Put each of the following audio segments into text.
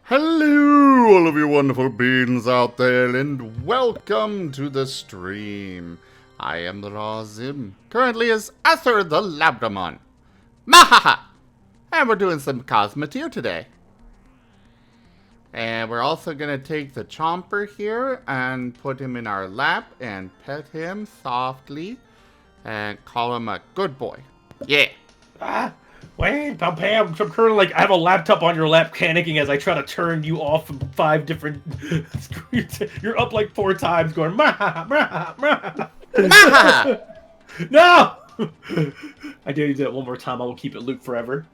Hello, all of you wonderful beings out there, and welcome to the stream. I am the Raw Zim, currently as Ether the Labramon. Mahaha! And we're doing some Cosmoteer today. And we're also going to take the Chomper here and put him in our lap and pet him softly and call him a good boy. Yeah. Wait, I'm currently I have a laptop on your lap panicking as I try to turn you off from 5 different screens. You're up like 4 times going, Mah, mah, mah. Mahaha! No! I dare you do that one more time, I will keep it looped forever.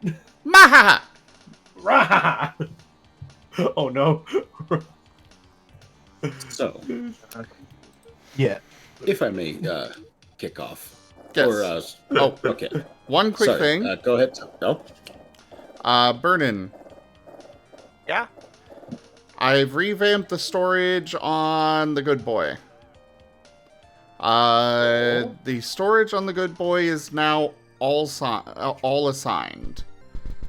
Mahaha! Rah! Oh no. So, Yeah. if I may kick off. Yes. Or, Oh, okay. one quick Sorry, thing. go ahead. No? Burnin. Yeah? I've revamped the storage on the Good Boy. The storage on the Good Boy is now all assigned.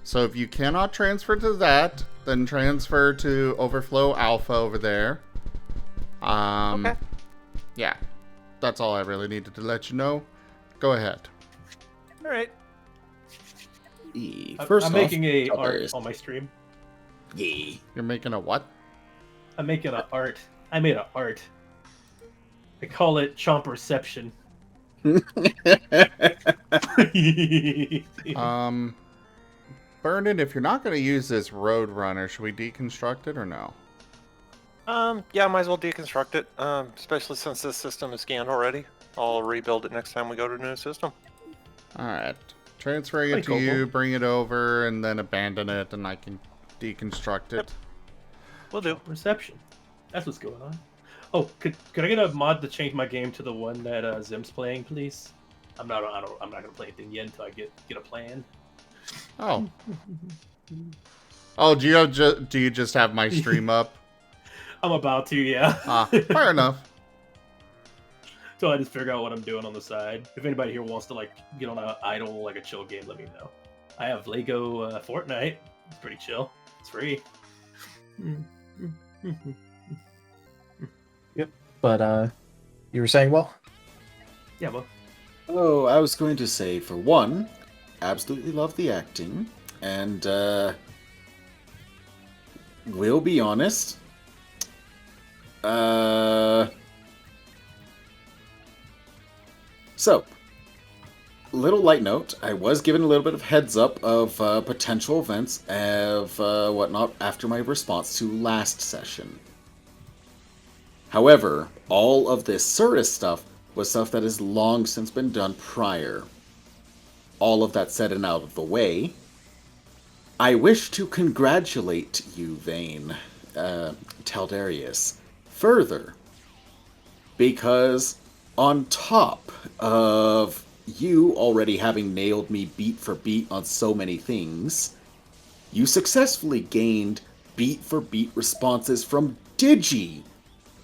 So if you cannot transfer to that, then transfer to Overflow Alpha over there. Okay. Yeah. That's all I really needed to let you know. Go ahead. Alright. First I'm off, making a art hilarious. on my stream. Yeah. You're making a what? I'm making an art. I made an art. I call it Chomperception. Burnin, if you're not going to use this Roadrunner, should we deconstruct it or no? Yeah, might as well deconstruct it, especially since this system is scanned already. I'll rebuild it next time we go to a new system. Alright. Transferring it Pretty to cool. you, bring it over, and then abandon it, and I can deconstruct it. Yep. Will do. Reception. That's what's going on. Oh, could I get a mod to change my game to the one that Zim's playing, please? I'm not gonna play anything yet until I get a plan. Oh. Oh, do you just have my stream up? I'm about to, yeah. Ah, fair enough. So I just figure out what I'm doing on the side. If anybody here wants to get on a idle a chill game, let me know. I have Lego Fortnite. It's pretty chill. It's free. But you were saying, well, Yeah, well, Oh, I was going to say, for one, absolutely love the acting, and we'll be honest. So, little light note, I was given a little bit of heads up of potential events of whatnot after my response to last session. However, all of this Certus stuff was stuff that has long since been done prior. All of that said and out of the way, I wish to congratulate you, Vane, Taldarius, further, because on top of you already having nailed me beat for beat on so many things, you successfully gained beat for beat responses from Digi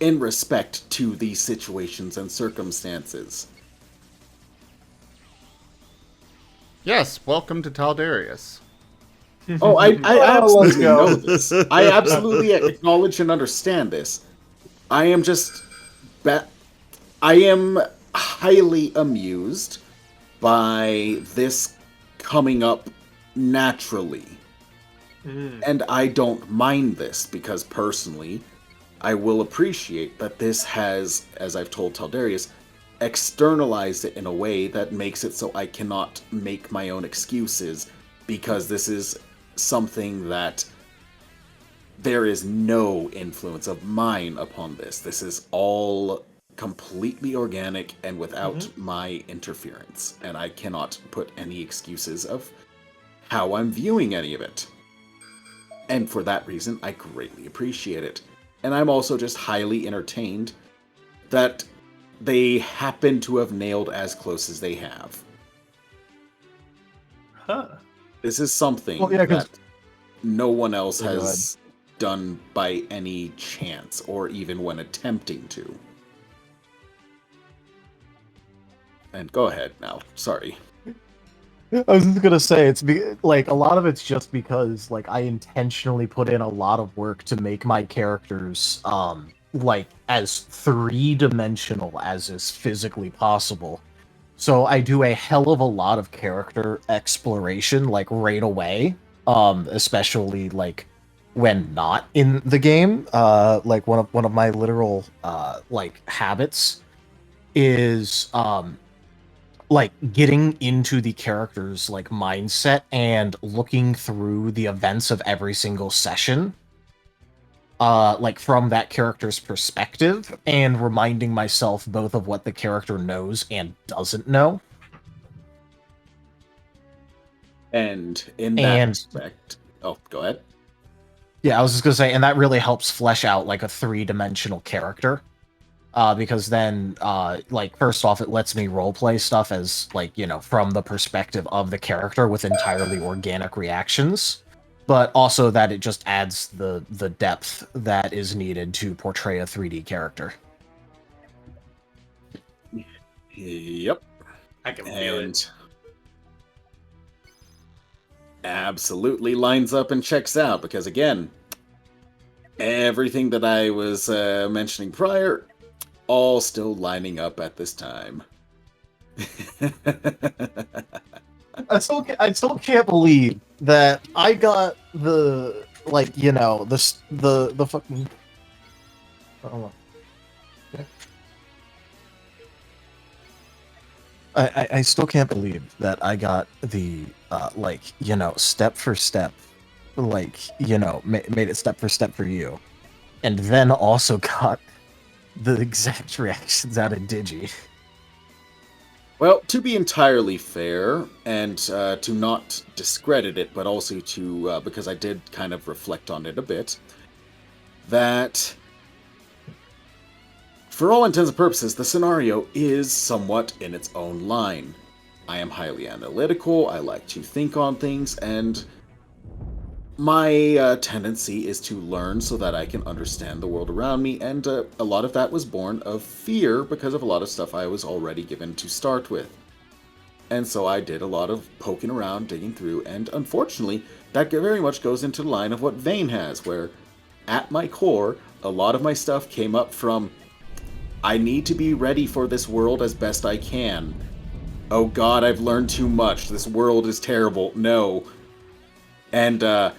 in respect to these situations and circumstances. Yes, welcome to Taldarius. Oh, I absolutely go. know this. I absolutely acknowledge and understand this. I am just... I am highly amused by this coming up naturally. And I don't mind this, because personally, I will appreciate that this has, as I've told Taldarius, externalized it in a way that makes it so I cannot make my own excuses, because this is something that there is no influence of mine upon this. This is all completely organic and without my interference, and I cannot put any excuses of how I'm viewing any of it. And for that reason, I greatly appreciate it. And I'm also just highly entertained that they happen to have nailed as close as they have. huh? This is something Well, yeah, 'cause- that no one else Oh, go has done by any chance, or even when attempting to. And go ahead now, sorry. I was just gonna say like a lot of it's just because like I intentionally put in a lot of work to make my characters like as three-dimensional as is physically possible. So I do a hell of a lot of character exploration like right away, especially like when not in the game. Like one of my literal like habits is like getting into the character's like mindset and looking through the events of every single session like from that character's perspective and reminding myself both of what the character knows and doesn't know. And in that And respect, oh, go ahead. yeah, I was just gonna say, and that really helps flesh out like a three-dimensional character. Because then, like, first off, it lets me roleplay stuff as, like, you know, from the perspective of the character with entirely organic reactions, but also that it just adds the depth that is needed to portray a 3D character. Yep. I can feel it. And absolutely lines up and checks out because, again, everything that I was mentioning prior, all still lining up at this time. I still can't believe that I got the, like, you know, the fucking... Hold on. I still can't believe that I got the, like, you know, step for step, like, you know, made it step for step for you. And then also got the exact reactions out of Digi. Well, to be entirely fair, and to not discredit it, but also to, because I did kind of reflect on it a bit, that for all intents and purposes, the scenario is somewhat in its own line. I am highly analytical, I like to think on things, and my tendency is to learn so that I can understand the world around me, and a lot of that was born of fear because of a lot of stuff I was already given to start with. And so I did a lot of poking around, digging through, and unfortunately, that very much goes into the line of what Vane has, where at my core, a lot of my stuff came up from, I need to be ready for this world as best I can. Oh god, I've learned too much. This world is terrible. No. And,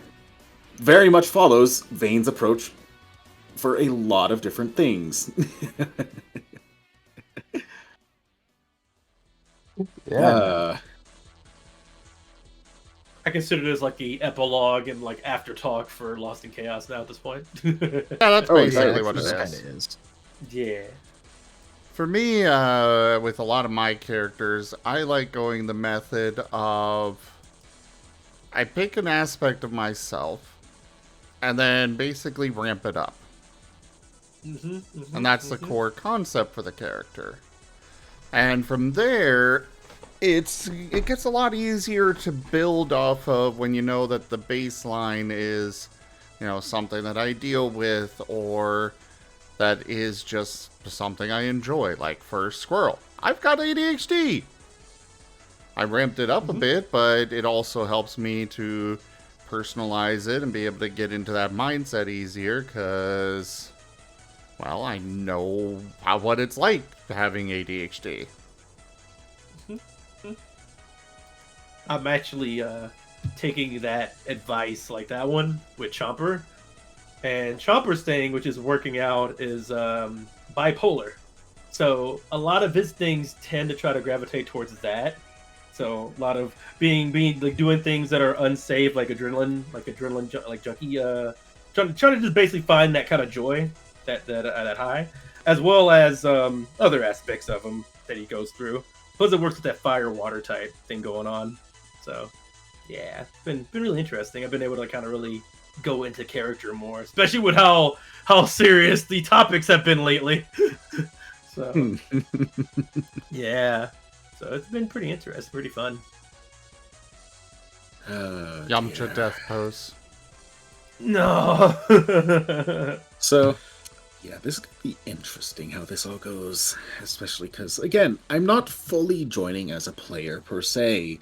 very much follows Vane's approach for a lot of different things. Yeah. I consider it as like the epilogue and like after talk for Lost in Chaos now at this point. Yeah, that's Oh, basically exactly. what it Kinda is. is. Yeah. For me, with a lot of my characters, I like going the method of I pick an aspect of myself and then basically ramp it up. And that's the core concept for the character. And from there, it gets a lot easier to build off of when you know that the baseline is, you know, something that I deal with or that is just something I enjoy, like for Squirrel. I've got ADHD. I ramped it up a bit, but it also helps me to personalize it and be able to get into that mindset easier because, well, I know what it's like having ADHD. I'm actually taking that advice, like that one, with Chomper. And Chomper's thing, which is working out, is bipolar. So a lot of his things tend to try to gravitate towards that. So a lot of being like doing things that are unsafe, like adrenaline junkie, trying to just basically find that kind of joy, that high, as well as other aspects of him that he goes through. Plus, it works with that fire water type thing going on. So yeah, it's been really interesting. I've been able to kind of really go into character more, especially with how serious the topics have been lately. So yeah. So it's been pretty interesting, pretty fun. Yamcha death pose. No. So, yeah, this could be interesting how this all goes, especially because, again, I'm not fully joining as a player per se.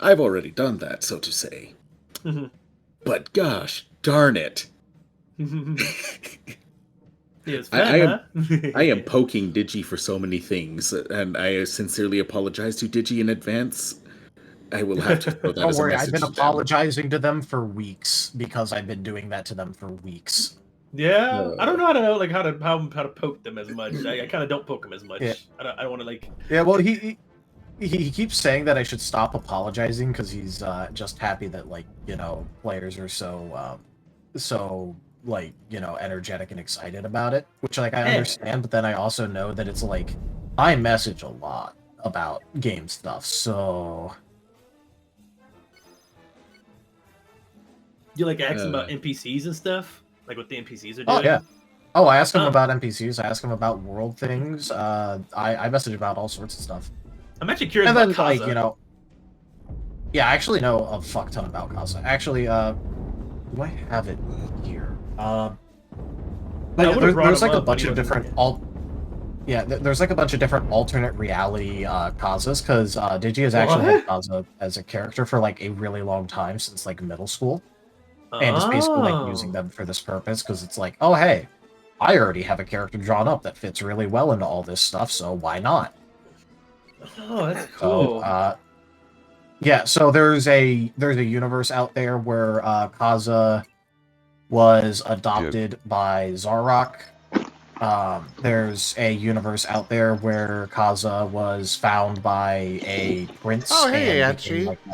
I've already done that, so to say. But gosh darn it. It's I am huh? I am poking Digi for so many things, and I sincerely apologize to Digi in advance. I will have to throw that Don't as a worry, I've message been to them. apologizing to them for weeks because I've been doing that to them for weeks. Yeah, I don't know how to know like how to poke them as much. I kind of don't poke them as much. Yeah. I don't want to like. Yeah, well, he keeps saying that I should stop apologizing because he's just happy that like players are so like energetic and excited about it, which like I understand, but then I also know that it's like I message a lot about game stuff, so You like ask them about NPCs and stuff, like what the NPCs are doing. oh yeah. Oh, I ask him about NPCs. I ask him about world things. I message about all sorts of stuff. I'm actually curious And then, about Kaza. like, yeah, I actually know a fuck ton about Kaza. Actually, do I have it here? But yeah, there's like a bunch of different there's like a bunch of different alternate reality Kazas, because Digi has actually had Kaza as a character for like a really long time, since like middle school. And just basically like using them for this purpose, because it's like, oh hey, I already have a character drawn up that fits really well into all this stuff, so why not? Oh, that's cool. So, yeah, so there's a universe out there where Kaza was adopted by Zarok. There's a universe out there where Kaza was found by a prince and became like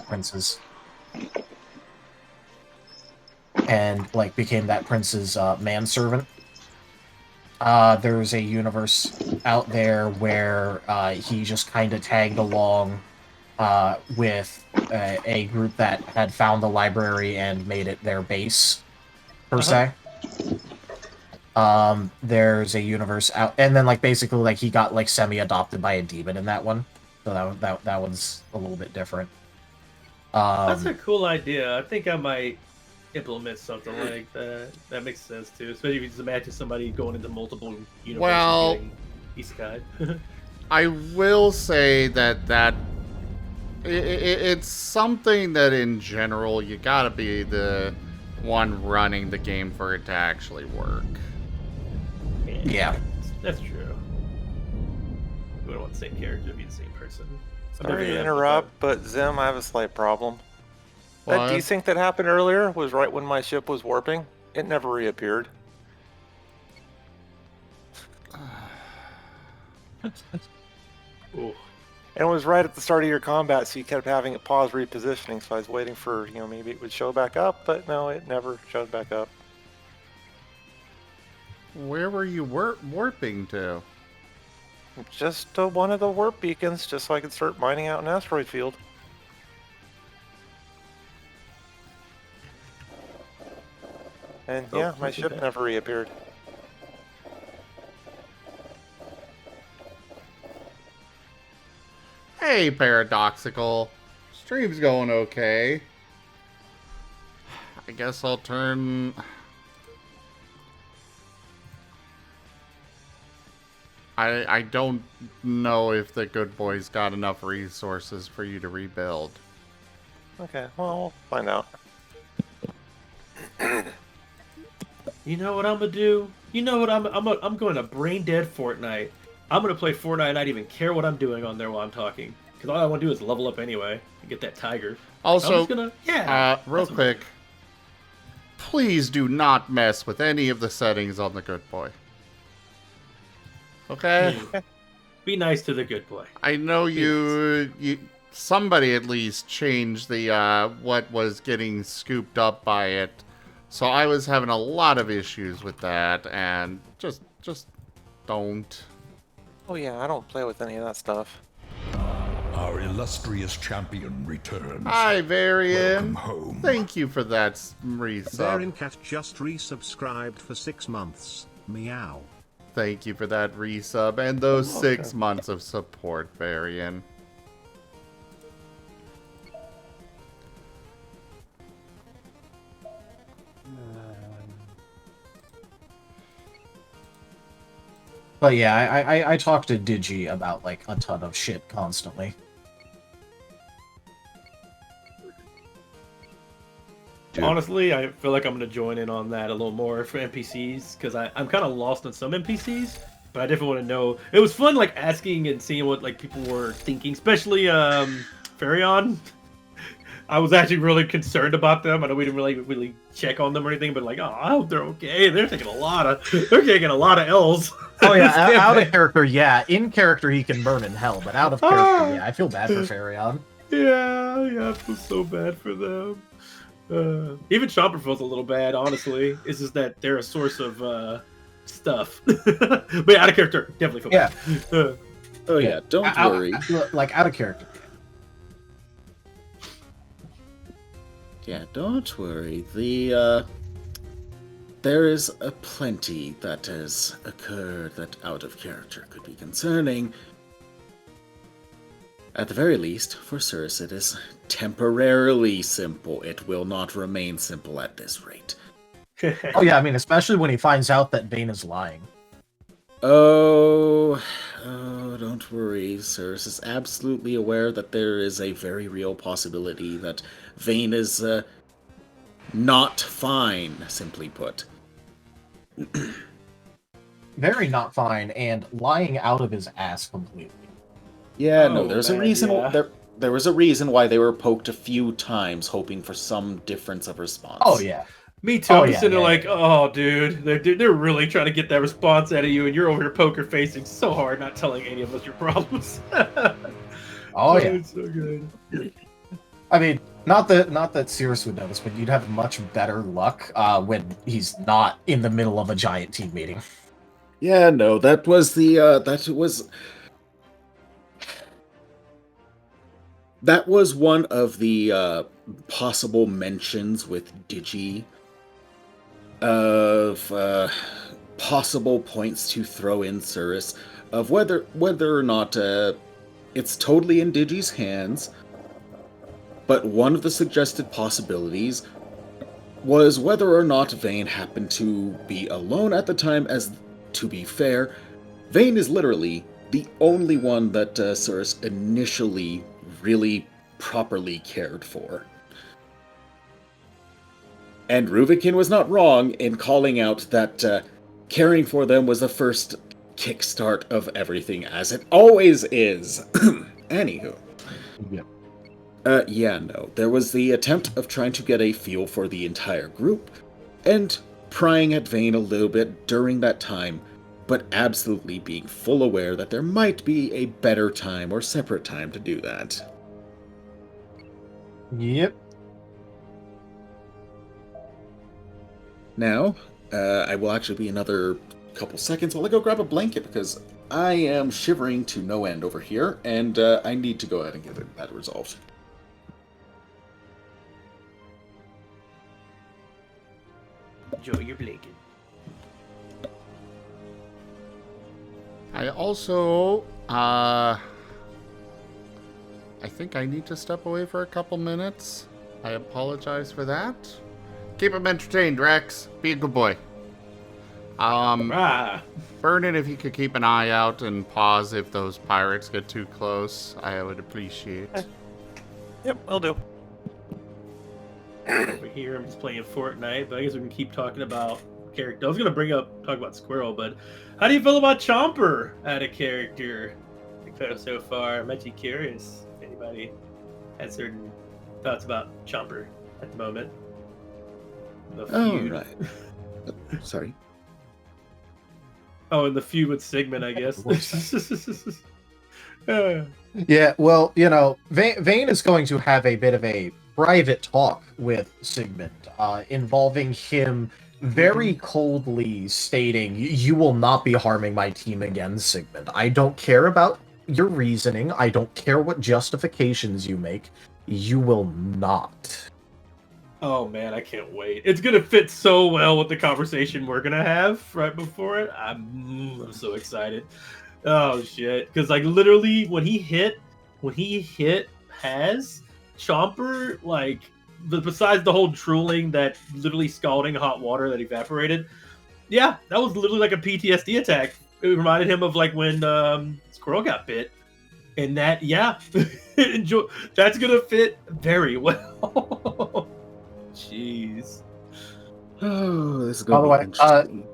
that prince's manservant. There's a universe out there where he just kind of tagged along with a group that had found the library and made it their base, per se. There's a universe out, and then like basically like he got like semi-adopted by a demon in that one, so that one's a little bit different. That's a cool idea. I think I might implement something like that. That makes sense too, especially if you just imagine somebody going into multiple universes. Well, isekai. I will say that it's something that in general you gotta be the one running the game for it to actually work. Yeah, that's true. We don't want the same character to be the same person. Sorry to interrupt, but Zim, I have a slight problem. What? That desync that happened earlier was right when my ship was warping. It never reappeared. Ooh. And it was right at the start of your combat, so you kept having it pause repositioning, so I was waiting for, maybe it would show back up, but no, it never showed back up. Where were you warping to? Just one of the warp beacons, just so I could start mining out an asteroid field. And yeah, my ship never reappeared. Hey, Paradoxical. Stream's going okay. I guess I'll turn... I don't know if the good boys got enough resources for you to rebuild. Okay, well, we'll find out. You know what I'm gonna do? You know what I'm going to brain dead Fortnite. I'm gonna play Fortnite and not even care what I'm doing on there while I'm talking, because all I want to do is level up anyway and get that tiger. Also, real that's quick, please do not mess with any of the settings on the good boy. Okay? Be nice to the good boy. I know you somebody at least changed the what was getting scooped up by it. So I was having a lot of issues with that, and just don't. Oh yeah, I don't play with any of that stuff. Our illustrious champion returns. Hi, Varian. Welcome home. Thank you for that resub. Varian Cat just resubscribed for 6 months. Meow. Thank you for that resub and those 6 months of support, Varian. but yeah, I talk to Digi about like a ton of shit constantly. Honestly, I feel like I'm going to join in on that a little more for NPCs, because I'm kind of lost on some NPCs, but I definitely want to know. It was fun, like, asking and seeing what, like, people were thinking, especially Furry. I was actually really concerned about them. I know we didn't really check on them or anything, but like, oh, I hope they're okay. They're taking a lot of L's. Oh yeah, out of character, yeah. In character, he can burn in hell, but out of character, yeah. I feel bad for Farion. Yeah, I feel so bad for them. Even Chomper feels a little bad, honestly. It's just that they're a source of stuff. But yeah, out of character, definitely feel bad. Oh yeah, don't worry. Like out of character. Yeah, don't worry. There is a plenty that has occurred that out of character could be concerning. At the very least, for Cirrus it is temporarily simple. It will not remain simple at this rate. Oh yeah, I mean, especially when he finds out that Vayne is lying. Oh, don't worry. Cirrus is absolutely aware that there is a very real possibility that Vayne is not fine, simply put. Very not fine, and lying out of his ass completely. Yeah, no, there's a man, reason. yeah. There was a reason why they were poked a few times, hoping for some difference of response. Oh yeah. Me too. Oh, I'm yeah, sitting there yeah, like, oh, dude, they're really trying to get that response out of you, and you're over here poker facing so hard, not telling any of us your problems. Oh yeah. It's so good. I mean, not that Cirrus would know this, but you'd have much better luck when he's not in the middle of a giant team meeting. Yeah, no, that was one of the possible mentions with Digi of possible points to throw in Cirrus of whether or not it's totally in Digi's hands. But one of the suggested possibilities was whether or not Vayne happened to be alone at the time, as, to be fair, Vayne is literally the only one that Cirrus initially really properly cared for. And Ruvikin was not wrong in calling out that caring for them was the first kickstart of everything, as it always is. Anywho. Yeah. Yeah, no. There was the attempt of trying to get a feel for the entire group, and prying at Vayne a little bit during that time, but absolutely being full aware that there might be a better time or separate time to do that. Yep. Now, I will actually be another couple seconds while I go grab a blanket, because I am shivering to no end over here, and I need to go ahead and get that resolved. Enjoy your blanket. I also, I think I need to step away for a couple minutes. I apologize for that. Keep him entertained, Rex. Be a good boy. Vernon, if you could keep an eye out and pause if those pirates get too close, I would appreciate. Yep, I'll do. Over here, I'm just playing Fortnite, but I guess we can keep talking about character. I was gonna talk about Squirrel, but how do you feel about Chomper out of character so far? I'm actually curious if anybody has certain thoughts about Chomper at the moment. The feud. Right. Sorry. Oh, and the feud with Sigmund, I guess. Yeah, well, you know, Vayne is going to have a bit of a private talk with Sigmund, involving him very coldly stating, "You will not be harming my team again, Sigmund. I don't care about your reasoning. I don't care what justifications you make. You will not." Oh man, I can't wait. It's gonna fit so well with the conversation we're gonna have right before it. I'm so excited. Oh shit. Because like literally when he hit Paz, Chomper, like besides the whole drooling, that literally scalding hot water that evaporated, yeah, that was literally like a PTSD attack. It reminded him of like when Squirrel got bit. And that, yeah, that's gonna fit very well. Jeez. Oh, this is By gonna the be way, interesting.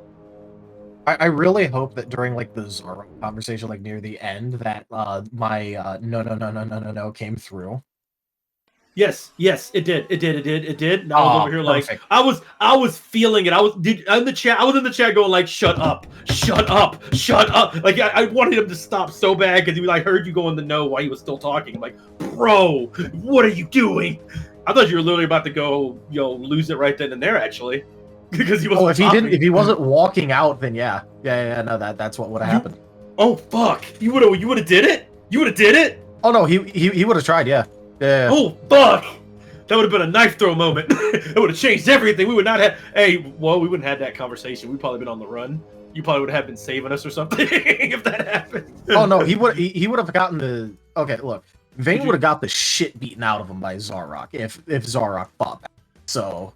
I really hope that during like the Zorro conversation, like near the end, that my no came through. Yes, it did. And I was Ah, over here like perfect. I was feeling it. I was in the chat. I was in the chat going like, "Shut up, shut up, shut up!" Like I wanted him to stop so bad because I heard you go in the no while he was still talking. I'm like, "Bro, what are you doing?" I thought you were literally about to go, lose it right then and there. Actually, because he was. Oh, if he wasn't walking out, then yeah, no, that's what would have happened. Oh fuck! You would have did it. You would have did it. Oh no, he would have tried, yeah. Yeah. Oh fuck! That would have been a knife throw moment. It would have changed everything. We would not have. Hey, well, we wouldn't have had that conversation. We'd probably been on the run. You probably would have been saving us or something if that happened. Oh no, he would have gotten the. Okay, look, Vayne would have got the shit beaten out of him by Zarok if Zarok fought back. So,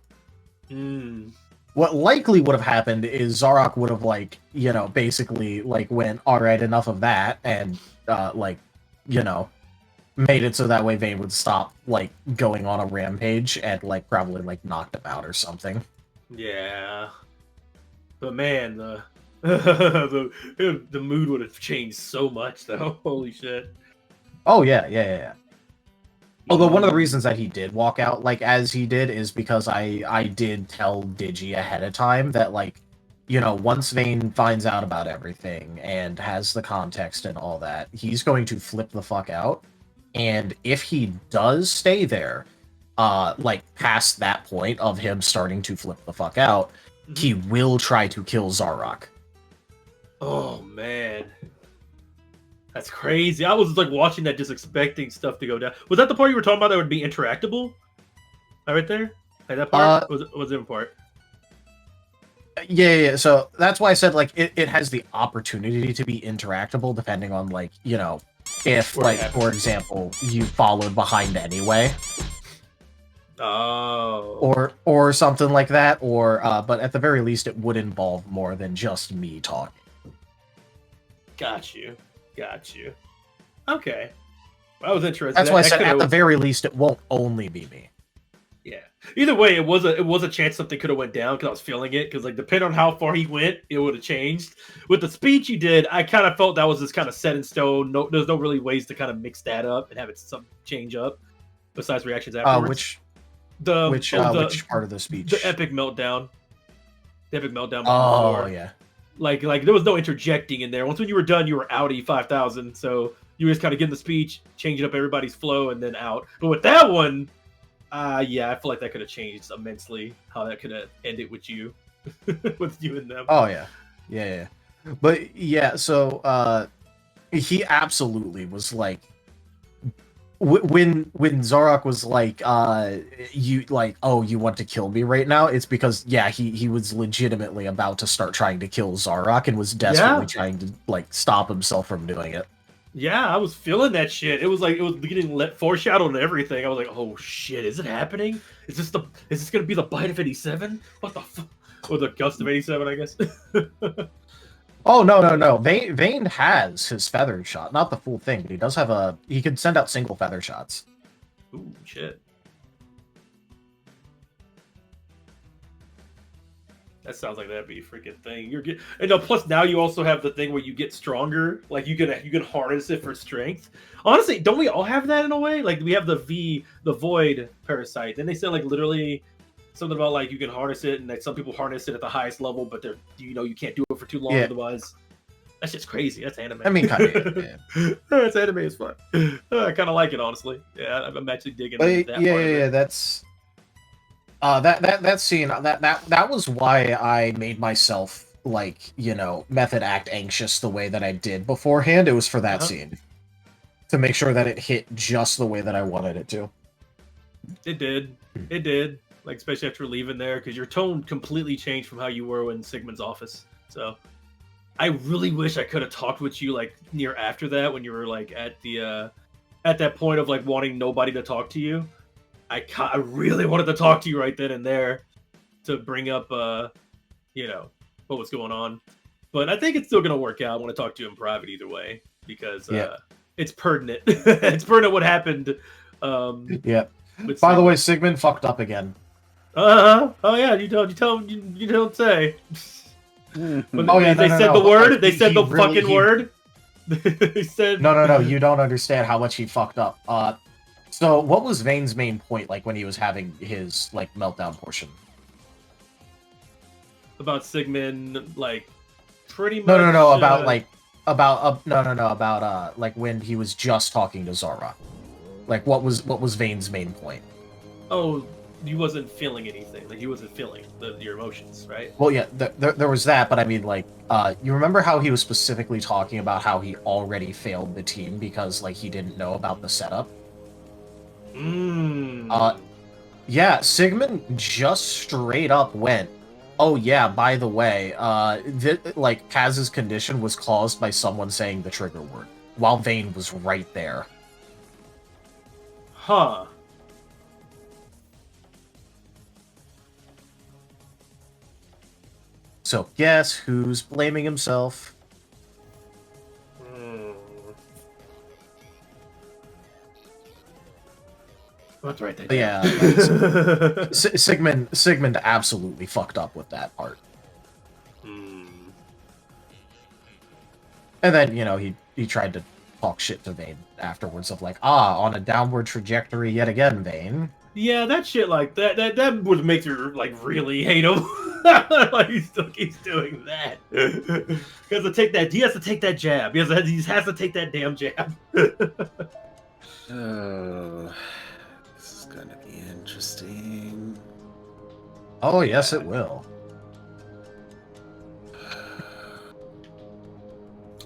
what likely would have happened is Zarok would have basically went, all right, enough of that, and made it so that way Vayne would stop going on a rampage and probably knocked him out or something. Yeah, but man, the mood would have changed so much though. Holy shit! Oh yeah. Although one of the reasons that he did walk out as he did is because I did tell Digi ahead of time that once Vayne finds out about everything and has the context and all that, he's going to flip the fuck out. And if he does stay there, past that point of him starting to flip the fuck out, he will try to kill Zarok. Oh man, that's crazy. I was watching that, just expecting stuff to go down. Was that the part you were talking about that would be interactable? Right there, that part was it in part? Yeah. So that's why I said it has the opportunity to be interactable depending on if for example you followed behind anyway. Oh. Or something like that, or but at the very least it would involve more than just me talking. Got you. Okay. I was interested. That's why I said at the very least it won't only be me. Yeah. Either way, it was a chance something could have went down because I was feeling it. Because depending on how far he went, it would have changed. With the speech he did, I kind of felt that was just kind of set in stone. No, there's no really ways to kind of mix that up and have it some change up. Besides reactions afterwards. Which part of the speech? The epic meltdown. The epic meltdown. Oh yeah. Like there was no interjecting in there. Once when you were done, you were outie 5,000. So you were just kind of getting the speech, changing up everybody's flow, and then out. But with that one, yeah, I feel like that could have changed immensely. How that could have ended with you, with you and them. Oh yeah. But yeah, so he absolutely was when Zarok was you want to kill me right now, it's because he was legitimately about to start trying to kill Zarok and was desperately trying to stop himself from doing it. Yeah, I was feeling that shit. It was getting foreshadowed and everything. I was like, oh shit, is it happening? Is this gonna be the bite of E17? What the fuck? Or the gust of E17, I guess. Oh no. Vayne has his feather shot, not the full thing, but he does have he can send out single feather shots. Ooh, shit. That sounds like that'd be a freaking thing. Plus now you also have the thing where you get stronger. You can harness it for strength. Honestly, don't we all have that in a way? We have the void parasite. Then they said literally something about you can harness it, and that some people harness it at the highest level, but you can't do it for too long otherwise. That's just crazy. That's anime. I mean, kind of. Yeah. That's anime as fun. I kind of like it, honestly. Yeah, I'm actually digging that part of it. That's that scene. That was why I made myself method act anxious the way that I did beforehand. It was for that scene to make sure that it hit just the way that I wanted it to. It did. Especially after leaving there, because your tone completely changed from how you were in Sigmund's office. So, I really wish I could have talked with you near after that, when you were at that point of wanting nobody to talk to you. I really wanted to talk to you right then and there to bring up what was going on. But I think it's still gonna work out. I want to talk to you in private either way, because it's pertinent. It's pertinent what happened. Yeah. By the way, Sigmund fucked up again. Oh yeah, you don't say. When Oh, yeah, they no, said no, the but, word. like, They said the really- fucking word. They said No, you don't understand how much he fucked up. So what was Vane's main point, like, when he was having his, like, meltdown portion? about Sigmund, like pretty much. No, about, like, when he was just talking to Zara. Like, what was Vane's main point? Oh, he wasn't feeling anything. Like he wasn't feeling your emotions, right? Well, yeah, there was that, but I mean, like, you remember how he was specifically talking about how he already failed the team because, like, he didn't know about the setup? Yeah, Sigmund just straight up went, oh yeah, by the way, like, Paz's condition was caused by someone saying the trigger word, while Vane was right there. Huh. So, guess who's blaming himself? Let's write that. Yeah, Sigmund absolutely fucked up with that part. And then, you know, he tried to talk shit to Vane afterwards of like, on a downward trajectory yet again, Vane. Yeah, that shit like that would make you like really hate him. Like he still keeps doing that. He has to take that jab. He has to take that damn jab. Oh, this is gonna be interesting. Oh, yes, it will.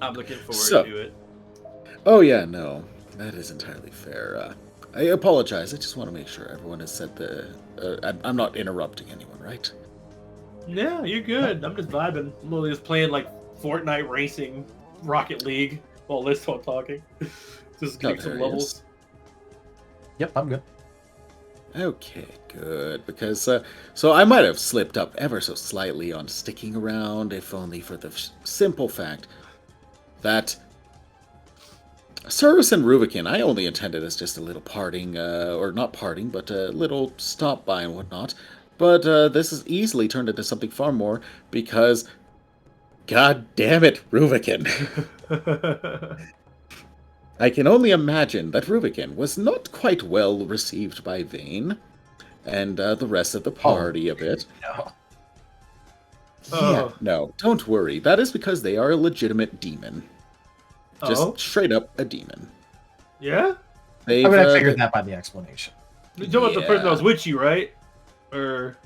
I'm looking forward to it. Oh yeah, no, that is entirely fair. I apologize. I just want to make sure everyone has said I'm not interrupting anyone, right? Yeah, you're good. I'm just vibing. I'm really just playing like Fortnite racing, Rocket League while Liz talking. Just getting some levels. Yep, I'm good. Okay, good. Because so I might have slipped up ever so slightly on sticking around, if only for the simple fact that Cirrus and Rubicon, I only intended as just a little parting, or not parting, but a little stop by and whatnot. But this has easily turned into something far more because, god damn it, Rubicon. I can only imagine that Rubicon was not quite well received by Vane and the rest of the party a bit. No. Yeah, no, don't worry. That is because they are a legitimate demon. Just straight up a demon. Yeah? I mean, I figured that by the explanation. You're talking about the person that was with you, right? Or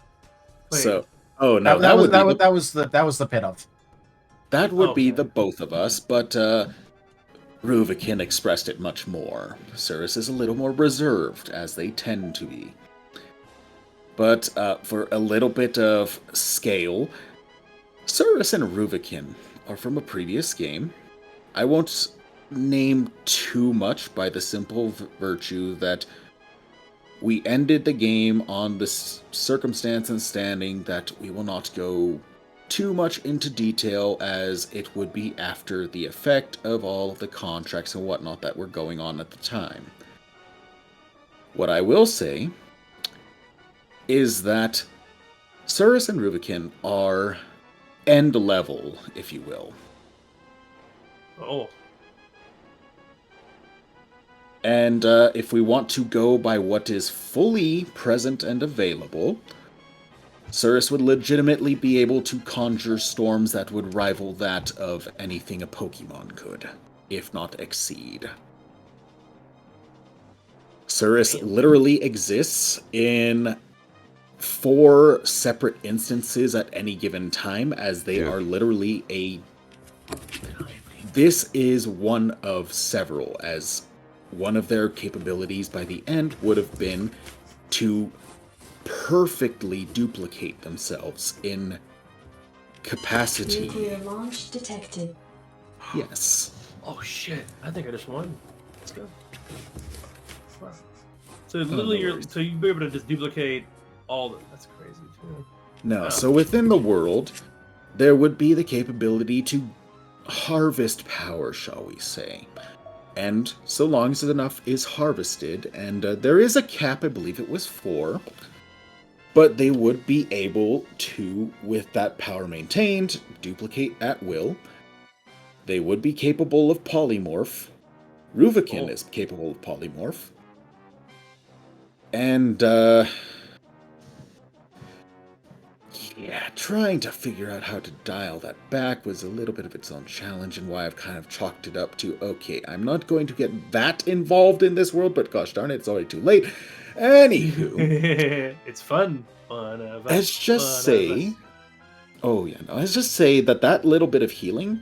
wait. So, oh no, that was the pit of. That would be the both of us, but Rubicon expressed it much more. Cirrus is a little more reserved, as they tend to be. But for a little bit of scale, Cirrus and Rubicon are from a previous game. I won't name too much by the simple virtue that we ended the game on the circumstance and standing that we will not go too much into detail, as it would be after the effect of all of the contracts and whatnot that were going on at the time. What I will say is that Cirrus and Rubicon are end level, if you will. Oh. And if we want to go by what is fully present and available, Cirrus would legitimately be able to conjure storms that would rival that of anything a Pokemon could, if not exceed. Cirrus literally exists in 4 separate instances at any given time, as they are literally a... This is one of several, as one of their capabilities by the end would have been to perfectly duplicate themselves in capacity. Nuclear launch detected. Yes. Oh shit! I think I just won. Let's go. Wow. So literally, you'd be able to just duplicate all the. That's crazy too. No, so within the world, there would be the capability to harvest power, shall we say. And so long as enough is harvested, and there is a cap, I believe it was 4, but they would be able to, with that power maintained, duplicate at will. They would be capable of polymorph. Ruvakin is capable of polymorph. And, yeah, trying to figure out how to dial that back was a little bit of its own challenge, and why I've kind of chalked it up to, okay, I'm not going to get that involved in this world, but gosh darn it, it's already too late. Anywho. It's fun. Let's just say... Oh, yeah, no, let's just say that little bit of healing,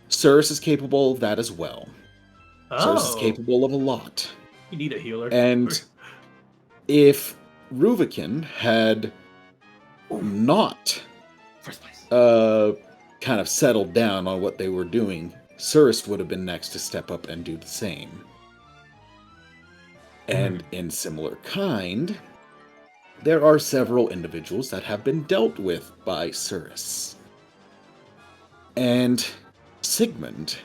Cirrus is capable of that as well. Cirrus is capable of a lot. You need a healer. And if Ruvakin had not kind of settled down on what they were doing, Cirrus would have been next to step up and do the same. And in similar kind, there are several individuals that have been dealt with by Cirrus. And Sigmund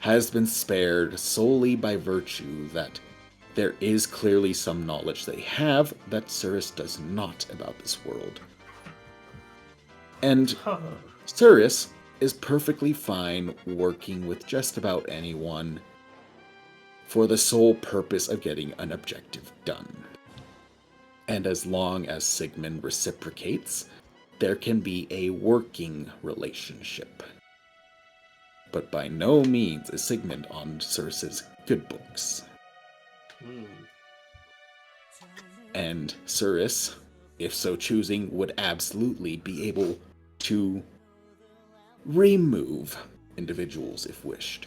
has been spared solely by virtue that there is clearly some knowledge they have that Cirrus does not about this world. And Cirrus is perfectly fine working with just about anyone for the sole purpose of getting an objective done. And as long as Sigmund reciprocates, there can be a working relationship. But by no means is Sigmund on Cirrus's good books. And Cirrus, if so choosing, would absolutely be able to remove individuals if wished.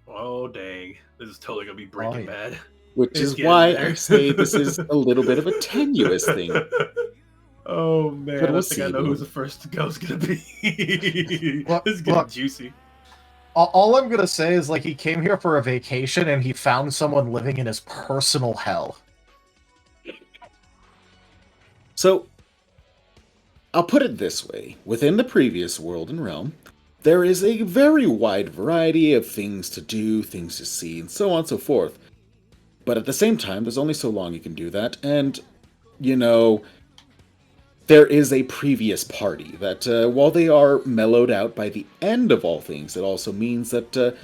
Oh, dang. This is totally going to be Breaking Bad. Which is why I say this is a little bit of a tenuous thing. Oh, man. But I we'll think I see, know though. who the first ghost going to be. Look, This is getting look. juicy. All I'm gonna say is, like, he came here for a vacation and he found someone living in his personal hell. So, I'll put it this way. Within the previous world and realm, there is a very wide variety of things to do, things to see, and so on and so forth. But at the same time, there's only so long you can do that, and, you know, there is a previous party that, while they are mellowed out by the end of all things, it also means that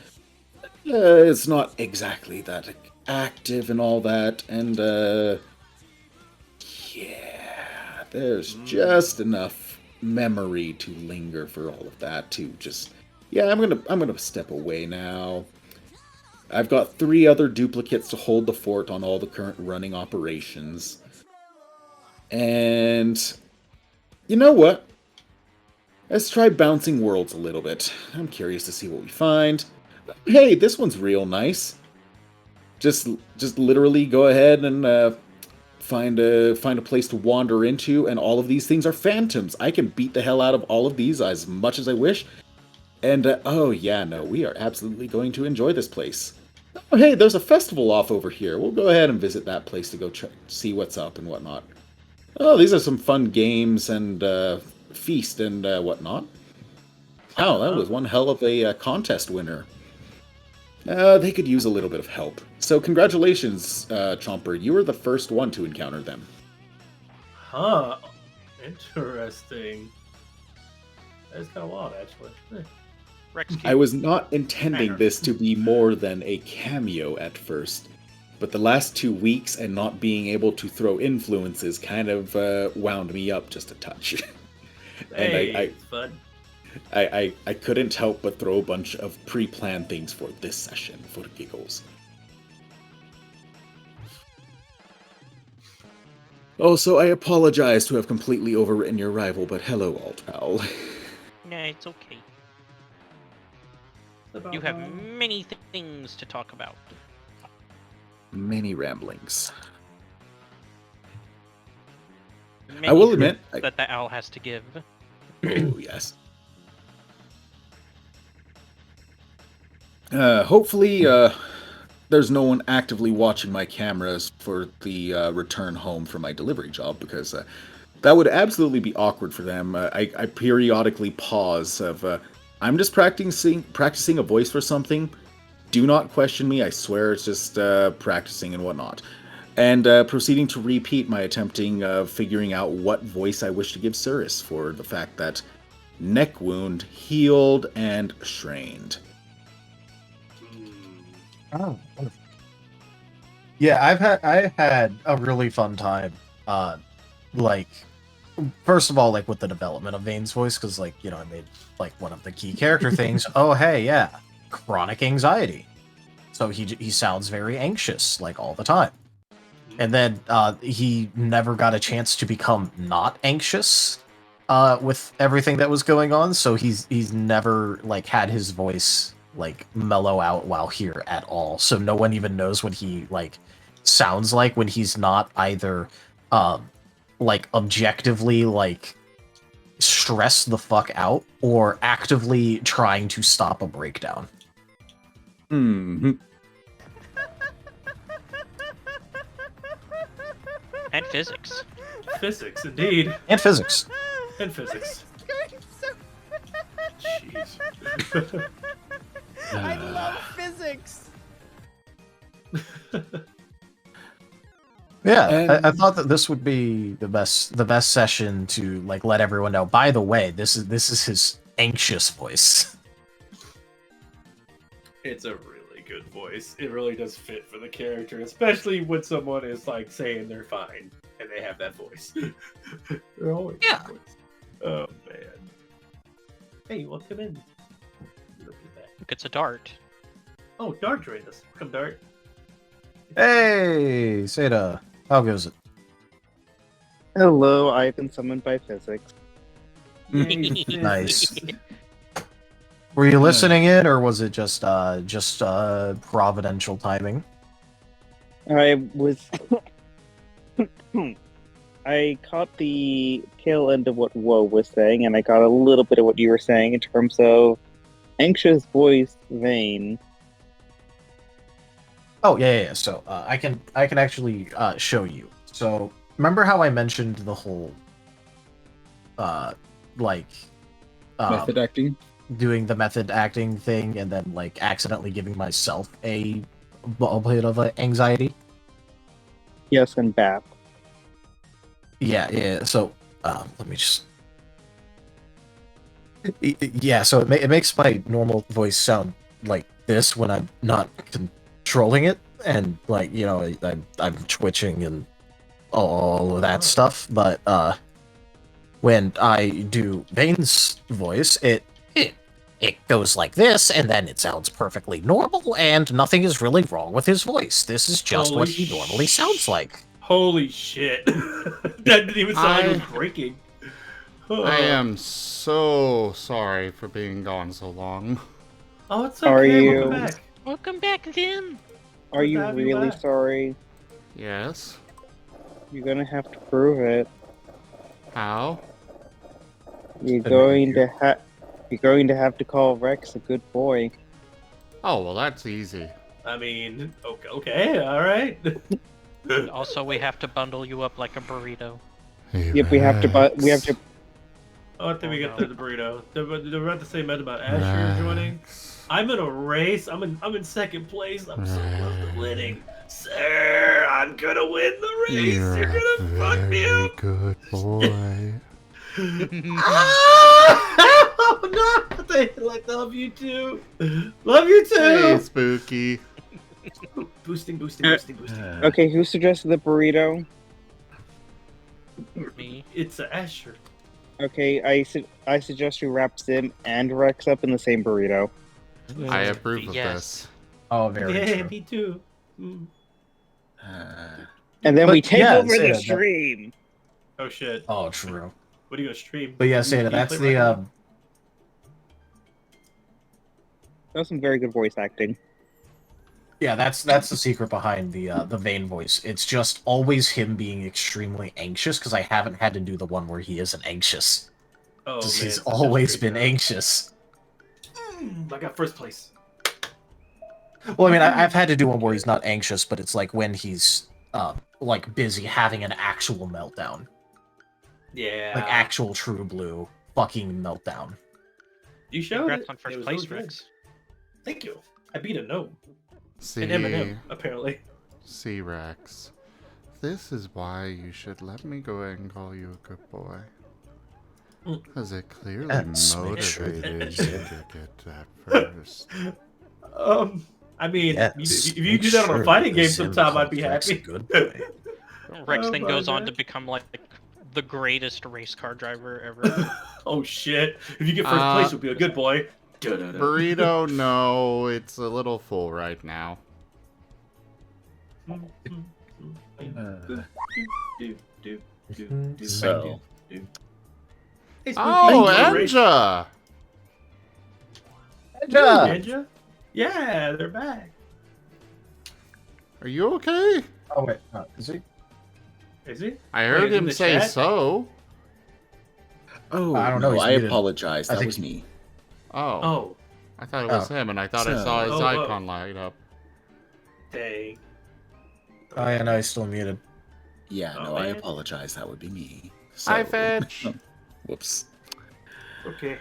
it's not exactly that active and all that, and, yeah, there's just enough memory to linger for all of that to just, yeah, I'm gonna step away now. I've got 3 other duplicates to hold the fort on all the current running operations. And you know what? Let's try bouncing worlds a little bit. I'm curious to see what we find. Hey, this one's real nice. Just literally go ahead and find a place to wander into, and all of these things are phantoms. I can beat the hell out of all of these as much as I wish. And oh yeah, no, we are absolutely going to enjoy this place. Oh hey, there's a festival off over here. We'll go ahead and visit that place to go see what's up and whatnot. Oh, these are some fun games and feast and whatnot. Wow, that was one hell of a contest winner. They could use a little bit of help. So congratulations, Chomper. You were the first one to encounter them. Huh. Interesting. That's kind of wild, actually. Rex I was not intending this to be more than a cameo at first, but the last 2 weeks and not being able to throw influences kind of wound me up just a touch. And Hey, it's fun. I couldn't help but throw a bunch of pre-planned things for this session, for giggles. Oh, so I apologize to have completely overwritten your rival, but hello, Alt Pal. No, it's okay. You have many things to talk about. Many ramblings. Many I will admit... that the owl has to give. Oh, yes. Hopefully, there's no one actively watching my cameras for the return home from my delivery job, because that would absolutely be awkward for them. I periodically pause of, I'm just practicing a voice for something. Do not question me, I swear it's just practicing and whatnot. and proceeding to repeat my attempting of figuring out what voice I wish to give Cirrus for the fact that neck wound healed and strained. Oh, wonderful. Yeah, I had a really fun time. Like, first of all, like with the development of Vane's voice, because like I made like one of the key character things. Oh hey, yeah, chronic anxiety. So he sounds very anxious like all the time. And then he never got a chance to become not anxious with everything that was going on. So he's never like had his voice like mellow out while here at all. So no one even knows what he like sounds like when he's not either like objectively like stressed the fuck out or actively trying to stop a breakdown. Hmm. And physics. Physics, indeed. And physics. And physics. Jeez. I love physics. Yeah, And- I thought that this would be the best session to like let everyone know. By the way, this is his anxious voice. It's a really good voice. It really does fit for the character, especially when someone is like saying they're fine and they have that voice. They're always Yeah. voice. Oh man. Hey, welcome in. Look at that. Look, it's a dart. Oh, Dart joined us. Welcome, Dart. Hey, Seda, how goes it? Hello, I've been summoned by physics. Nice. Were you listening in, or was it just providential timing? I was. I caught the tail end of what Woe was saying, and I got a little bit of what you were saying in terms of anxious voice Vane. Oh yeah. So I can actually show you. So remember how I mentioned the whole Method acting? doing the method acting thing and then like accidentally giving myself a bit of anxiety? Yes, and BAP. Yeah. So let me just. Yeah, so it makes my normal voice sound like this when I'm not controlling it, and like I'm twitching and all of that stuff. But when I do Vane's voice, it goes like this, and then it sounds perfectly normal, and nothing is really wrong with his voice. This is just what he normally sounds like. Holy shit. That didn't even sound like it was breaking. I am so sorry for being gone so long. Oh, it's okay. Are you- Welcome back. Welcome back, Vin. Are you Have you really back? sorry? Yes? You're gonna have to prove it. How? You're going to have to call Rex a good boy. Oh, well, that's easy. I mean, okay, all right. And also, we have to bundle you up like a burrito. Yep, we have to. Oh, I think we get no. the burrito. They're about to say meant about Asher joining. I'm in a race. I'm in second place. I'm so close to winning. Sir, I'm gonna win the race. You're gonna fuck me up. Good boy. Oh no! I love you too. Love you Hey, too. Spooky. Boosting. Okay, who suggested the burrito? Me. It's Asher. Okay, I suggest you wrap Sim and Rex up in the same burrito. I approve of Yes. this. Oh, very Yeah, true. me too. Mm. And then But we take yeah, over say the that- stream. Oh shit. Oh, true. What are you gonna stream? But yeah, You Seda, that's play right the now? That was some very good voice acting. yeah, that's the secret behind the Vane voice. It's just always him being extremely anxious because I haven't had to do the one where he isn't anxious. Oh, 'Cause man, he's it's such a always great been job. anxious. I got first place. Well, I mean, I've had to do one where he's not anxious, but it's like when he's like busy having an actual meltdown, Yeah. like actual true blue fucking meltdown. You showed Congrats it. on It first was place, really good. Rex. Thank you. I beat a gnome. See, An M&M, apparently. see, Rex. this is why you should let me go ahead and call you a good boy. Because it clearly motivated you to get that first. I mean, Yes, if you do that on a fighting game sometime, I'd be happy. Good boy. Rex then my goes on to God. become like the greatest race car driver ever. Oh shit! If you get first place, you'll be a good boy. Burrito, no, it's a little full right now. So. Hey, Spooky, Oh, Race- Enja! Ninja? Yeah, they're back. Are you okay? Oh wait, is he? Is he? I Wait, heard is he in him the say chat? so. Oh, I don't know, no, he's I muted. apologize. I That think was me. Oh. Oh, I thought it was him, and I thought I So- saw his Oh, oh. icon light up. dang. Oh yeah, no, he's still muted. Yeah, Oh, no, I man. apologize. That would be me. Hi, So- Fetch. Whoops. Okay.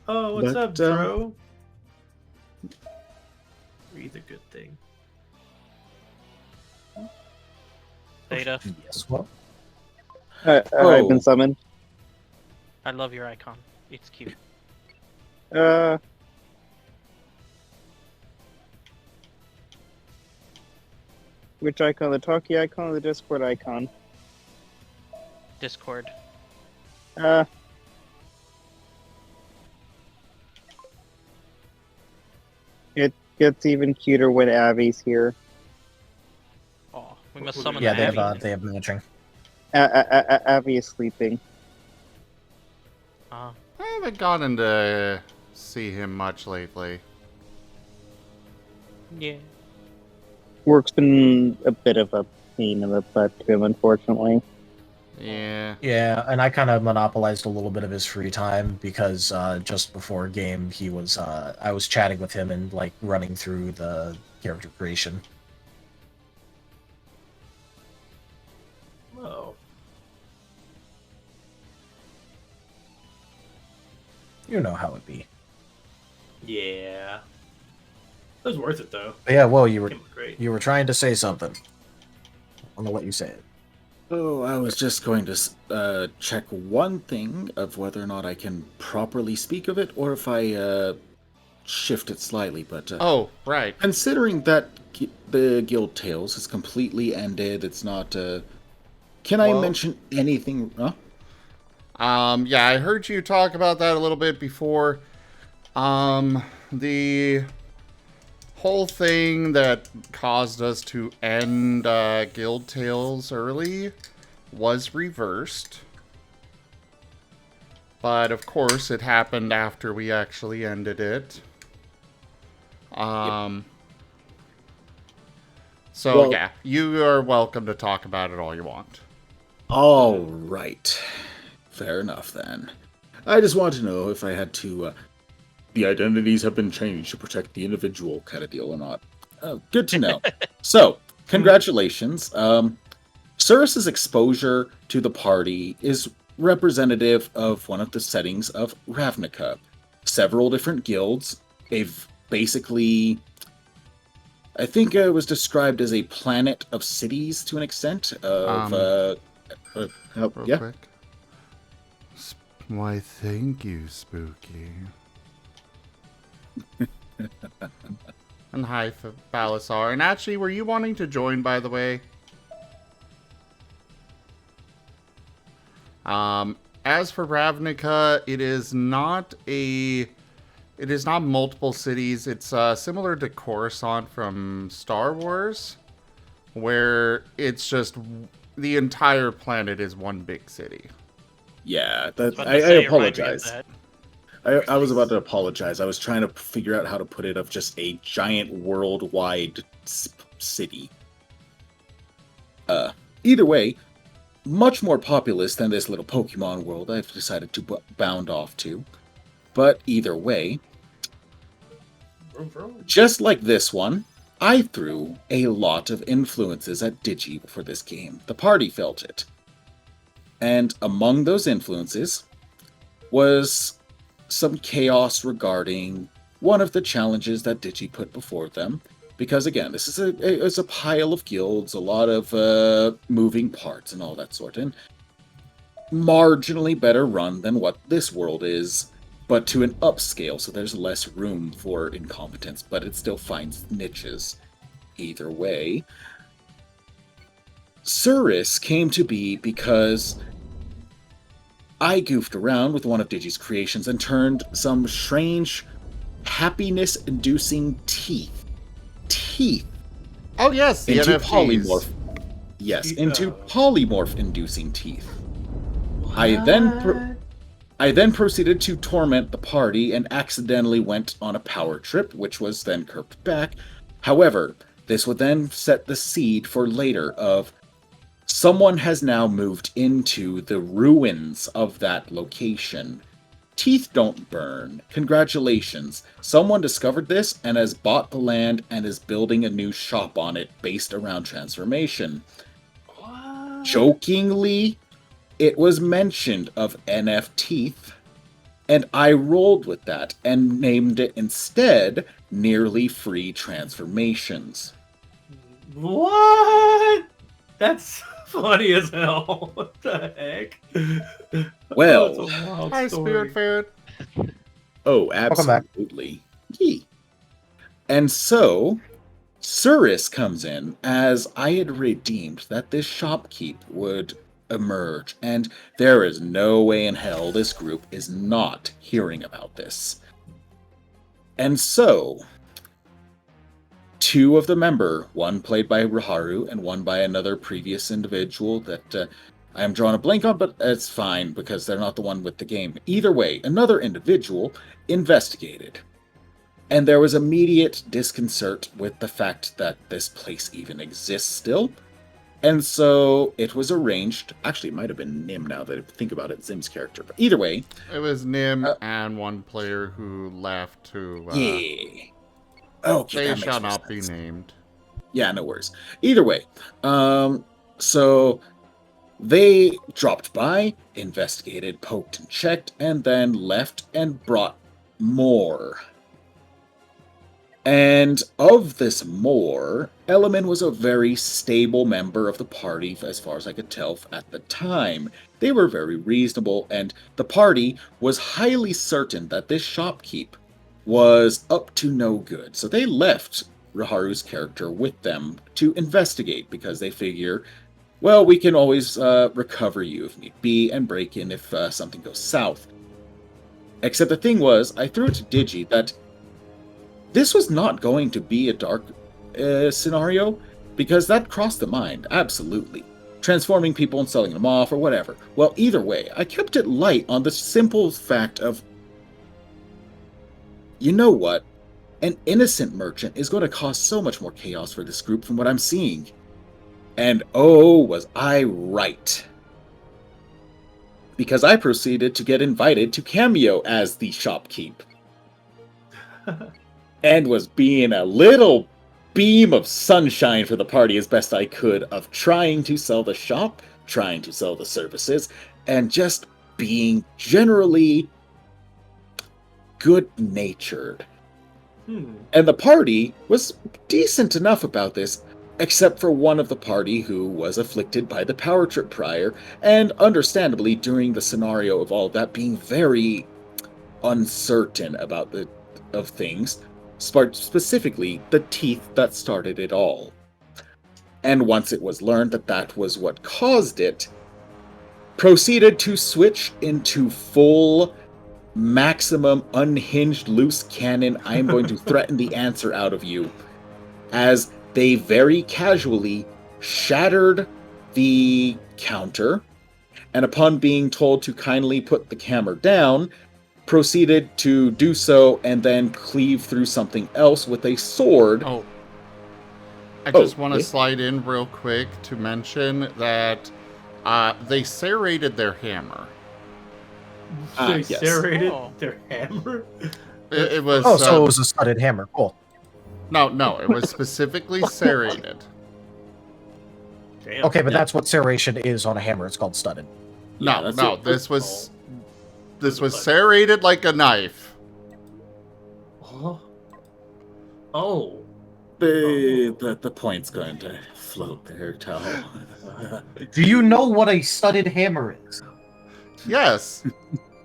Oh, what's But, up, bro? Read's a good thing. Theta, Yes, what? I've been summoned. I love your icon. It's cute. Which icon? The talkie icon or the Discord icon? Discord. It gets even cuter when Abby's here. Oh, we must summon Yeah, the Abby. they have matching. Abby is sleeping. I haven't gotten to see him much lately. Yeah. Work's been a bit of a pain in the butt to him, unfortunately. Yeah. Yeah, and I kind of monopolized a little bit of his free time because just before game, he was I was chatting with him and like running through the character creation. Oh. You know how it be. Yeah. It was worth it though. But yeah, well, Great. you were trying to say something. I'm gonna let you say it. Oh, I was just going to check one thing of whether or not I can properly speak of it, or if I shift it slightly. But Oh, right. considering that the Guild Tales is completely ended, it's not. Can I Well- mention anything? Huh? Yeah, I heard you talk about that a little bit before. The whole thing that caused us to end Guild Tales early was reversed. But of course, it happened after we actually ended it. So Well- yeah, you are welcome to talk about it all you want. All right. Fair enough then. I just want to know if I had to. The identities have been changed to protect the individual kind of deal or not. Good to know. So, congratulations. Cirrus's exposure to the party is representative of one of the settings of Ravnica. Several different guilds. They've basically. I think it was described as a planet of cities to an extent. Real Yeah. quick. Why, thank you, Spooky. And hi, Balasar. And actually, were you wanting to join, by the way? As for Ravnica, it is not multiple cities. It's similar to Coruscant from Star Wars, where it's just the entire planet is one big city. Yeah, I was about to I say, remind me of apologize. that. I was about to apologize. I was trying to figure out how to put it of just a giant worldwide city. Either way, much more populous than this little Pokemon world I've decided to bound off to. But either way, just like this one, I threw a lot of influences at Digi for this game. The party felt it. And among those influences was some chaos regarding one of the challenges that Digi put before them. Because again, this is a pile of guilds, a lot of moving parts and all that sort, and marginally better run than what this world is, but to an upscale, so there's less room for incompetence, but it still finds niches. Either way, Suris came to be because I goofed around with one of Digi's creations and turned some strange, happiness-inducing teeth. Oh yes, the into NFTs. polymorph. Yes, into polymorph-inducing teeth. I then proceeded to torment the party and accidentally went on a power trip, which was then curved back. However, this would then set the seed for later of someone has now moved into the ruins of that location. Teeth don't burn. Congratulations. Someone discovered this and has bought the land and is building a new shop on it based around transformation. What? Jokingly, it was mentioned of NF Teeth, and I rolled with that and named it instead Nearly Free Transformations. What? That's funny as hell. What the heck? Well, Hi, Spirit Ferret. Oh, absolutely. Yee. And so, Suris comes in as I had redeemed that this shopkeep would emerge, and there is no way in hell this group is not hearing about this. And so, two of the member, one played by Raharu and one by another previous individual that I am drawing a blank on, but it's fine because they're not the one with the game. Either way, another individual investigated. And there was immediate disconcert with the fact that this place even exists still. And so it was arranged. Actually, it might have been Nim now that I think about it, Zim's character. But either way. It was Nim and one player who left to... yeah. Okay, they shall not be named. Yeah, no worries. Either way. So they dropped by, investigated, poked and checked, and then left and brought more. And of this more, Elemen was a very stable member of the party, as far as I could tell at the time. They were very reasonable, and the party was highly certain that this shopkeep was up to no good. So they left Raharu's character with them to investigate, because they figure, well, we can always recover you if need be, and break in if something goes south. Except the thing was, I threw it to Digi that this was not going to be a dark scenario, because that crossed the mind, absolutely. Transforming people and selling them off, or whatever. Well, either way, I kept it light on the simple fact of, you know what? An innocent merchant is going to cause so much more chaos for this group from what I'm seeing. And oh, was I right. Because I proceeded to get invited to cameo as the shopkeep. And was being a little beam of sunshine for the party as best I could of trying to sell the shop, trying to sell the services, and just being generally good-natured. And the party was decent enough about this, except for one of the party who was afflicted by the power trip prior, and understandably during the scenario of all of that being very uncertain about of things, specifically the teeth that started it all. And once it was learned that that was what caused it, proceeded to switch into full maximum unhinged loose cannon, I am going to threaten the answer out of you, as they very casually shattered the counter, and upon being told to kindly put the camera down, proceeded to do so and then cleave through something else with a sword. Oh. I just want to slide in real quick to mention that they serrated their hammer. They serrated their hammer? It was... so it was a studded hammer. Cool. No, it was specifically serrated. Damn. Okay, but that's what serration is on a hammer. It's called studded. No, this was serrated like a knife. Oh. The point's going to float there, Tal. Do you know what a studded hammer is? Yes.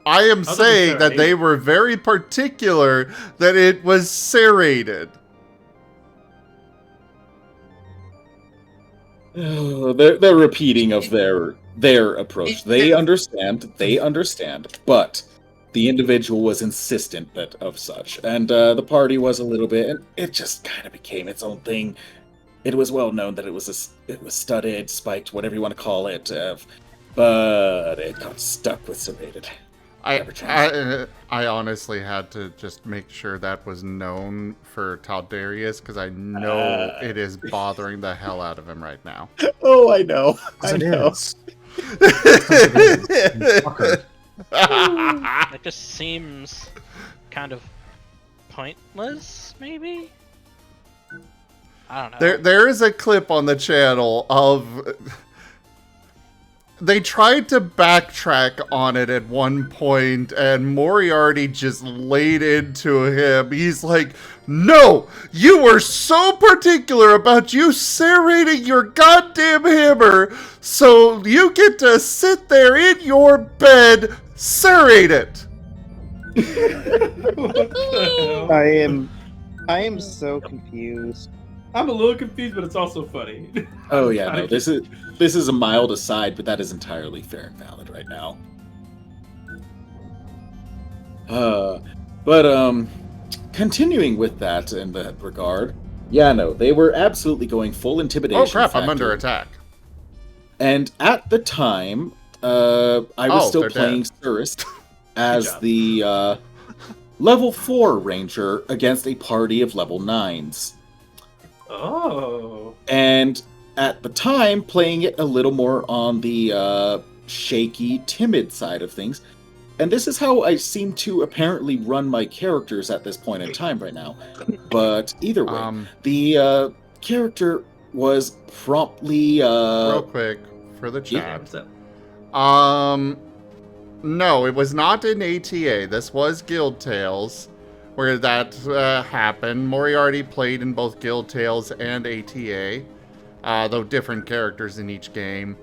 I am How does it saying that serenade? they were very particular that it was serrated. They're repeating of their approach. They understand, but the individual was insistent that of such, and the party was a little bit, and it just kind of became its own thing. It was well known that it was studded, spiked, whatever you want to call it, but it got stuck with serrated. I honestly had to just make sure that was known for Taldarius, because I know it is bothering the hell out of him right now. Oh, I know. I It know. is. Fucker. It just seems kind of pointless, maybe? I don't know. There is a clip on the channel of... They tried to backtrack on it at one point, and Moriarty just laid into him. He's like, no! You were so particular about you serrating your goddamn hammer, so you get to sit there in your bed, serrate it! What the hell? I am so confused. I'm a little confused, but it's also funny. Oh yeah, no, this is a mild aside, but that is entirely fair and valid right now. But continuing with that in that regard, yeah, no, they were absolutely going full intimidation. Oh crap, I'm factor. under attack. And at the time, I was still playing Cirrus as the level 4 ranger against a party of level 9s. Oh. And at the time, playing it a little more on the shaky, timid side of things. And this is how I seem to apparently run my characters at this point in time right now. But either way, the character was promptly... real quick, for the chat. Yeah, No, it was not in ATA. This was Guild Tales, where that happened. Moriarty played in both Guild Tales and ATA, though different characters in each game.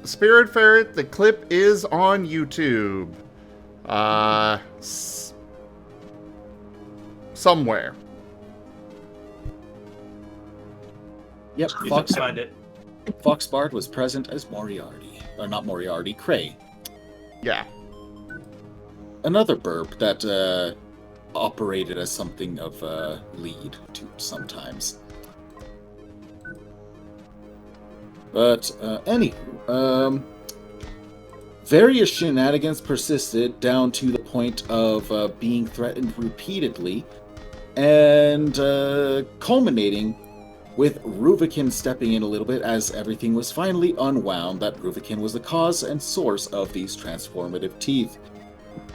Spirit Ferret, the clip is on YouTube. Somewhere. Yep, you should find it. Foxbard was present as Moriarty. Or not Moriarty, Cray. Yeah. Another burp that operated as something of a lead to sometimes. But anywho, various shenanigans persisted down to the point of being threatened repeatedly, and culminating with Ruvicin stepping in a little bit as everything was finally unwound that Ruvicin was the cause and source of these transformative teeth.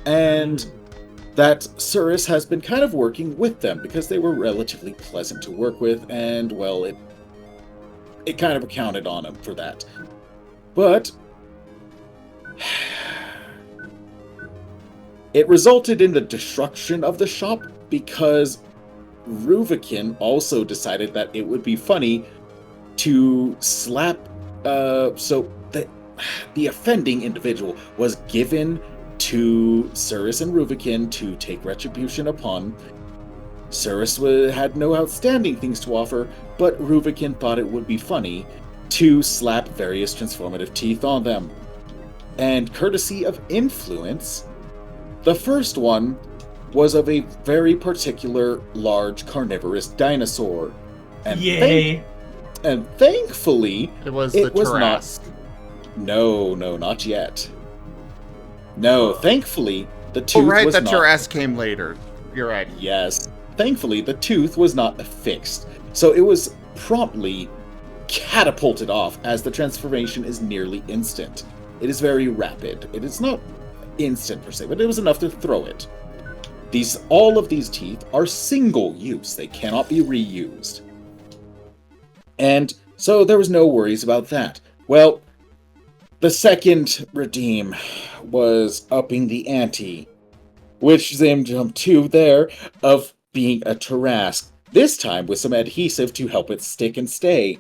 And that Cirrus has been kind of working with them because they were relatively pleasant to work with, and, well, it kind of accounted on him for that. But it resulted in the destruction of the shop because Ruvicin also decided that it would be funny to slap... so the offending individual was given to Cirrus and Ruvicin to take retribution upon. Cirrus had no outstanding things to offer, but Ruvicin thought it would be funny to slap various transformative teeth on them. And courtesy of influence, the first one was of a very particular large carnivorous dinosaur. And Yay! Thankfully, it was not. No, not yet. No, thankfully, the tooth was not... Oh, right, that Jurass came later. You're right. Yes. Thankfully, the tooth was not affixed, so it was promptly catapulted off as the transformation is nearly instant. It is very rapid. It is not instant per se, but it was enough to throw it. All of these teeth are single use. They cannot be reused. And so there was no worries about that. Well, the second redeem was upping the ante which Zim jumped to there, of being a Tarask, this time with some adhesive to help it stick and stay,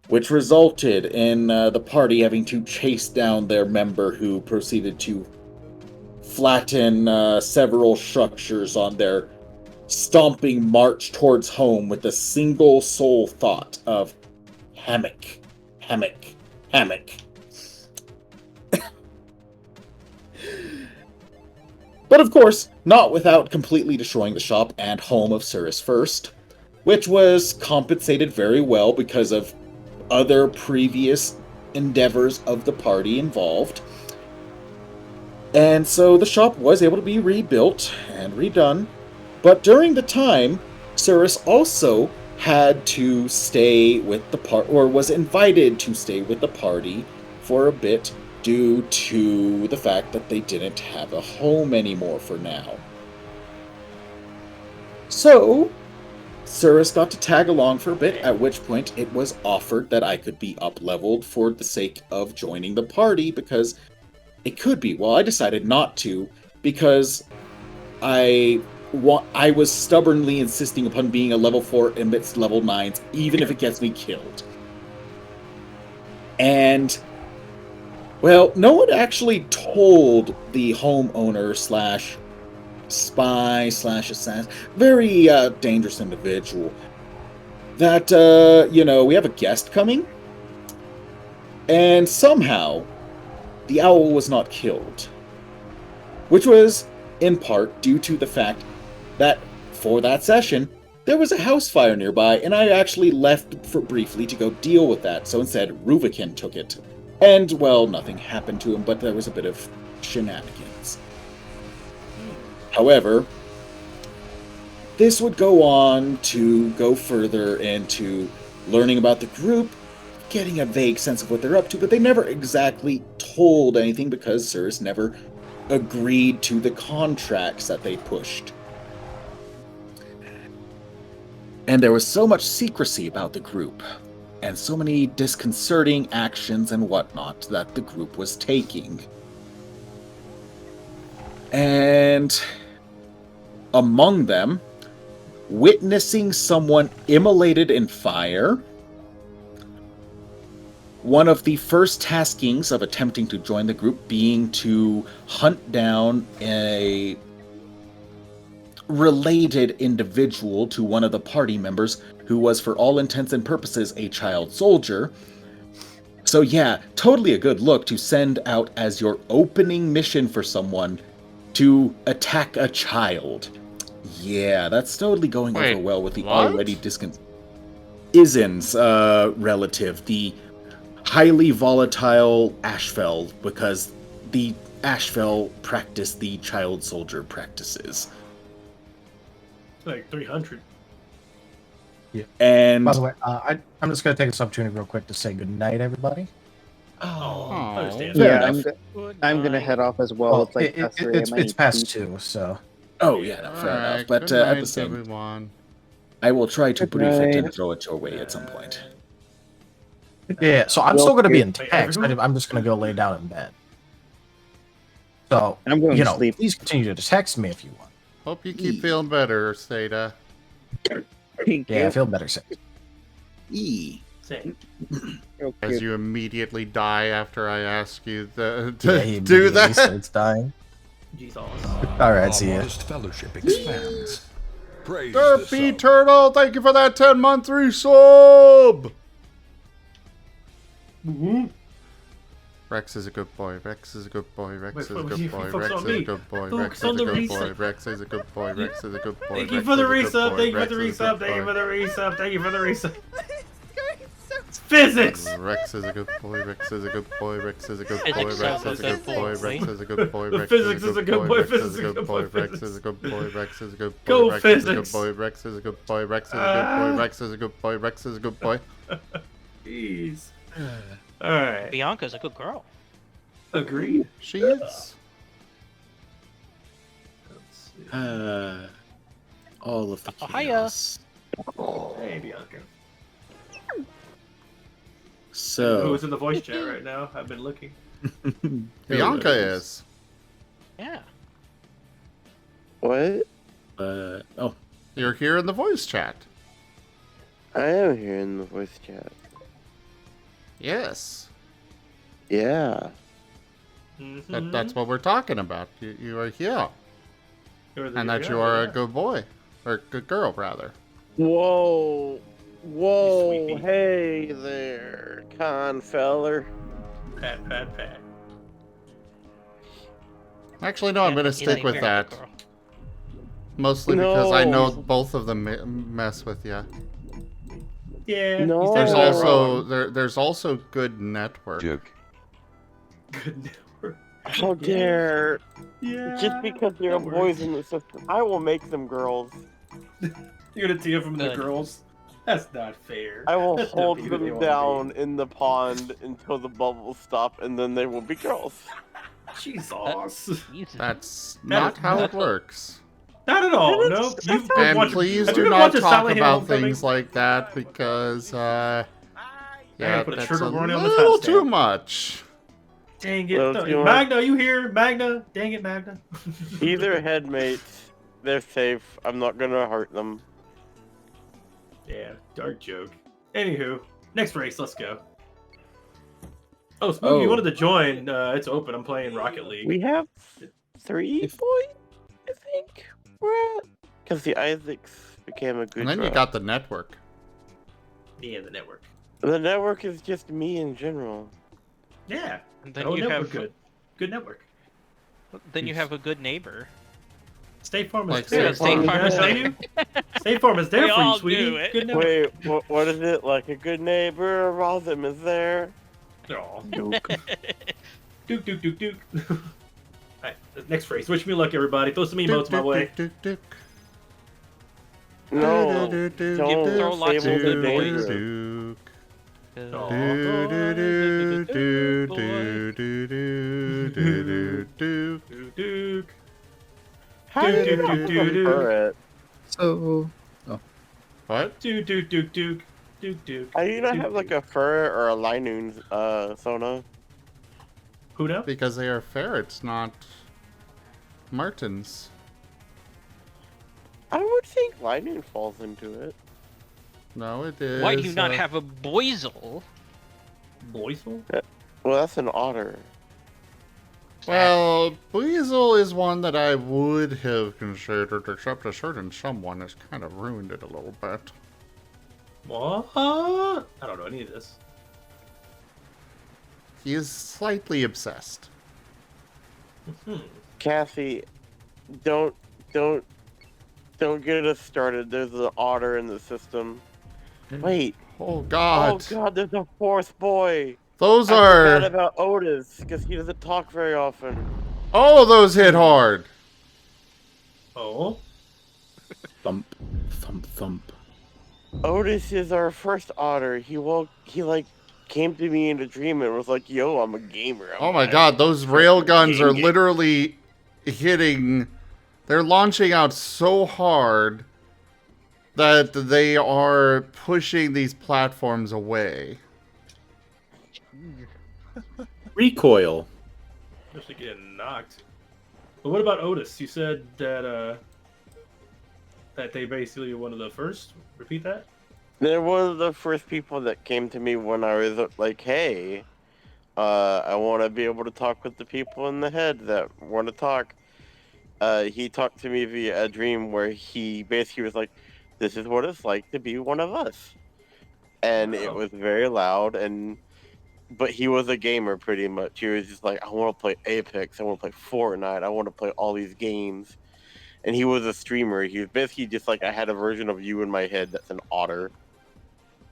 which resulted in the party having to chase down their member who proceeded to flatten several structures on their stomping march towards home with the single sole thought of hammock, hammock, hammock. But of course, not without completely destroying the shop and home of Cirrus First, which was compensated very well because of other previous endeavors of the party involved. And so the shop was able to be rebuilt and redone. But during the time, Cirrus also had to stay with the or was invited to stay with the party for a bit due to the fact that they didn't have a home anymore for now. So, Cirrus got to tag along for a bit, at which point it was offered that I could be up-leveled for the sake of joining the party, because it could be. Well, I decided not to, because I was stubbornly insisting upon being a level 4 amidst level 9s, even if it gets me killed. And, well, no one actually told the homeowner slash spy slash assassin, very dangerous individual, that, we have a guest coming, and somehow the owl was not killed, which was in part due to the fact that for that session there was a house fire nearby, and I actually left for briefly to go deal with that. So instead, Ruvakin took it, and well, nothing happened to him, but there was a bit of shenanigans. However, this would go on to go further into learning about the group, getting a vague sense of what they're up to, but they never exactly told anything because Cirrus never agreed to the contracts that they pushed. And there was so much secrecy about the group, and so many disconcerting actions and whatnot that the group was taking. And among them, witnessing someone immolated in fire, one of the first taskings of attempting to join the group being to hunt down a related individual to one of the party members who was, for all intents and purposes, a child soldier. So yeah, totally a good look to send out as your opening mission for someone to attack a child. Yeah, that's totally going over well with the already Izin's relative, the highly volatile Ashfell, because the Ashfell practice the child soldier practices. It's like 300. Yeah. And by the way, I'm just going to take this opportunity real quick to say good night, everybody. I understand. Yeah, I'm gonna head off as well. Well, It's like it's past 2, so. Oh yeah, no, fair enough. But at the same, everyone. I will try to brief it and throw it your way at some point. Yeah, so I'm still going to be in text. I'm just going to go lay down in bed. So, I'm going to sleep. Please continue to text me if you want. Hope you keep feeling better, Seda. Yeah, I feel better. Same. As you immediately die after I ask you to he do that. Starts dying. Jesus. All right, see ya. Modest fellowship expands. Praise the Derpy sun. Turtle, thank you for that 10-month resub. Rex is a good boy. Rex is a good boy. Rex is a good boy. Rex is a good boy. Rex is a good boy. Rex is a good boy. Rex is a good boy. Thank you for the resub. Thank you for the resub. Thank you for the resub. Thank you for the resub. It's physics. Rex is a good boy. Rex is a good boy. Rex is a good boy. Rex is a good boy. Rex is a good boy. The physics is a good boy. Physics is a good boy. Rex is a good boy. Rex is a good boy. Go Rex is a good physics. boy. Rex is a good boy. Rex is a good boy. Rex is a good boy. Rex is a good boy. Jeez. All right. Bianca's a good girl. Agreed. She is. All of the Hiya. chaos. Hey, Bianca. So Who's in the voice chat right now? I've been looking. Bianca is. Yeah. What? Oh. You're here in the voice chat. I am here in the voice chat. Yes. Yeah. That's what we're talking about. You are here. And that you are a good boy. Or good girl, rather. Whoa. Whoa. Hey there, con feller. Pat, pat, pat. Actually, no, I'm going to stick with that. Girl. Mostly because I know No. both of them mess with you. Yeah. No. There's also good network. Joke. Good network. How dare. Yeah. Just because there are boys in the system, I will make them girls. You're gonna tear from the girls? That's not fair. I will That's hold not who they them wanna down in the pond until the bubbles stop, and then they will be girls. Jesus. That's not how it works. Not at all. No. And please do not talk about things like that because, yeah, put a that's trigger a warning on the little timestamp. too much. Dang it. Well, No, Magna, you here? Magna? Dang it, Magna. Either headmates, they're safe. I'm not gonna hurt them. Yeah, dark joke. Anywho, next race, let's go. Oh, Smooth, you wanted to join. It's open. I'm playing Rocket League. We have 3 boys, I think. We're at. Because the Isaacs became a good And then you drive. got the network. Yeah, the network. The network is just me in general. Yeah. And then Oh, you network have good. Good network. Then you have a good neighbor. State Farm is Like there. State Farm is Tell you? State Farm is there We for you, all sweetie. do it. Good network. Wait, what is it? Like a good neighbor, Rosem is there? Oh. Duke. Duke, Duke, Duke, Duke. Alright, next race. Wish me luck, everybody. Throw some emotes my way. No, Give don't throw lots of disable the good dangerous. Duke. How do you not prefer it? So, What? Duke, Duke, Duke, Duke. Duke, Duke. How do you not have like a fur or a Linoon, Sona? Who now? Because they are ferrets, not Martens. I would think Linoon falls into it. No, it is. Why do you not have a Boisel? Boisel? Well, that's an otter. Well, Weasel is one that I would have considered, except a certain someone has kind of ruined it a little bit. What? I don't know any of this. He is slightly obsessed. Cassie, don't get us started. There's an otter in the system. Wait. Oh God. Oh God, there's a 4th boy. Those I are. forgot about Otis because he doesn't talk very often. Oh, those hit hard. Oh. Thump, thump, thump. Otis is our first otter. He came to me in a dream and was like, "Yo, I'm a gamer." Oh my God, those rail guns are literally hitting. They're launching out so hard that they are pushing these platforms away. Recoil. Just getting knocked. But what about Otis? You said that that they basically one of the first. Repeat that. They're one of the first people that came to me when I was like, "Hey, I want to be able to talk with the people in the head that want to talk." He talked to me via a dream where he basically was like, "This is what it's like to be one of us," and it was very loud but he was a gamer pretty much. He was just like, I want to play Apex, I want to play Fortnite, I want to play all these games. And he was a streamer. He was basically just like, I had a version of you in my head that's an otter.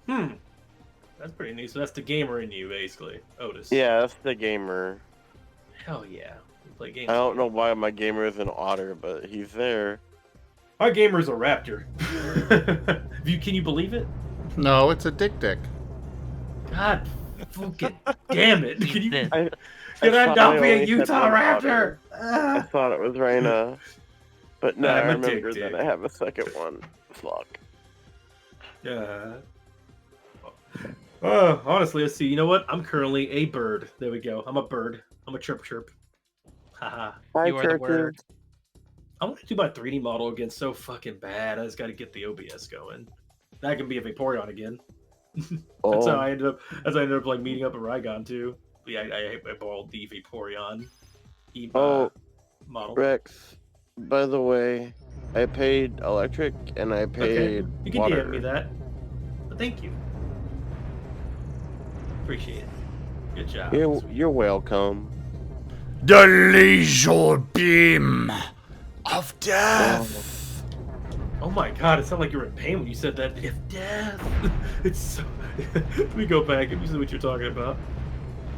That's pretty neat. So that's the gamer in you, basically, Otis. Yeah, that's the gamer. Hell yeah. We play games. I don't know why my gamer is an otter, but he's there. Our gamer's a raptor. Can you believe it? No, it's a dick. God fucking damn it. Can you... I Can I thought not I be a only had Utah one Raptor? otter. I thought it was Raina. But no, I I'm a remember dick. that I have a second one. Fuck. Honestly, let's see. You know what? I'm currently a bird. There we go. I'm a bird. I'm a chirp chirp. Haha. Hi, You are the word. I want to do my 3D model again so fucking bad. I just got to get the OBS going. That can be a Vaporeon again. That's how I ended up. That's how I ended up like meeting up with Rygon too. But yeah, I borrowed the Vaporeon model. Rex, by the way, I paid electric and I paid You can water. DM me that. But thank you. Appreciate it. Good job. You're welcome. The laser beam of death. Oh my god, it sounded like you were in pain when you said that. If death. It's so. Let me go back and see what you're talking about.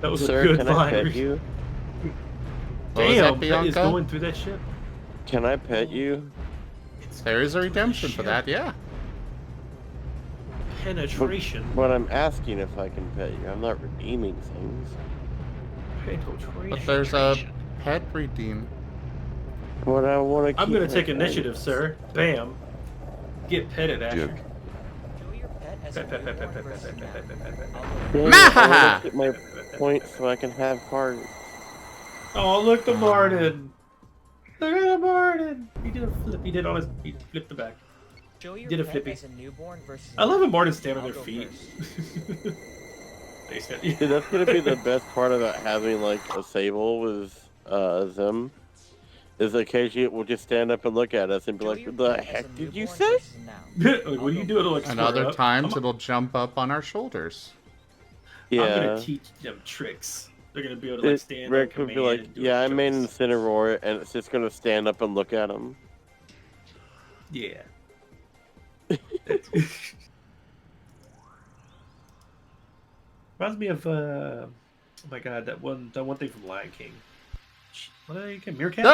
That was Sir, a good can line. I pet you? Damn, that is going through that ship. Can I pet you? There is a redemption for that, yeah. Penetration. But I'm asking if I can pet you. I'm not redeeming things. Penetration. But there's a pet redeem. What I want to keep. I'm gonna take initiative, sir. Bam. Get petted, Asher. I want to keep my points so I can have cards. Oh, look, the Marten. Look at the Marten. He did a flip. He did on his. He flipped the back. He did a flippy. I love when Martens stand on their feet. Dude, that's gonna be the best part about having like a Sable with them. Is occasionally it will just stand up and look at us and be like, "What the heck did you say?" What do you do? It'll like And other times it'll jump up on our shoulders. Yeah. I'm gonna teach them tricks. They're gonna be able to like stand Rick up, would be like, "Yeah, I made an Incineroar," and it's just gonna stand up and look at him. Yeah. Reminds me of oh my god, that one thing from Lion King. What are they? Meerkats?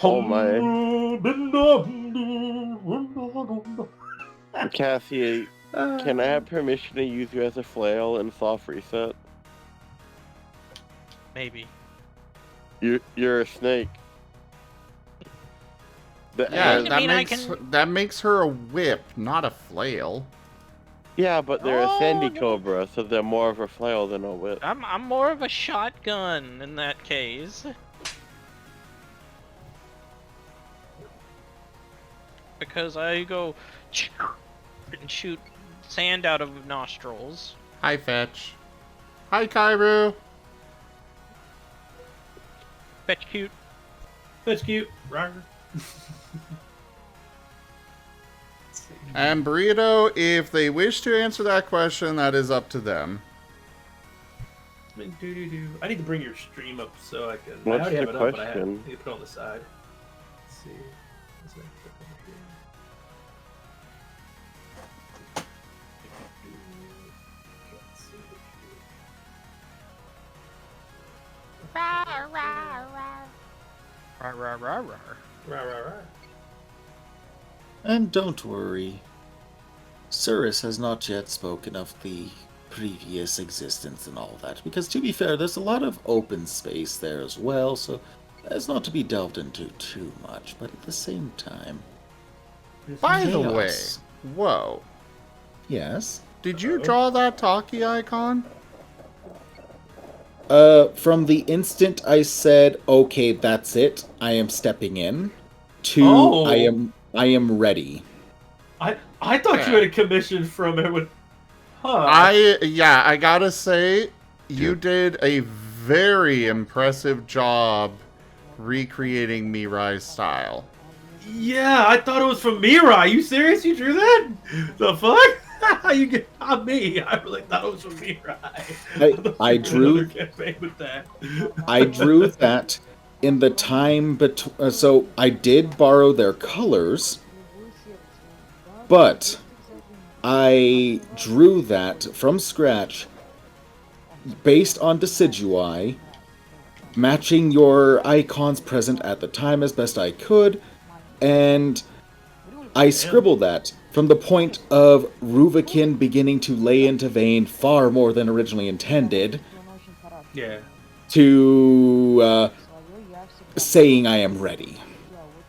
Oh my. Cassie, can I have permission to use you as a flail in soft reset? Maybe. You're a snake. That makes her a whip, not a flail. Yeah, but they're a sandy cobra, so they're more of a flail than a whip. I'm more of a shotgun in that case. Because I go and shoot sand out of nostrils. Hi, Fetch. Hi, Kairu. Fetch cute. Fetch cute. Rawr. And Burrito, if they wish to answer that question, that is up to them. I need to bring your stream up so I can. What's I already have the it up, but I question? need to put it on the side. Let's see. Let's make it up here. Let's see And don't worry, Cirrus has not yet spoken of the previous existence and all that, because to be fair, there's a lot of open space there as well, so that's not to be delved into too much, but at the same time... By the way, whoa. Yes? Did you draw that Taki icon? From the instant I said, okay, that's it, I am stepping in, to I am ready. I thought you had a commission from it with... Huh. I gotta say, you did a very impressive job recreating Mirai's style. Yeah, I thought it was from Mirai. You serious? You drew that? The fuck? You get on me. I really thought it was from Mirai. I drew with that. I drew that in the time between. So I did borrow their colors, but I drew that from scratch based on Decidui, matching your icons present at the time as best I could, and I scribbled that from the point of Ruvakin beginning to lay into vein far more than originally intended. Yeah. To saying I am ready.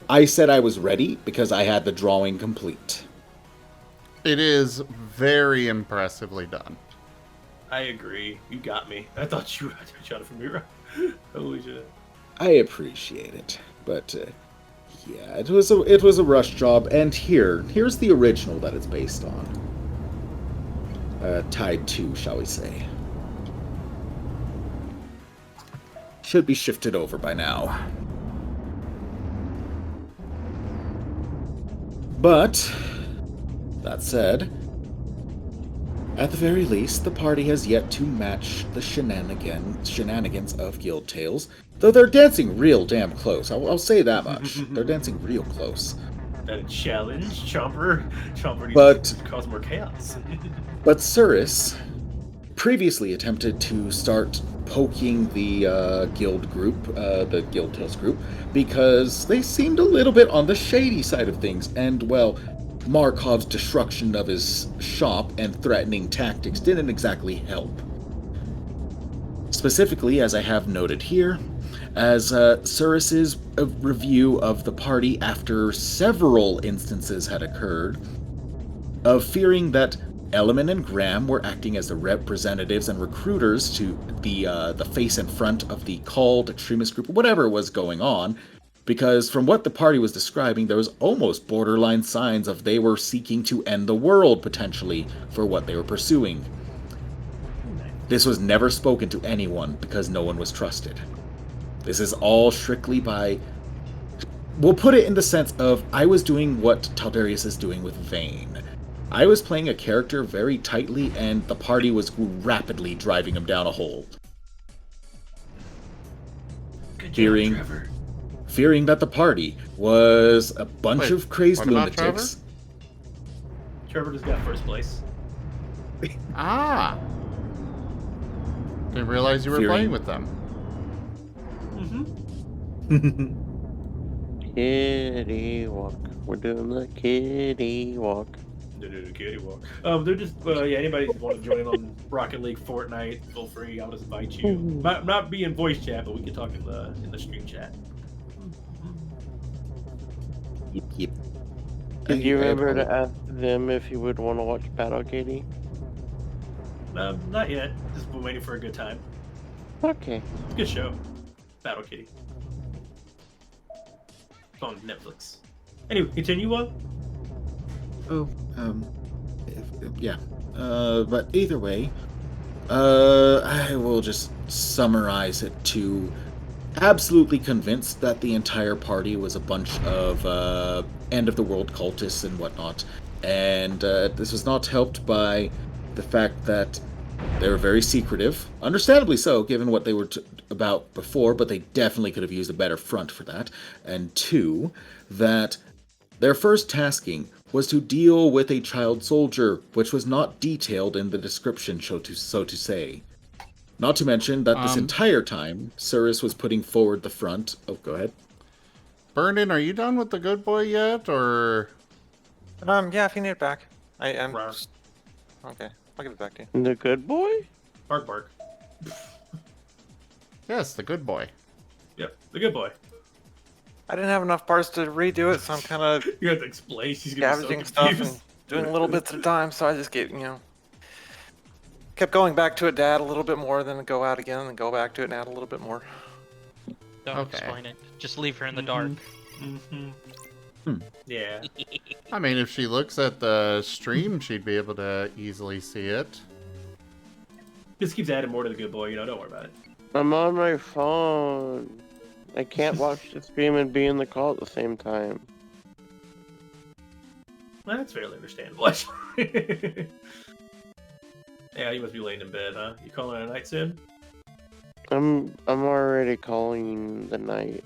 I said I was ready because I had the drawing complete. It is very impressively done. I agree. You got me. I thought you shot it from here. Holy shit. I appreciate it, but yeah, it was a rush job, and here's the original that it's based on. Tied to, shall we say. Should be shifted over by now. But, that said, at the very least, the party has yet to match the shenanigans of Guild Tales, though they're dancing real damn close. I'll say that much. They're dancing real close. That challenge, Chomper needs to cause more chaos. But Cirrus previously attempted to start poking the guild group, the Guild Tales group, because they seemed a little bit on the shady side of things, and, well, Markov's destruction of his shop and threatening tactics didn't exactly help. Specifically, as I have noted here, as Cirrus's review of the party after several instances had occurred, of fearing that Element and Graham were acting as the representatives and recruiters to the face and front of the called extremist group, whatever was going on, because from what the party was describing, there was almost borderline signs of they were seeking to end the world, potentially, for what they were pursuing. This was never spoken to anyone because no one was trusted. This is all strictly by... We'll put it in the sense of, I was doing what Taldarius is doing with Vayne. I was playing a character very tightly, and the party was rapidly driving him down a hole. Good job, Trevor. Fearing that the party was a bunch of crazed lunatics. Trevor just got first place. Ah! Didn't realize you were playing with them. Kitty walk. We're doing the kitty walk. They're doing the kitty walk. They're just, yeah, anybody want to join on Rocket League, Fortnite, feel free. I'll just invite you. Not be in voice chat, but we can talk in the stream chat. Yep. Did you remember to ask them if you would want to watch Battle Katie? Not yet. Just been waiting for a good time. Okay. It's a good show. Battle Kitty. It's on Netflix. Anyway, continue on. Yeah. But either way, I will just summarize it to absolutely convinced that the entire party was a bunch of end-of-the-world cultists and whatnot. And this was not helped by the fact that they were very secretive. Understandably so, given what they were about before, but they definitely could have used a better front for that. And two, that their first tasking was to deal with a child soldier, which was not detailed in the description, so to say. Not to mention that this entire time, Cirrus was putting forward the front. Oh, go ahead. Burnin, are you done with the good boy yet, or...? Yeah, if you need it back. I'm... Okay, I'll give it back to you. The good boy? Bark, bark. Yes, the good boy. Yep, the good boy. I didn't have enough parts to redo it, so I'm kind of... You have to explain. She's scavenging stuff and doing little bits at a time, so I just get, kept going back to it to add a little bit more, then go out again, and go back to it and add a little bit more. Don't explain it. Just leave her in the dark. Yeah. I mean, if she looks at the stream, she'd be able to easily see it. Just keeps adding more to the good boy, don't worry about it. I'm on my phone. I can't watch the stream and be in the call at the same time. That's fairly understandable, actually. Yeah, you must be laying in bed, huh? You calling it a night soon? I'm already calling the night.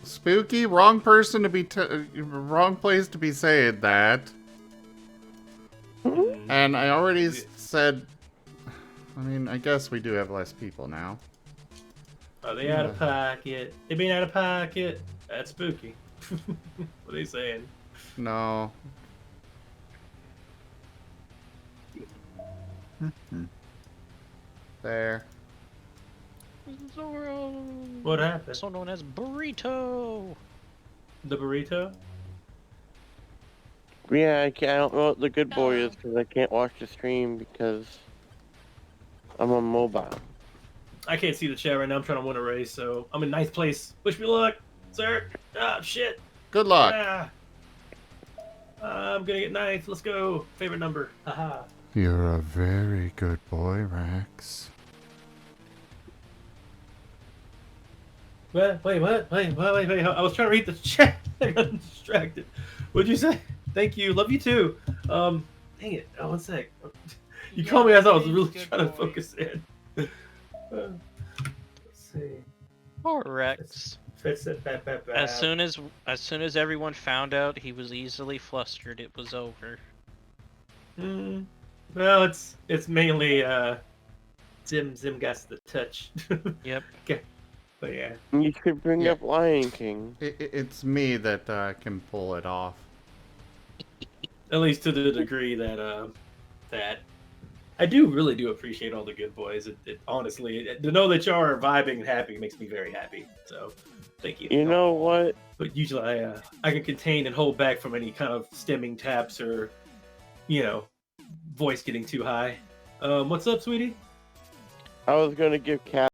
Spooky, wrong person to be wrong place to be saying that. And I already said, I mean, I guess we do have less people now. Are they out of pocket? They being out of pocket? That's spooky. What are they saying? No. There. Zoro. What happened? Also known as Burrito. The burrito? Yeah, I don't know what the good boy is because I can't watch the stream because I'm on mobile. I can't see the chat right now. I'm trying to win a race, so I'm in ninth place. Wish me luck, sir. Ah, shit. Good luck. Ah. I'm gonna get ninth. Let's go. Favorite number. Haha. You're a very good boy, Rex. What? Wait, what? Wait. I was trying to read the chat. I got distracted. What'd you say? Thank you. Love you too. Dang it. Oh, one sec. You called me as I was really trying to focus in. Let's see. Poor Rex. As soon as everyone found out he was easily flustered, it was over. Well, it's mainly Zim gets the touch. Yep. Okay. But yeah. You should bring up Lion King. It's me that can pull it off. At least to the degree that that I really do appreciate all the good boys. It honestly, to know that y'all are vibing and happy makes me very happy. So, thank you. You know what? But usually I can contain and hold back from any kind of stemming taps or, voice getting too high. What's up, sweetie? I was gonna give Cat.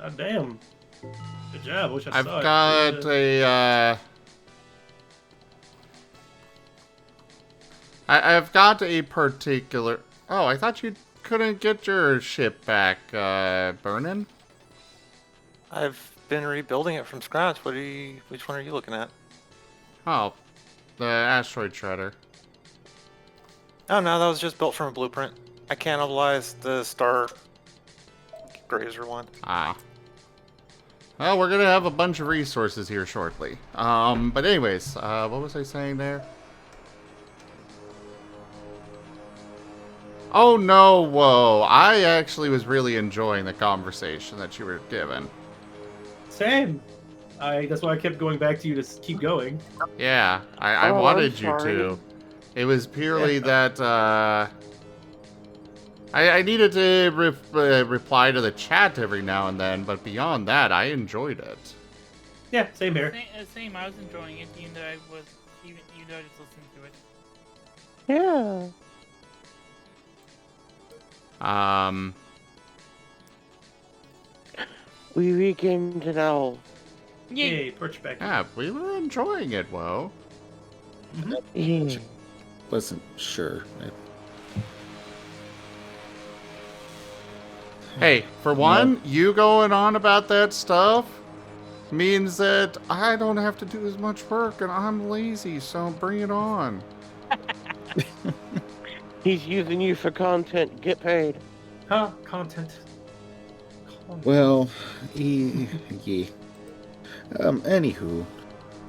God damn. Good job. Wish I I've saw it. got I've got a particular. Oh, I thought you couldn't get your ship back, Burnin'? I've been rebuilding it from scratch. Which one are you looking at? Oh, the asteroid shredder. Oh no, that was just built from a blueprint. I cannibalized the star grazer one. Ah. Well, we're gonna have a bunch of resources here shortly. But anyways, what was I saying there? Oh no, whoa. I actually was really enjoying the conversation that you were given. Same. That's why I kept going back to you to keep going. Yeah, I wanted you to. It was purely that, I needed to reply to the chat every now and then, but beyond that, I enjoyed it. Yeah, same here. Same. I was enjoying it, even though I just listening to it. Yeah. We regained an owl. Yay, perch back. Yeah, we were enjoying it, whoa. Yeah. Wasn't sure. Hey, for one, you going on about that stuff means that I don't have to do as much work, and I'm lazy, so bring it on. He's using you for content. Get paid. Huh? Content. Well, yeah. Anywho.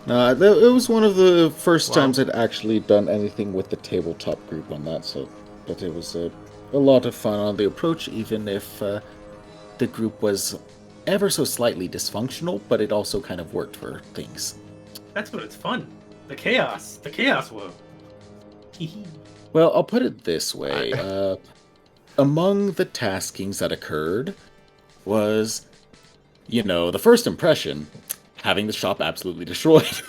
It was one of the first times I'd actually done anything with the tabletop group on that, so but it was a lot of fun on the approach, even if the group was ever so slightly dysfunctional, but it also kind of worked for things. That's when it's fun. The chaos world. Well, I'll put it this way. Among the taskings that occurred was, the first impression, having the shop absolutely destroyed.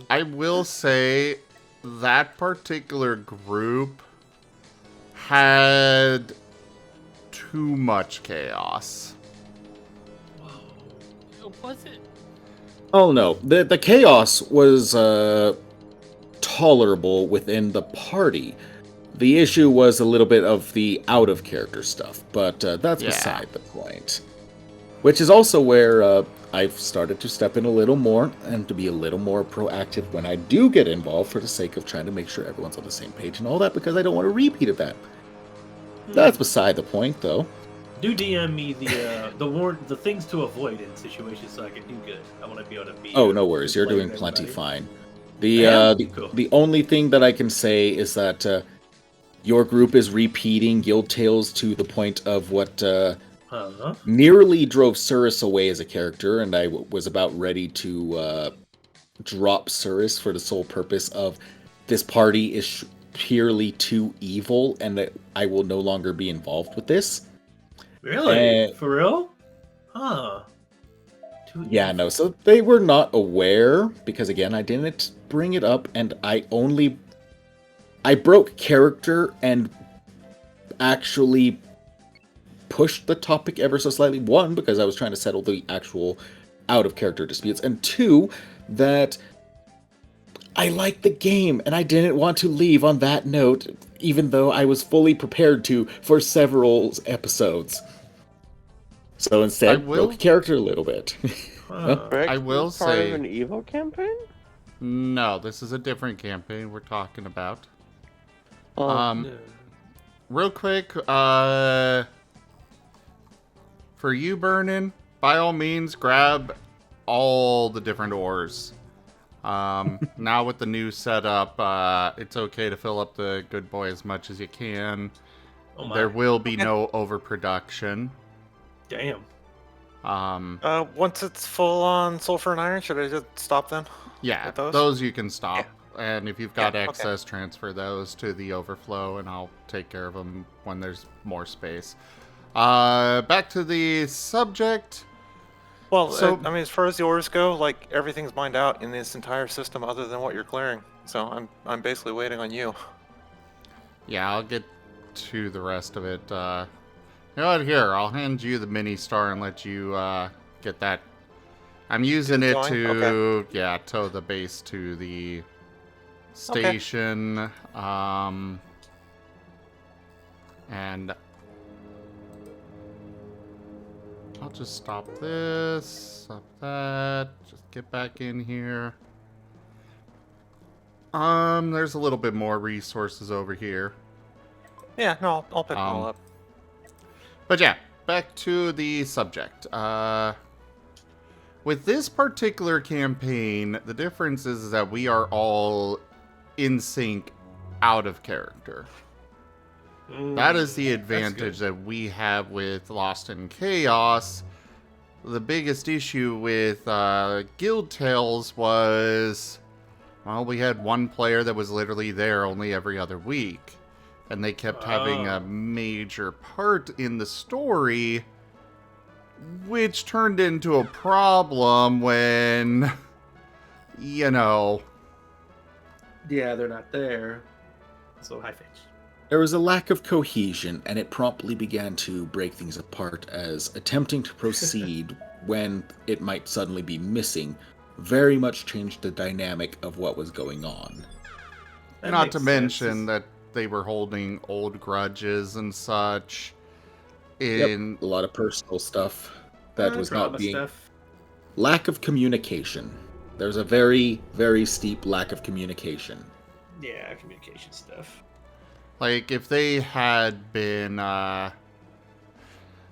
I will say that particular group had too much chaos. Whoa. Was it? Oh no, the chaos was tolerable within the party. The issue was a little bit of the out-of-character stuff, but that's beside the point. Which is also where I've started to step in a little more and to be a little more proactive when I do get involved for the sake of trying to make sure everyone's on the same page and all that, because I don't want a repeat of that. That's beside the point, though. Do DM me the things to avoid in situations so I can do good. I want to be able to be. Oh, no worries. You're doing plenty fine. The only thing that I can say is that your group is repeating Guild Tales to the point of what nearly drove Cirrus away as a character, and I was about ready to drop Cirrus for the sole purpose of this party is purely too evil, and that I will no longer be involved with this. Really? For real? Huh. Yeah, no, so they were not aware, because again, I didn't bring it up, and I broke character and actually pushed the topic ever so slightly. One, because I was trying to settle the actual out-of-character disputes, and two, that I liked the game, and I didn't want to leave on that note, even though I was fully prepared to for several episodes. So instead, broke character a little bit. I will say... part of say... an evil campaign? No, this is a different campaign we're talking about. Real quick, for you, Burnin', by all means, grab all the different ores. Now with the new setup, it's okay to fill up the good boy as much as you can. There will be no overproduction. Damn. Once it's full on sulfur and iron, should I just stop then? Yeah, with those you can stop. Yeah. And if you've got excess, transfer those to the overflow, and I'll take care of them when there's more space. Back to the subject. Well, so, I mean, as far as the ores go, like, everything's mined out in this entire system other than what you're clearing. So I'm basically waiting on you. Yeah, I'll get to the rest of it. You know what, here, I'll hand you the mini star and let you get that. I'm using it to, tow the base to the station. And I'll just stop this, stop that, just get back in here. There's a little bit more resources over here. Yeah, no, I'll pick them all up. But yeah, back to the subject. With this particular campaign, the difference is that we are all in sync out of character. That is the advantage that we have with Lost in Chaos. The biggest issue with Guild Tales was, well, we had one player that was literally there only every other week. And they kept having a major part in the story, which turned into a problem when, you know... Yeah, they're not there. So high pitch. There was a lack of cohesion, and it promptly began to break things apart as attempting to proceed when it might suddenly be missing very much changed the dynamic of what was going on. Not to mention that they were holding old grudges and such. A lot of personal stuff that was not being... Lack of communication. There's a very, very steep lack of communication. Yeah, communication stuff. Like, if they had been,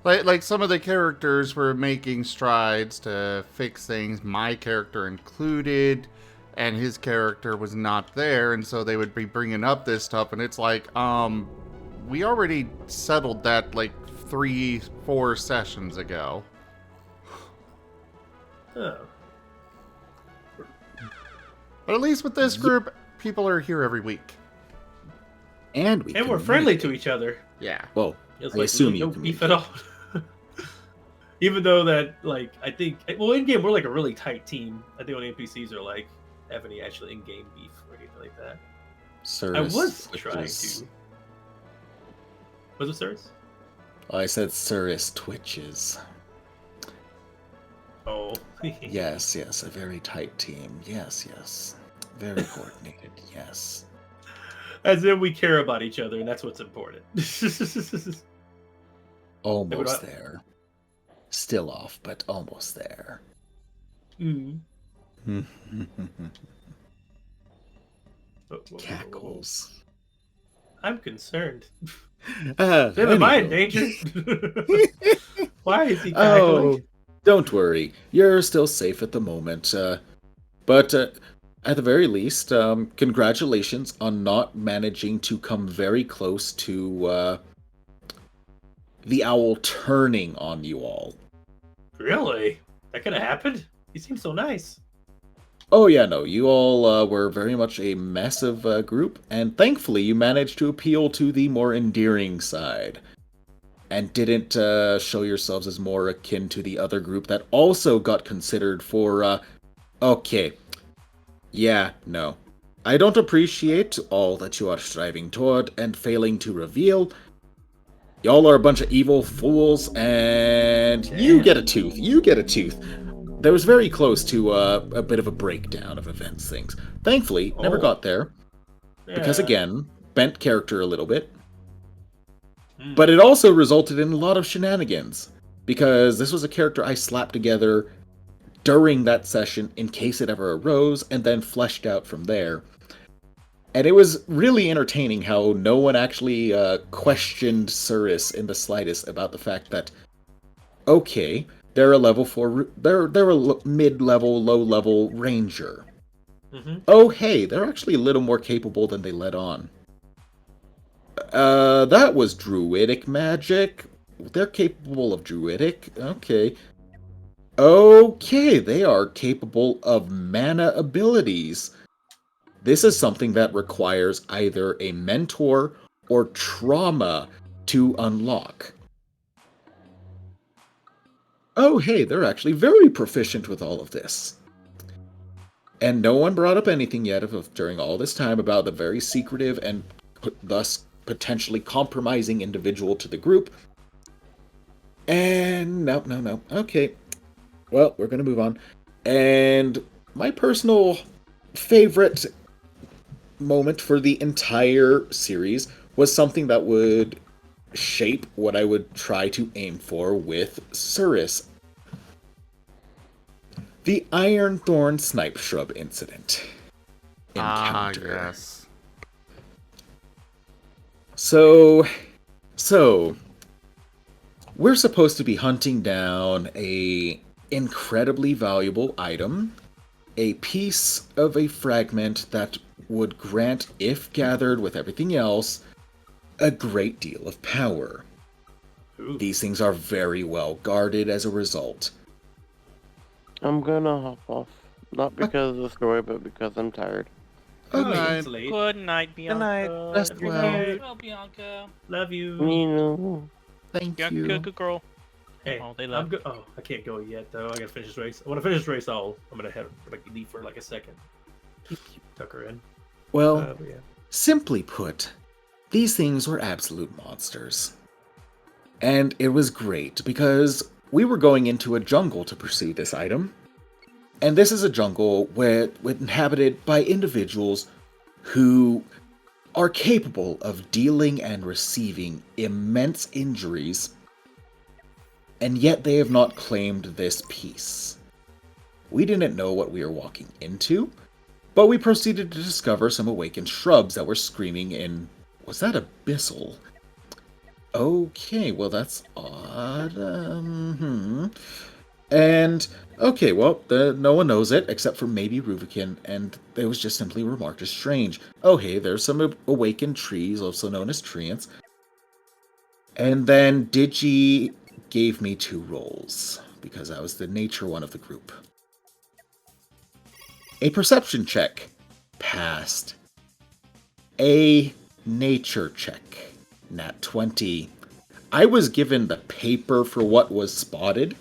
like some of the characters were making strides to fix things, my character included, and his character was not there, and so they would be bringing up this stuff, and it's like, we already settled that, like, 3-4 sessions ago. Oh. But at least with this group, people are here every week. And we're friendly to each other. Yeah. Well, it's I like assume no you beef at all. Even though that, like, I think, well, in game we're like a really tight team. I think when NPCs are like have any actually in-game beef or anything like that. Service I was twitches. trying to. Was it service? Oh, I said Cirrus twitches. Oh. Yes, a very tight team. Yes. Very coordinated, yes. As in we care about each other, and that's what's important. Almost there. Still off, but almost there. Cackles. I'm concerned. Anyway. Am I in danger? Why is he cackling? Oh, don't worry. You're still safe at the moment. But at the very least, congratulations on not managing to come very close to the owl turning on you all. Really? That could have happened? He seems so nice. Oh yeah, no, you all were very much a massive group, and thankfully you managed to appeal to the more endearing side, and didn't show yourselves as more akin to the other group that also got considered for, okay. Yeah, no. I don't appreciate all that you are striving toward and failing to reveal. Y'all are a bunch of evil fools, and you get a tooth. There was very close to a bit of a breakdown of events things. Thankfully, never got there. Because again, bent character a little bit. But it also resulted in a lot of shenanigans. Because this was a character I slapped together during that session in case it ever arose, and then fleshed out from there. And it was really entertaining how no one actually questioned Cirrus in the slightest about the fact that, okay, they're a level 4, they're a mid-level, low-level ranger. Oh, hey, they're actually a little more capable than they let on. That was druidic magic. They're capable of druidic. Okay. Okay, they are capable of mana abilities. This is something that requires either a mentor or trauma to unlock. Oh, hey, they're actually very proficient with all of this. And no one brought up anything yet during all this time about the very secretive and thus potentially compromising individual to the group. And no. Okay. Well, we're going to move on. And my personal favorite moment for the entire series was something that would shape what I would try to aim for with Cirrus. The Ironthorn Snipe Shrub incident. encounter. Yes. So, we're supposed to be hunting down a incredibly valuable item, a piece of a fragment that would grant, if gathered with everything else, a great deal of power. Ooh. These things are very well guarded as a result. I'm gonna hop off. Not because of the story, but because I'm tired. Good Oh, night. it's late. Good night, Bianca. night. Rest Good well. night. Well, Bianca. Love you. You know. Thank Bianca, you. good girl. Hey, Oh, they I'm left. good. Oh, I can't go yet though. I gotta finish this race. When I finish this race, I'm gonna leave for like a second. Tuck her in. Well, But yeah. simply put, these things were absolute monsters. And it was great because we were going into a jungle to pursue this item. And this is a jungle inhabited by individuals who are capable of dealing and receiving immense injuries, and yet they have not claimed this piece. We didn't know what we were walking into, but we proceeded to discover some awakened shrubs that were screaming in... Was that abyssal? Okay, well that's odd. And, okay, well, no one knows it, except for maybe Rubikin, and it was just simply remarked as strange. Oh, hey, there's some awakened trees, also known as treants. And then Digi gave me 2 rolls, because I was the nature one of the group. A perception check. Passed. A nature check. Nat 20. I was given the paper for what was spotted,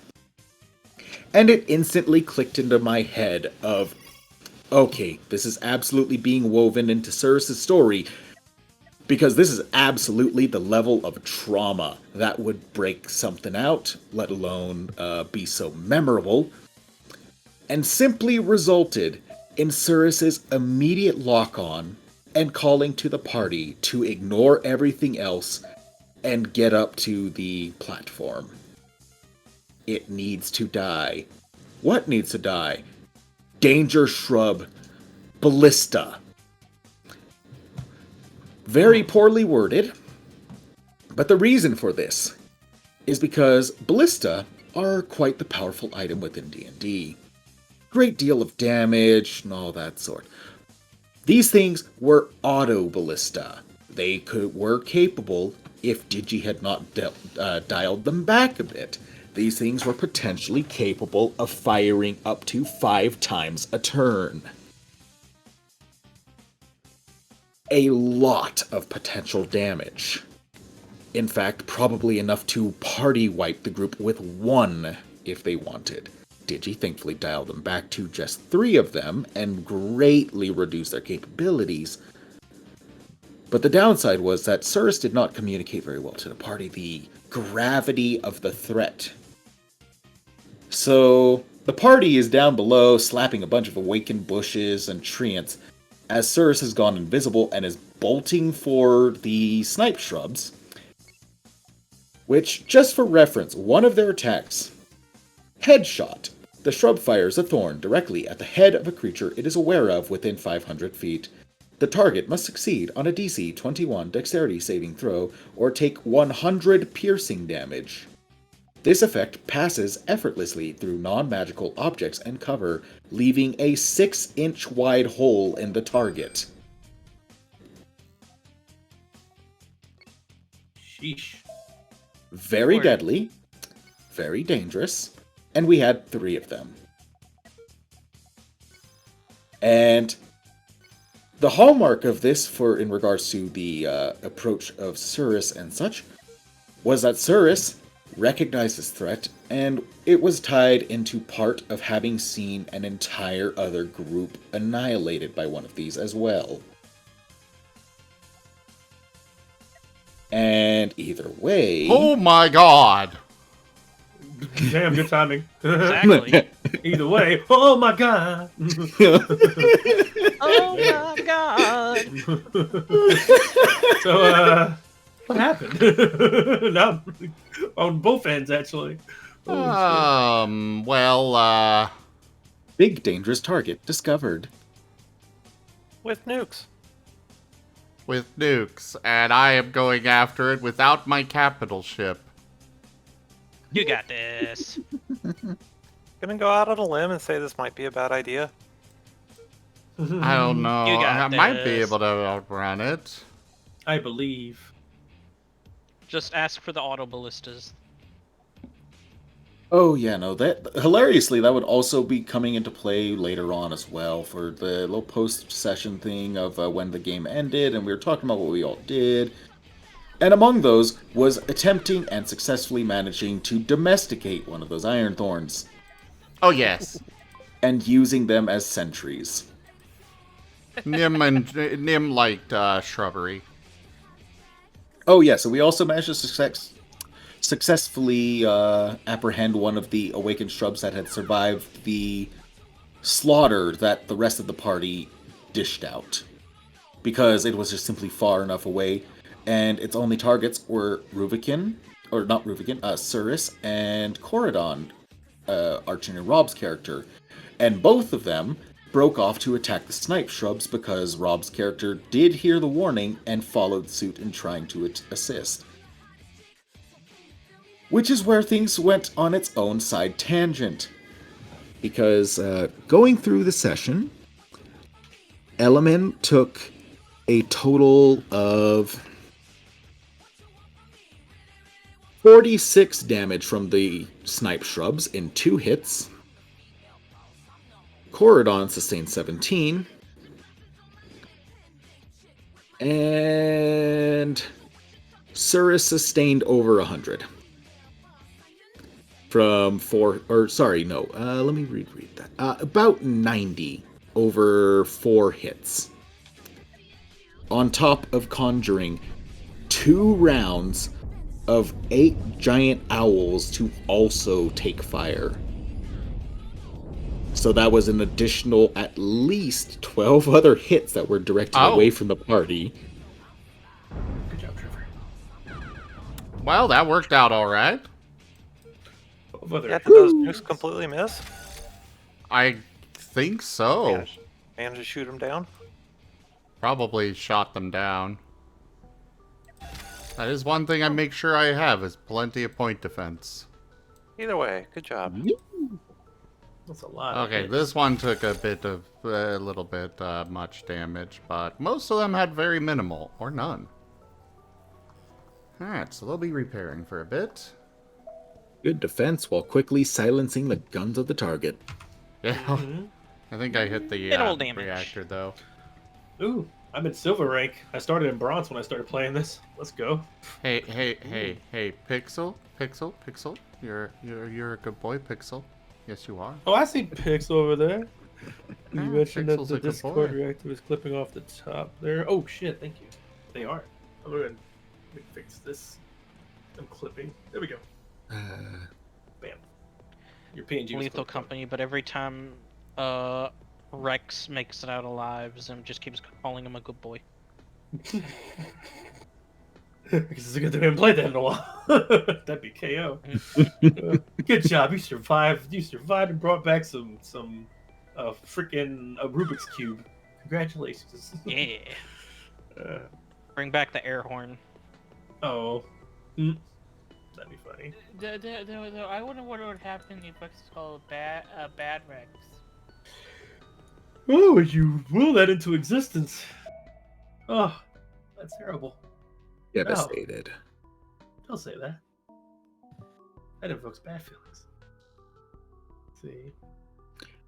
and it instantly clicked into my head of, okay, this is absolutely being woven into Cirrus's story, because this is absolutely the level of trauma that would break something out, let alone be so memorable, and simply resulted in Cirrus's immediate lock-on and calling to the party to ignore everything else and get up to the platform. It needs to die. What needs to die? Danger Shrub Ballista. Very poorly worded, but the reason for this is because Ballista are quite the powerful item within D&D. Great deal of damage and all that sort. These things were auto ballista. They were capable, if Digi had not dialed them back a bit. These things were potentially capable of firing up to 5 times a turn. A lot of potential damage. In fact, probably enough to party wipe the group with 1 if they wanted. Digi thankfully dialed them back to just 3 of them and greatly reduced their capabilities. But the downside was that Cirrus did not communicate very well to the party the gravity of the threat. So the party is down below slapping a bunch of awakened bushes and treants as Cirrus has gone invisible and is bolting for the snipe shrubs. Which, just for reference, one of their attacks, headshot. The shrub fires a thorn directly at the head of a creature it is aware of within 500 feet. The target must succeed on a DC 21 dexterity saving throw or take 100 piercing damage. This effect passes effortlessly through non-magical objects and cover, leaving a 6-inch wide hole in the target. Sheesh. Very deadly, very dangerous, and we had 3 of them. And the hallmark of this, in regards to the approach of Cirrus and such, was that Cirrus recognized this threat, and it was tied into part of having seen an entire other group annihilated by one of these as well. And either way... Oh my god! Damn, good timing. Exactly. Either way, oh my god! Oh my god! So, what happened? Now, on both ends, actually. Well, Big dangerous target discovered. With nukes. With nukes, and I am going after it without my capital ship. You got this. Gonna go out on a limb and say this might be a bad idea. I don't know. You got I might be this. able to outrun it. I believe. Just ask for the auto ballistas. Oh yeah, no, that hilariously that would also be coming into play later on as well for the little post-session thing of when the game ended, and we were talking about what we all did. And among those was attempting and successfully managing to domesticate one of those iron thorns. Oh yes. And using them as sentries. Nim liked shrubbery. Oh yeah, so we also managed to successfully apprehend one of the awakened shrubs that had survived the slaughter that the rest of the party dished out. Because it was just simply far enough away, and its only targets were Cirrus and Corridon, Archon and Rob's character. And both of them broke off to attack the snipe shrubs because Rob's character did hear the warning and followed suit in trying to assist. Which is where things went on its own side tangent. Because going through the session, Element took a total of 46 damage from the snipe shrubs in 2 hits. Corridon sustained 17. And Cirrus sustained over 100. From 4, or sorry, no, let me reread that. About 90 over 4 hits. On top of conjuring 2 rounds of 8 giant owls to also take fire. So that was an additional at least 12 other hits that were directed away from the party. Good job, Trevor. Well, that worked out alright. Yeah, did those nukes completely miss? I think so. Managed to shoot them down? Probably shot them down. That is one thing I make sure I have, is plenty of point defense. Either way, good job. That's a lot. Okay, this one took a little bit much damage, but most of them had very minimal, or none. Alright, so they'll be repairing for a bit. Good defense while quickly silencing the guns of the target. Yeah, I think I hit the reactor, though. Ooh, I'm in silver rank. I started in bronze when I started playing this. Let's go. Hey, Pixel. You're a good boy, Pixel. Yes, you are. Oh, I see Pixel over there. You mentioned that Pixel's the a good Discord boy. reactor was clipping off the top there. Oh shit, thank you. They are. I'm gonna fix this. I'm clipping. There we go. Bam. Your PNG was Lethal Company, but every time Rex makes it out alive, Zim just keeps calling him a good boy. Because it's a good thing I haven't played that in a while. That'd be KO. Good job. You survived. You survived and brought back some freaking Rubik's Cube. Congratulations. Yeah. Bring back the air horn. Oh. That'd be funny. I wonder what would happen if Rex is called Bad Rex. Oh, would you will that into existence? Oh, that's terrible. Devastated. Don't say that. That invokes bad feelings. Let's see.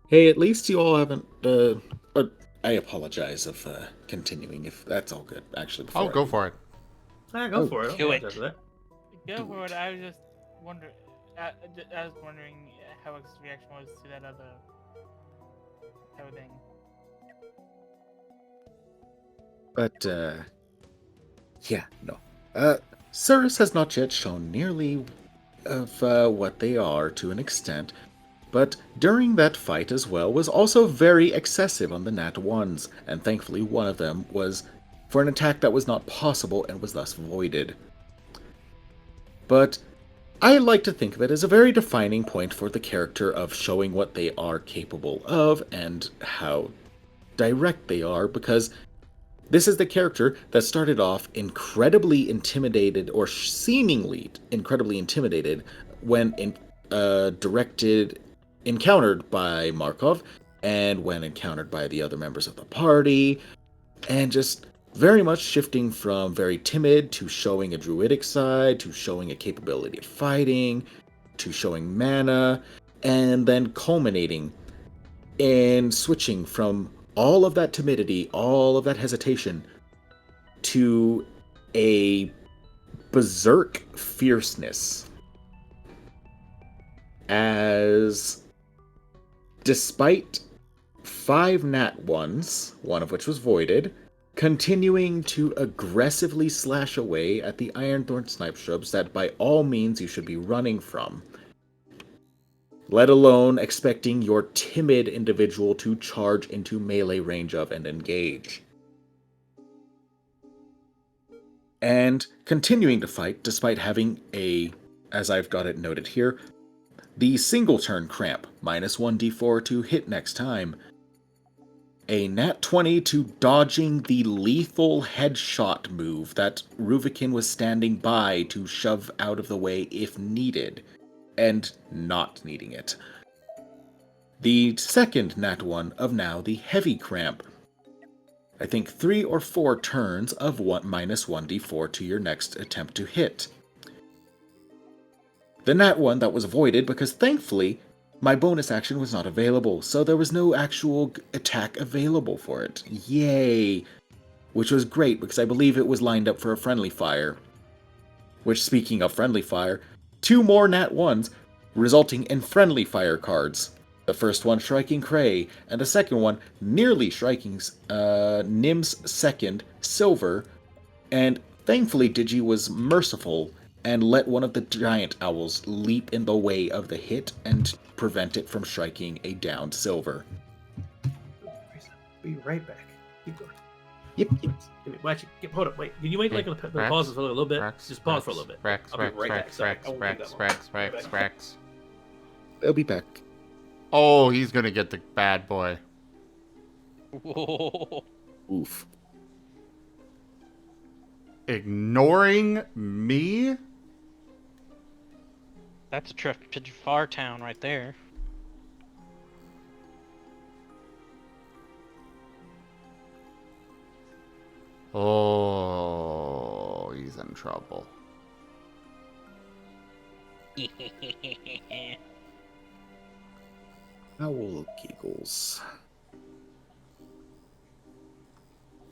Hey, at least you all haven't. I apologize of continuing if that's all good. Actually, before Go for it. Go for it. Do it. Go for it. I was just wondering. I was wondering how his reaction was to that other everything. But yeah, no. Cirrus has not yet shown nearly of what they are to an extent, but during that fight as well was also very excessive on the Nat 1s, and thankfully one of them was for an attack that was not possible and was thus voided. But I like to think of it as a very defining point for the character of showing what they are capable of and how direct they are, because this is the character that started off incredibly intimidated, or seemingly incredibly intimidated, when encountered by Markov, and when encountered by the other members of the party, and just very much shifting from very timid to showing a druidic side, to showing a capability of fighting, to showing mana, and then culminating in switching from all of that timidity, all of that hesitation, to a berserk fierceness. As despite 5 nat 1s, one of which was voided, continuing to aggressively slash away at the Ironthorn snipe shrubs that by all means you should be running from, let alone expecting your timid individual to charge into melee range of and engage. And continuing to fight despite having a, as I've got it noted here, the single turn cramp, -1d4 to hit next time, a nat 20 to dodging the lethal headshot move that Ruvikin was standing by to shove out of the way if needed, and not needing it. The second nat 1 of now the heavy cramp. I think 3 or 4 turns of -1d4 to your next attempt to hit. The nat 1 that was avoided because thankfully my bonus action was not available, so there was no actual attack available for it. Yay! Which was great because I believe it was lined up for a friendly fire. Which, speaking of friendly fire, 2 more nat 1s, resulting in friendly fire cards. The first one striking Cray, and the second one nearly striking Nim's second, Silver, and thankfully Digi was merciful and let one of the giant owls leap in the way of the hit and prevent it from striking a downed Silver. Be right back. Keep going. Yep. Watch it. Hold up. Wait. Can you wait like the pauses for a little bit? Just pause for a little bit. I'll be right back. Sorry. Rex. I'll be back. Oh, he's gonna get the bad boy. Oof. Ignoring me? That's a trip to Jafar Town right there. Oh, he's in trouble. Owl giggles.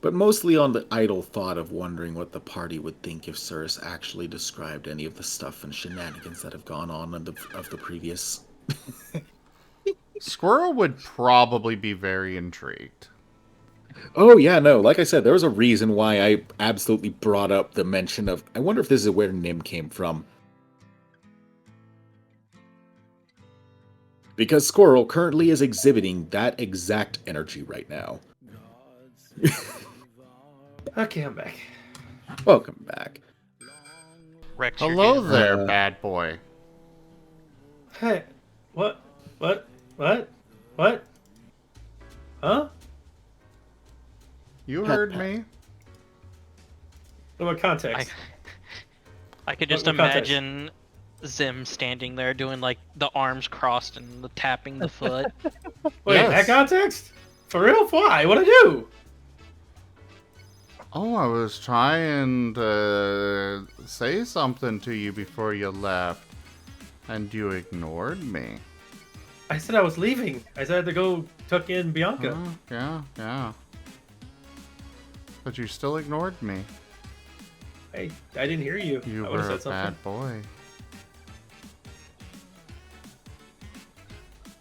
But mostly on the idle thought of wondering what the party would think if Cirrus actually described any of the stuff and shenanigans that have gone on of the previous. Squirrel would probably be very intrigued. Oh yeah, no, like I said, there was a reason why I absolutely brought up the mention of, I wonder if this is where Nim came from. Because Squirrel currently is exhibiting that exact energy right now. Okay, I'm back. Welcome back. Rex, hello there, bad boy. Hey, what? Huh? You heard me. What context? I could just imagine Zim standing there doing like the arms crossed and the tapping the foot. Wait, that context? For real? Why? What'd I do? Oh, I was trying to say something to you before you left, and you ignored me. I said I was leaving. I said I had to go tuck in Bianca. Yeah. But you still ignored me. Hey, I didn't hear you. You I were said a something. bad boy.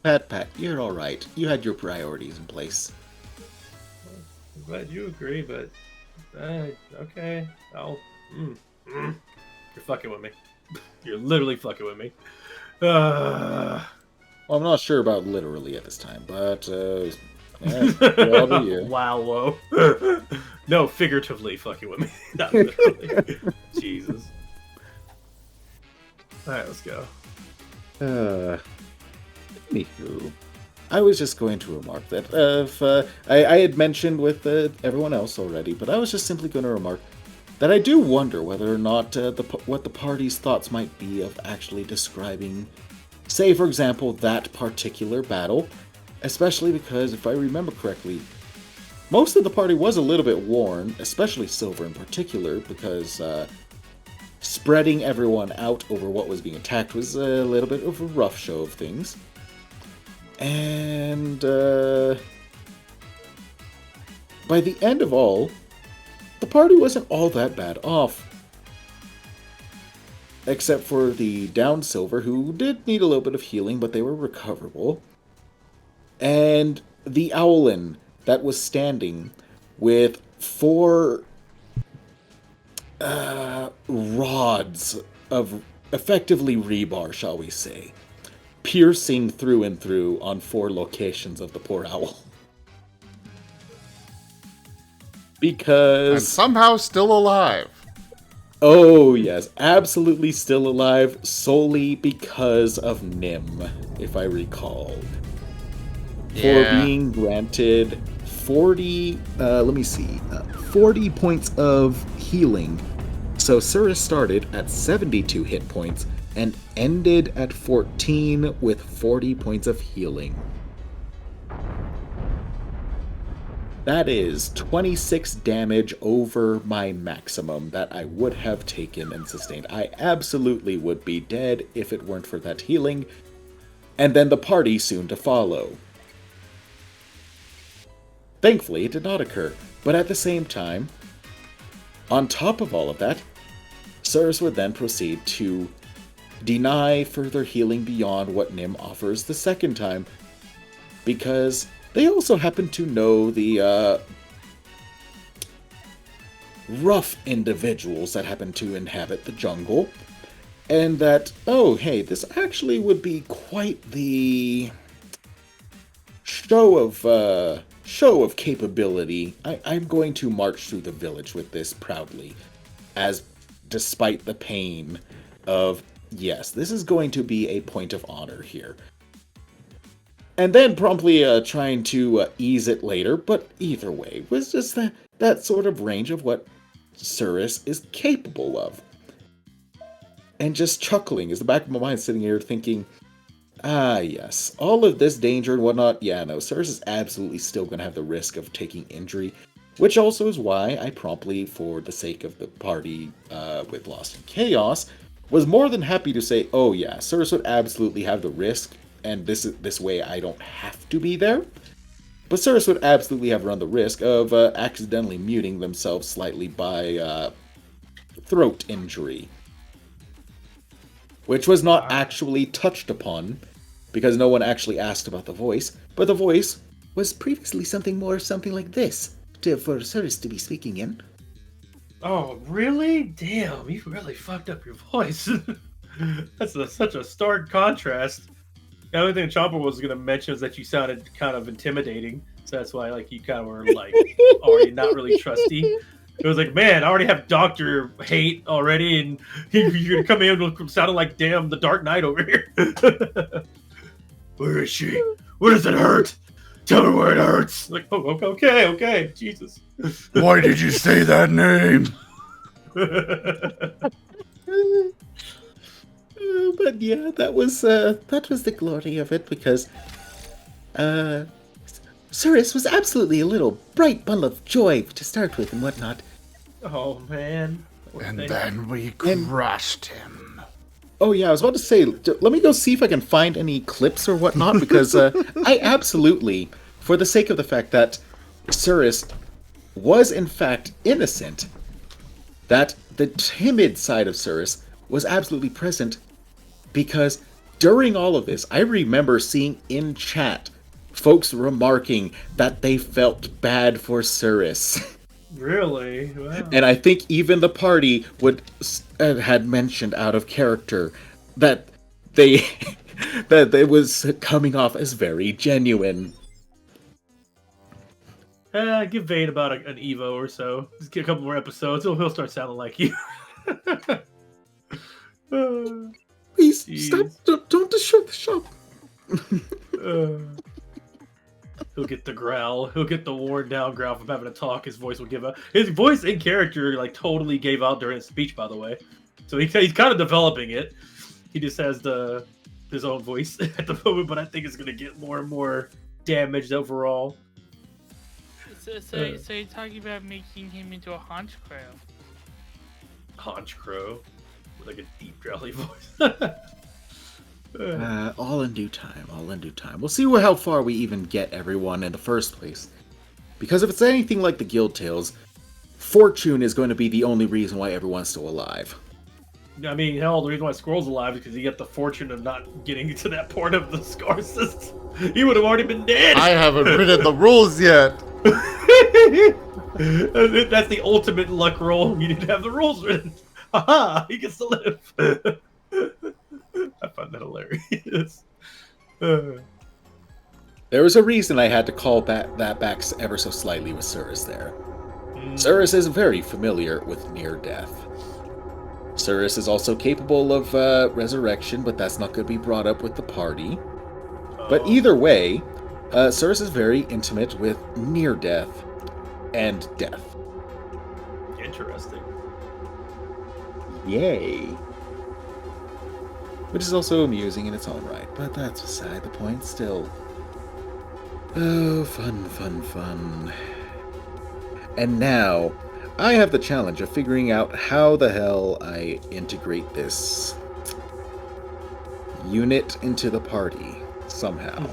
Pat, you're alright. You had your priorities in place. I'm glad you agree, but... okay. You're fucking with me. You're literally fucking with me. Well, I'm not sure about literally at this time, but... yeah, wow, whoa. No, figuratively fucking with me. Not literally. Jesus. Alright, let's go. Anywho. I was just going to remark that if I had mentioned with everyone else already, but I was just simply going to remark that I do wonder whether or not what the party's thoughts might be of actually describing, say, for example, that particular battle, especially because, if I remember correctly, most of the party was a little bit worn, especially Silver in particular, because spreading everyone out over what was being attacked was a little bit of a rough show of things. And by the end of all, the party wasn't all that bad off. Except for the down Silver, who did need a little bit of healing, but they were recoverable. And the Owlin that was standing with 4 rods of effectively rebar, shall we say, piercing through and through on 4 locations of the poor owl. Because... And somehow still alive. Oh, yes, absolutely still alive, solely because of Nim, if I recall. For being granted 40, 40 points of healing. So Cirrus started at 72 hit points and ended at 14 with 40 points of healing. That is 26 damage over my maximum that I would have taken and sustained. I absolutely would be dead if it weren't for that healing, and then the party soon to follow. Thankfully, it did not occur, but at the same time, on top of all of that, Cirrus would then proceed to deny further healing beyond what Nim offers the second time, because they also happen to know the rough individuals that happen to inhabit the jungle, and that, oh hey, this actually would be quite the show of capability. I'm going to march through the village with this proudly, as despite the pain of, yes, this is going to be a point of honor here. And then promptly trying to ease it later, but either way, was just that sort of range of what Cirrus is capable of. And just chuckling as the back of my mind sitting here thinking, ah yes, all of this danger and whatnot, yeah no, Cirrus is absolutely still going to have the risk of taking injury, which also is why I promptly, for the sake of the party with Lost in Chaos, was more than happy to say, oh yeah, Cirrus would absolutely have the risk, and this way I don't have to be there. But Cirrus would absolutely have run the risk of accidentally muting themselves slightly by throat injury. Which was not actually touched upon, because no one actually asked about the voice, but the voice was previously something like this, for Cirrus to be speaking in. Oh, really? Damn, you really fucked up your voice. That's such a stark contrast. The only thing Chomper was going to mention is that you sounded kind of intimidating, so that's why you kind of were already not really trusty. It was like, man, I already have Doctor Hate already, and you're going to come in sounding like, damn, the Dark Knight over here. Where is she? Where does it hurt? Tell me where it hurts. Like, oh, okay, Jesus. Why did you say that name? But yeah, that was the glory of it, because Cirrus was absolutely a little bright bundle of joy to start with and whatnot. Oh man. And then we crushed him. Oh yeah, I was about to say, let me go see if I can find any clips or whatnot, because I absolutely, for the sake of the fact that Cirrus was in fact innocent, that the timid side of Cirrus was absolutely present, because during all of this, I remember seeing in chat folks remarking that they felt bad for Cirrus. Really? Wow. And I think even the party had mentioned out of character that that it was coming off as very genuine. Give Vane about an Evo or so. Just get a couple more episodes, he'll start sounding like you. Please stop! Don't destroy the shop. He'll get the growl. He'll get the worn down growl from having to talk. His voice will give out. His voice in character like totally gave out during his speech, by the way. So he's kind of developing it. He just has his own voice at the moment, but I think it's gonna get more and more damaged overall. So you're talking about making him into a haunch crow? Haunch crow with like a deep growly voice. All in due time, all in due time. We'll see how far we even get everyone in the first place. Because if it's anything like the Guild Tales, fortune is going to be the only reason why everyone's still alive. I mean, hell, the reason why Squirrel's alive is because he got the fortune of not getting to that part of the scar system. He would have already been dead. I haven't written the rules yet. That's the ultimate luck roll. You didn't have the rules written. Haha, he gets to live. I find that hilarious. There was a reason I had to call that back ever so slightly with Cirrus there. Cirrus is very familiar with near death. Cirrus is also capable of resurrection, but that's not going to be brought up with the party. But either way, Cirrus is very intimate with near death and death. Interesting. Yay. Which is also amusing in its own right, but that's beside the point still. Oh, fun, fun, fun. And now, I have the challenge of figuring out how the hell I integrate this unit into the party somehow.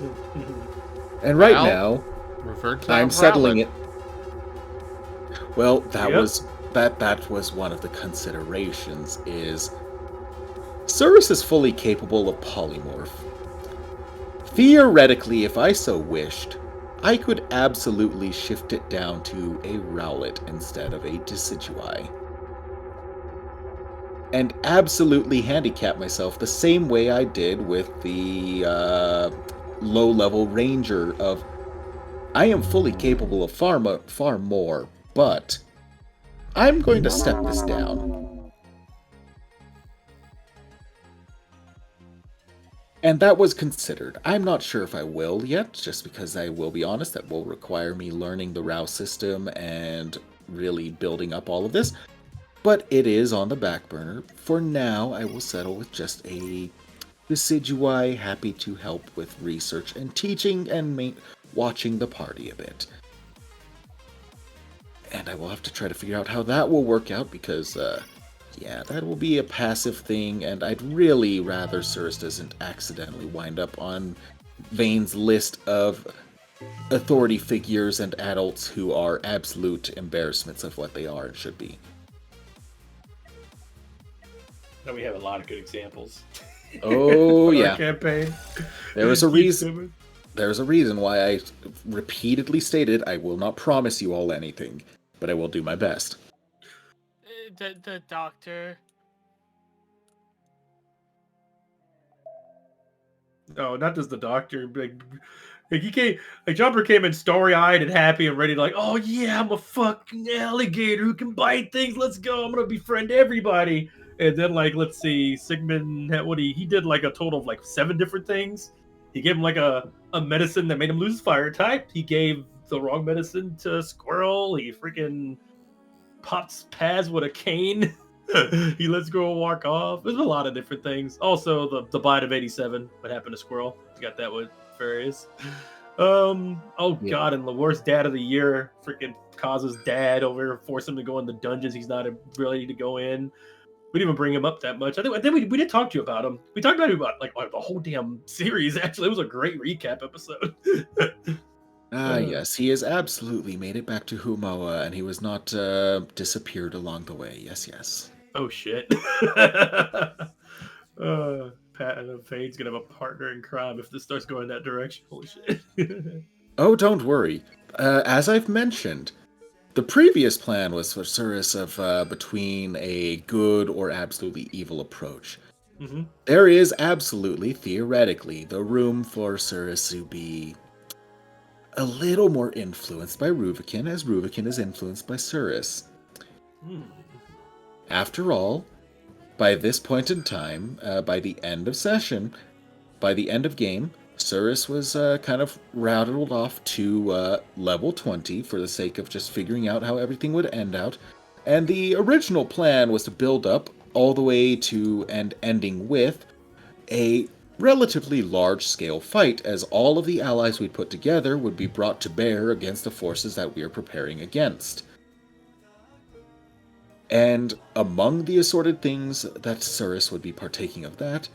And right now, I'm settling it. Well, that was one of the considerations. Is Cirrus is fully capable of polymorph. Theoretically, if I so wished, I could absolutely shift it down to a Rowlet instead of a Decidueye. And absolutely handicap myself the same way I did with the low-level Ranger of I am fully capable of far more, but I'm going to step this down. And that was considered. I'm not sure if I will yet, just because I will be honest, that will require me learning the ROW system and really building up all of this. But it is on the back burner. For now, I will settle with just a Decidueye, happy to help with research and teaching and watching the party a bit. And I will have to try to figure out how that will work out, because yeah, that will be a passive thing, and I'd really rather Cirrus doesn't accidentally wind up on Vane's list of authority figures and adults who are absolute embarrassments of what they are and should be. Now we have a lot of good examples. Oh yeah. Our campaign. There was a reason. There's a reason why I repeatedly stated I will not promise you all anything, but I will do my best. The doctor. No, not just the doctor. Like he came, like Jumper came in story-eyed and happy and ready to like, oh yeah, I'm a fucking alligator who can bite things. Let's go. I'm gonna befriend everybody. And then like, let's see, Sigmund, he did like a total of like 7 different things. He gave him like a medicine that made him lose his fire type. He gave the wrong medicine to Squirrel. He freaking pops Paz with a cane. He lets girl walk off. There's a lot of different things. Also, the bite of 87. What happened to Squirrel? You got that with Furries. God, and the worst dad of the year. Freaking causes dad over, force him to go in the dungeons he's not ready to go in. We didn't even bring him up that much. I think we did talk to you about him. We talked about him about like the whole damn series. Actually, it was a great recap episode. Yes, he has absolutely made it back to Humoa, and he was not disappeared along the way. Yes, yes. Oh shit. Fade's gonna have a partner in crime if this starts going that direction. Holy shit. Oh, don't worry. As I've mentioned, the previous plan was for Cirrus of between a good or absolutely evil approach. Mm-hmm. There is absolutely, theoretically, the room for Cirrus to be a little more influenced by Ruvikin, as Ruvikin is influenced by Cirrus. After all, by this point in time, by the end of session, by the end of game, Cirrus was kind of rattled off to level 20 for the sake of just figuring out how everything would end out. And the original plan was to build up all the way to and ending with a relatively large-scale fight, as all of the allies we'd put together would be brought to bear against the forces that we are preparing against. And among the assorted things that Cirrus would be partaking of that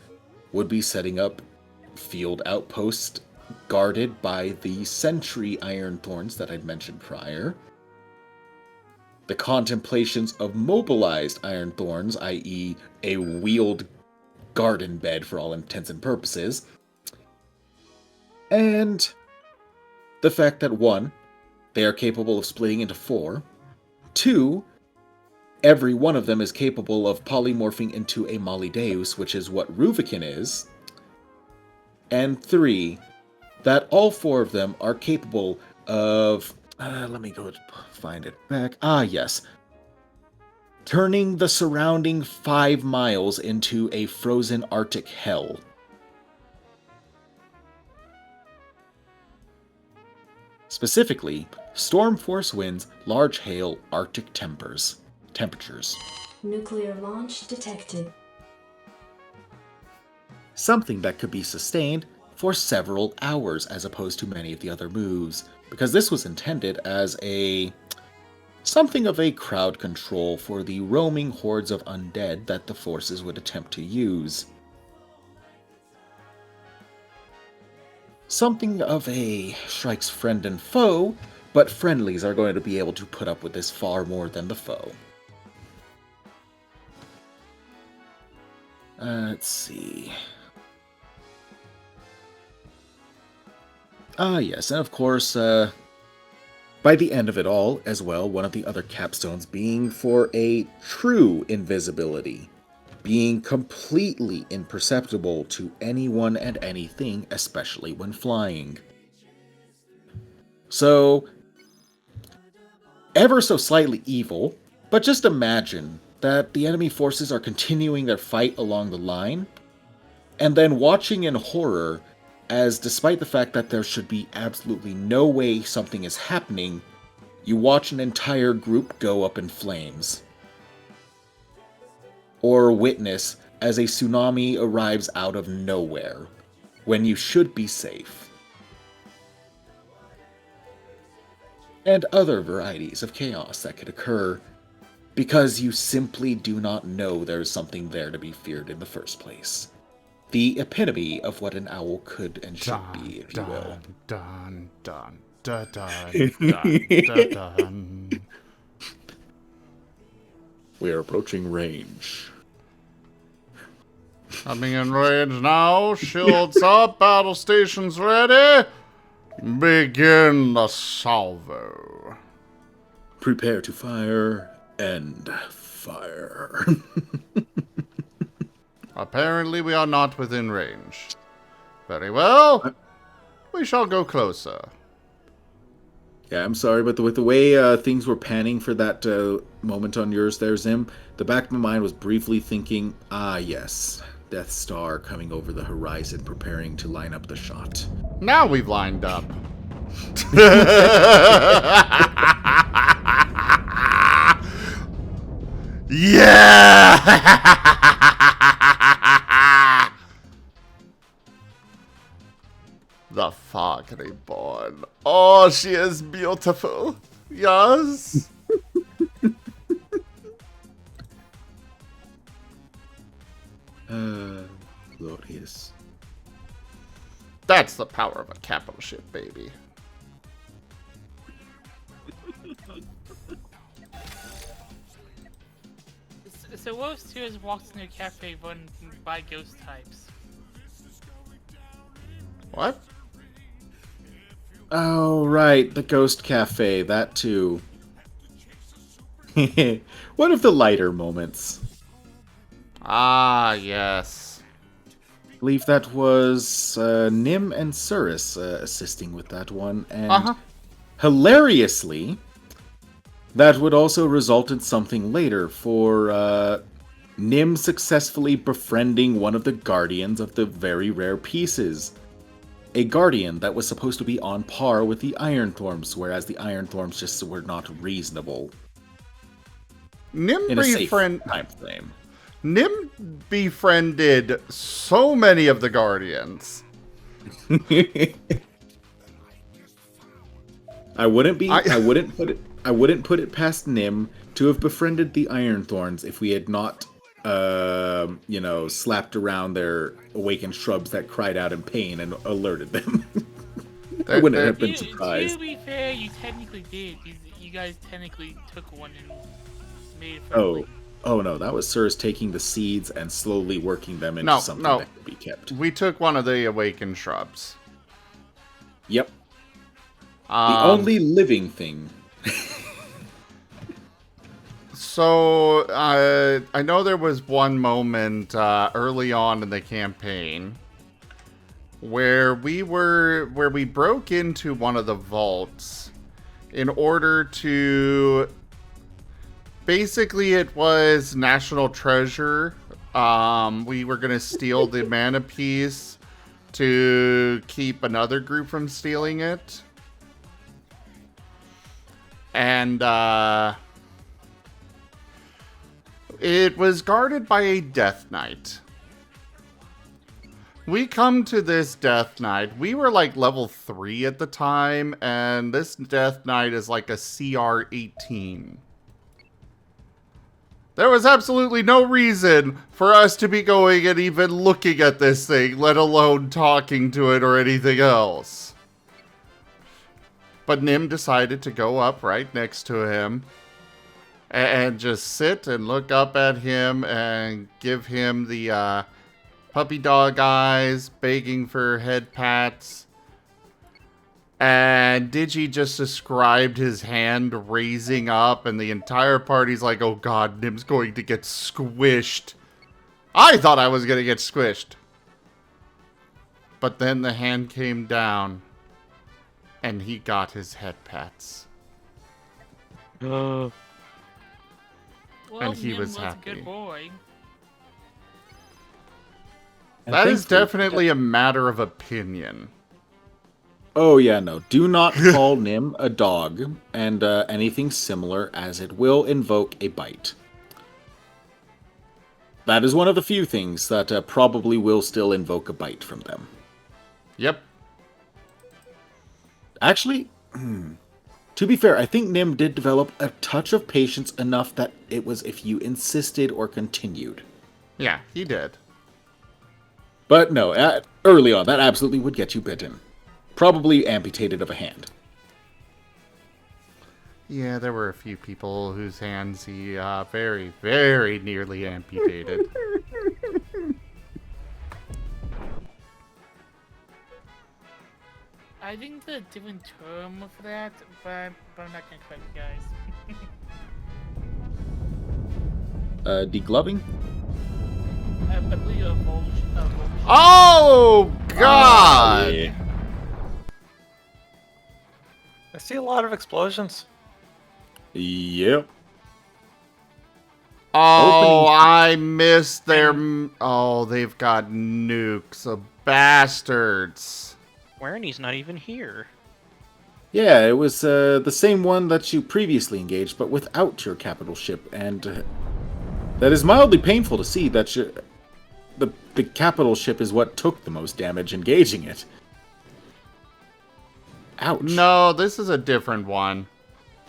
would be setting up field outpost guarded by the sentry iron thorns that I'd mentioned prior, the contemplations of mobilized iron thorns, i.e. a wheeled garden bed for all intents and purposes, and the fact that 1, they are capable of splitting into 4, 2, every one of them is capable of polymorphing into a Mollydeus, which is what Ruvicin is, and 3, that all 4 of them are capable of... let me go find it back. Yes. Turning the surrounding 5 miles into a frozen Arctic hell. Specifically, storm force winds, large hail, Arctic temperatures. Nuclear launch detected. Something that could be sustained for several hours as opposed to many of the other moves, because this was intended as something of a crowd control for the roaming hordes of undead that the forces would attempt to use. Something of a strikes friend and foe, but friendlies are going to be able to put up with this far more than the foe. Let's see. Yes, and of course, by the end of it all, as well, one of the other capstones being for a true invisibility, being completely imperceptible to anyone and anything, especially when flying. So, ever so slightly evil, but just imagine that the enemy forces are continuing their fight along the line, and then watching in horror as, despite the fact that there should be absolutely no way something is happening, you watch an entire group go up in flames. Or witness as a tsunami arrives out of nowhere, when you should be safe. And other varieties of chaos that could occur, because you simply do not know there's something there to be feared in the first place. The epitome of what an owl could and should be, if you will. Dun, dun, dun, dun, dun, dun, dun. We are approaching range. Coming in range now. Shields up. Battle stations ready. Begin the salvo. Prepare to fire and fire. Apparently we are not within range. Very well. We shall go closer. Yeah, I'm sorry, but with the way things were panning for that moment on yours there, Zim, the back of my mind was briefly thinking, yes, Death Star coming over the horizon, preparing to line up the shot. Now we've lined up. Yeah! The Fog Reborn. Oh, she is beautiful. Yes. Glorious. That's the power of a capital ship, baby. So what if Steers walks into a cafe run by ghost types? What? Oh, right, the Ghost Cafe, that too. One of the lighter moments. Ah, yes. I believe that was Nim and Cirrus assisting with that one, and hilariously, that would also result in something later for Nim successfully befriending one of the guardians of the very rare pieces. a guardian that was supposed to be on par with the Iron Thorns, whereas the Iron Thorns just were not reasonable Nim in a safe time frame. Nim befriended so many of the Guardians. I wouldn't put it past Nim to have befriended the Iron Thorns if we had not slapped around their awakened shrubs that cried out in pain and alerted them. I wouldn't have been surprised. To be fair, you technically did. You guys technically took one and made it friendly. Oh no, that was Sirs taking the seeds and slowly working them into something that could be kept. We took one of the awakened shrubs. Yep. The only living thing. So, I know there was one moment early on in the campaign where we broke into one of the vaults in order to... Basically, it was national treasure. We were going to steal the mana piece to keep another group from stealing it. And, it was guarded by a Death Knight. We come to this Death Knight. We were like level 3 at the time, and this Death Knight is like a CR 18. There was absolutely no reason for us to be going and even looking at this thing, let alone talking to it or anything else. But Nim decided to go up right next to him and just sit and look up at him and give him the puppy dog eyes, begging for head pats. And Digi just described his hand raising up, and the entire party's like, oh god, Nim's going to get squished. I thought I was going to get squished. But then the hand came down, and he got his head pats. Well, and he Nim was a happy. good boy. That is definitely a matter of opinion. Oh yeah, no. Do not call Nim a dog and anything similar, as it will invoke a bite. That is one of the few things that probably will still invoke a bite from them. Yep. Actually, to be fair, I think Nim did develop a touch of patience enough that it was if you insisted or continued. Yeah, he did. But no, early on, that absolutely would get you bitten. Probably amputated of a hand. Yeah, there were a few people whose hands he very, very nearly amputated. I think there's a different term for that, but I'm not gonna correct you guys. Degloving? I believe a vulture. Oh, God! Yeah. I see a lot of explosions. Yep. Oh, I missed their... Oh, they've got nukes. Bastards. Werny's not even here. Yeah, it was the same one that you previously engaged, but without your capital ship, and that is mildly painful to see that the capital ship is what took the most damage engaging it. Ouch. No, this is a different one.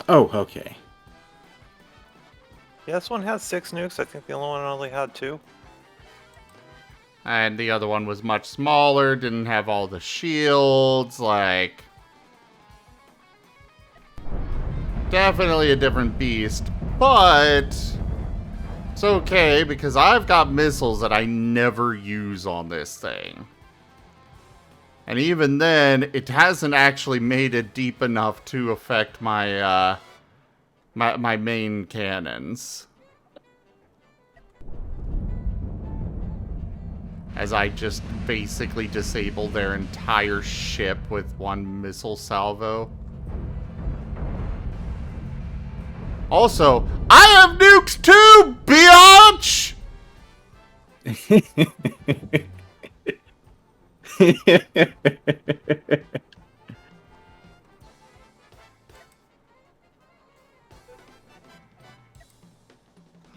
Oh, okay. Yeah, this one has 6 nukes. I think the other one only had 2. And the other one was much smaller, didn't have all the shields, like... Definitely a different beast, but... It's okay, because I've got missiles that I never use on this thing. And even then, it hasn't actually made it deep enough to affect my, my main cannons. As I just basically disable their entire ship with one missile salvo. Also, I have nukes too, biatch!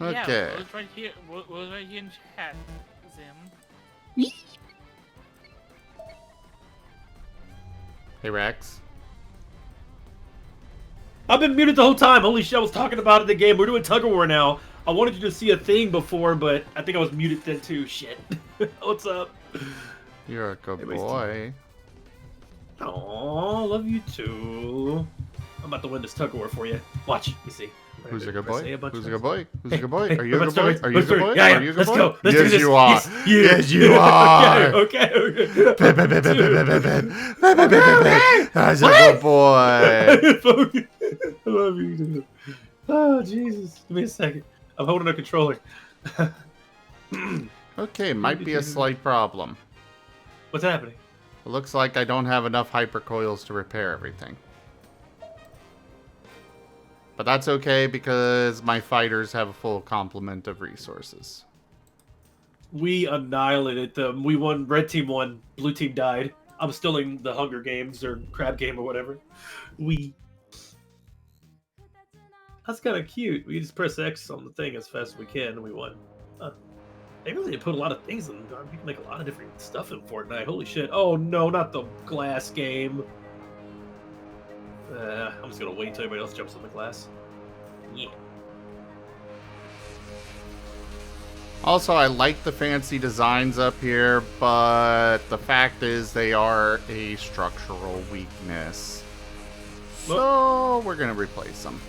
Okay. Yeah, what was right here? What was right here in chat, Zim? Hey, Rex. I've been muted the whole time. Holy shit, I was talking about it in the game. We're doing tug of war now. I wanted you to see a thing before, but I think I was muted then too. Shit. What's up? You're a good boy. Aw, love you too. I'm about to win this tug of war for you. Watch. Let me see. Who's a good boy? Who's a good boy? Who's a Hey, good boy? hey, Are you a let's good boy? start- Are you a let's good start- boy? yeah, Are you a good let's boy? go. Let's yes, do this. you are. Yes, you. Yes, you are. Okay. That's a good boy. I love you. Oh, Jesus. Give me a second. I'm holding a controller. Okay, might be a slight problem. What's happening? It looks like I don't have enough hypercoils to repair everything. But that's okay because my fighters have a full complement of resources. We annihilated them. We won. Red team won. Blue team died. I'm still in the Hunger Games or Crab Game or whatever. That's kind of cute. We just press X on the thing as fast as we can and we won. They really put a lot of things in. You can make a lot of different stuff in Fortnite. Holy shit. Oh no, not the glass game. I'm just gonna wait until everybody else jumps on the glass. Yeah. Also, I like the fancy designs up here, but the fact is they are a structural weakness. So we're gonna replace them.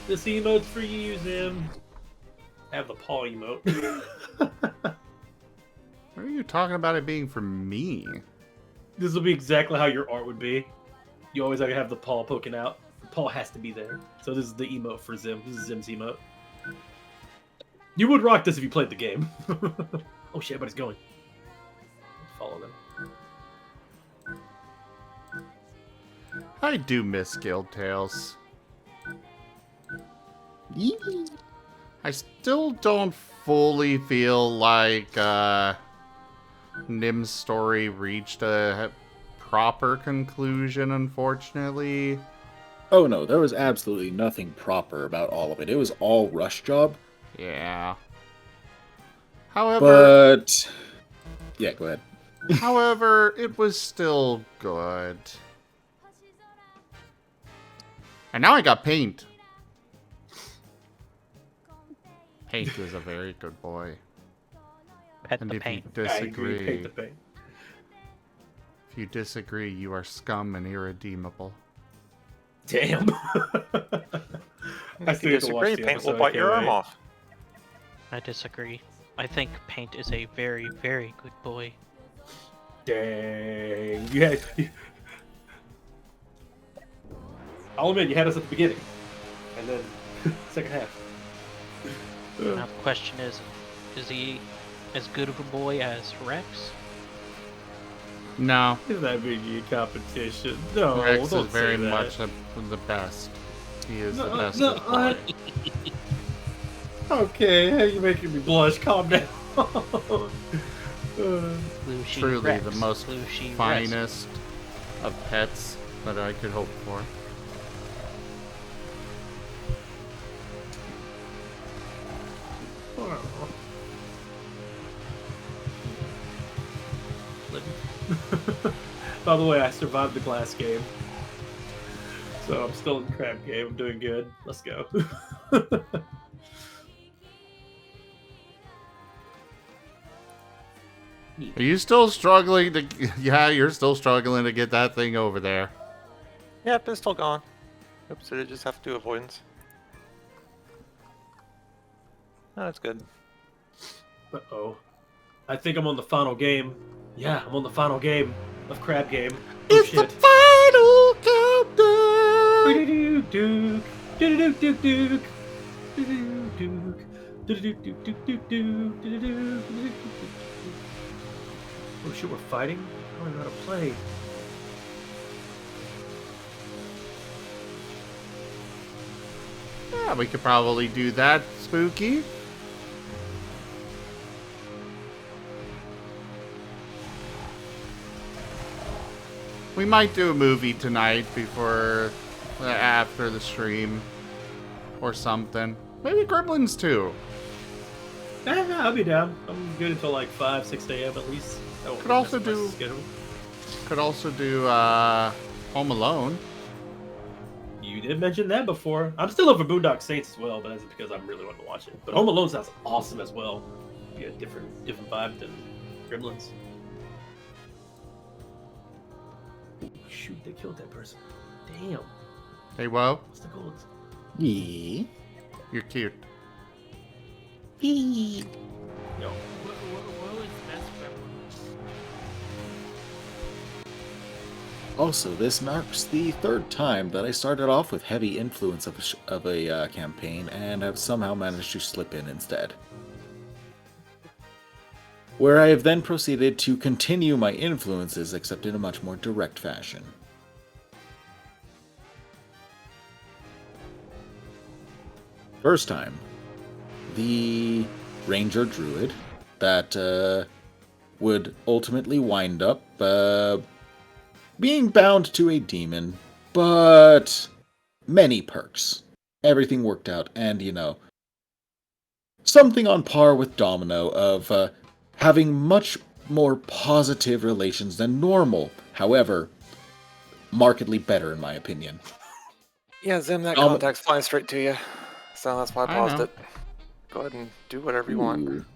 This emote's for you, Zim. Have the paw emote. What are you talking about it being for me? This will be exactly how your art would be. You always have the paw poking out. The paw has to be there. So this is the emote for Zim. This is Zim's emote. You would rock this if you played the game. Oh shit, everybody's going. Follow them. I do miss Guild Tales. I still don't fully feel like Nim's story reached a proper conclusion, unfortunately. Oh no, there was absolutely nothing proper about all of it. It was all rush job. Yeah. However... But... Yeah, go ahead. However, it was still good. And now I got Paint. Paint is a very good boy. Pet And the if paint. you disagree, Paint the paint. if you disagree, you are scum and irredeemable. Damn. If you disagree, Paint will bite your arm off. I disagree. I think Paint is a very, very good boy. Dang. Yeah. I'll admit, you had us at the beginning. And then, second half. Now the question is he as good of a boy as Rex? No. Is that being a competition? No, Rex don't is very say that. much the best. He is the No, best no, of boys. Okay, you're making me blush. Calm down. Lucy Truly Rex. the most Lucy finest of pets that I could hope for. By the way, I survived the glass game. So I'm still in the crab game. I'm doing good. Let's go. Are you still struggling to... Yeah, you're still struggling to get that thing over there. Yep, it's still gone. Oops, did I just have to do avoidance? Oh, that's good. Uh-oh. I think I'm on the final game. Yeah, I'm on the final game of crab game. It's shit. the final countdown! Duke. Duke. Duke. Oh shit, we're fighting? I don't know how to play. Yeah, we could probably do that, Spooky. We might do a movie tonight before, after the stream, or something. Maybe Gremlins too. Yeah, I'll be down. I'm good until like 5, 6 a.m. at least. Could also do Home Alone. You did mention that before. I'm still over Boondock Saints as well, but that's because I'm really wanting to watch it. But Home Alone sounds awesome as well. Be a different vibe than Gremlins. Shoot, they killed that person. Damn. Hey, Wo. What's the goal? Yeah. You're cute. Yo. What was best Also, this marks the third time that I started off with heavy influence of a campaign and have somehow managed to slip in instead. Where I have then proceeded to continue my influences, except in a much more direct fashion. First time, the Ranger Druid that would ultimately wind up being bound to a demon, but many perks. Everything worked out, and something on par with Domino of having much more positive relations than normal. However, markedly better in my opinion. Yeah, Zim, that contact's flying straight to you. So that's why I paused it. Go ahead and do whatever you want.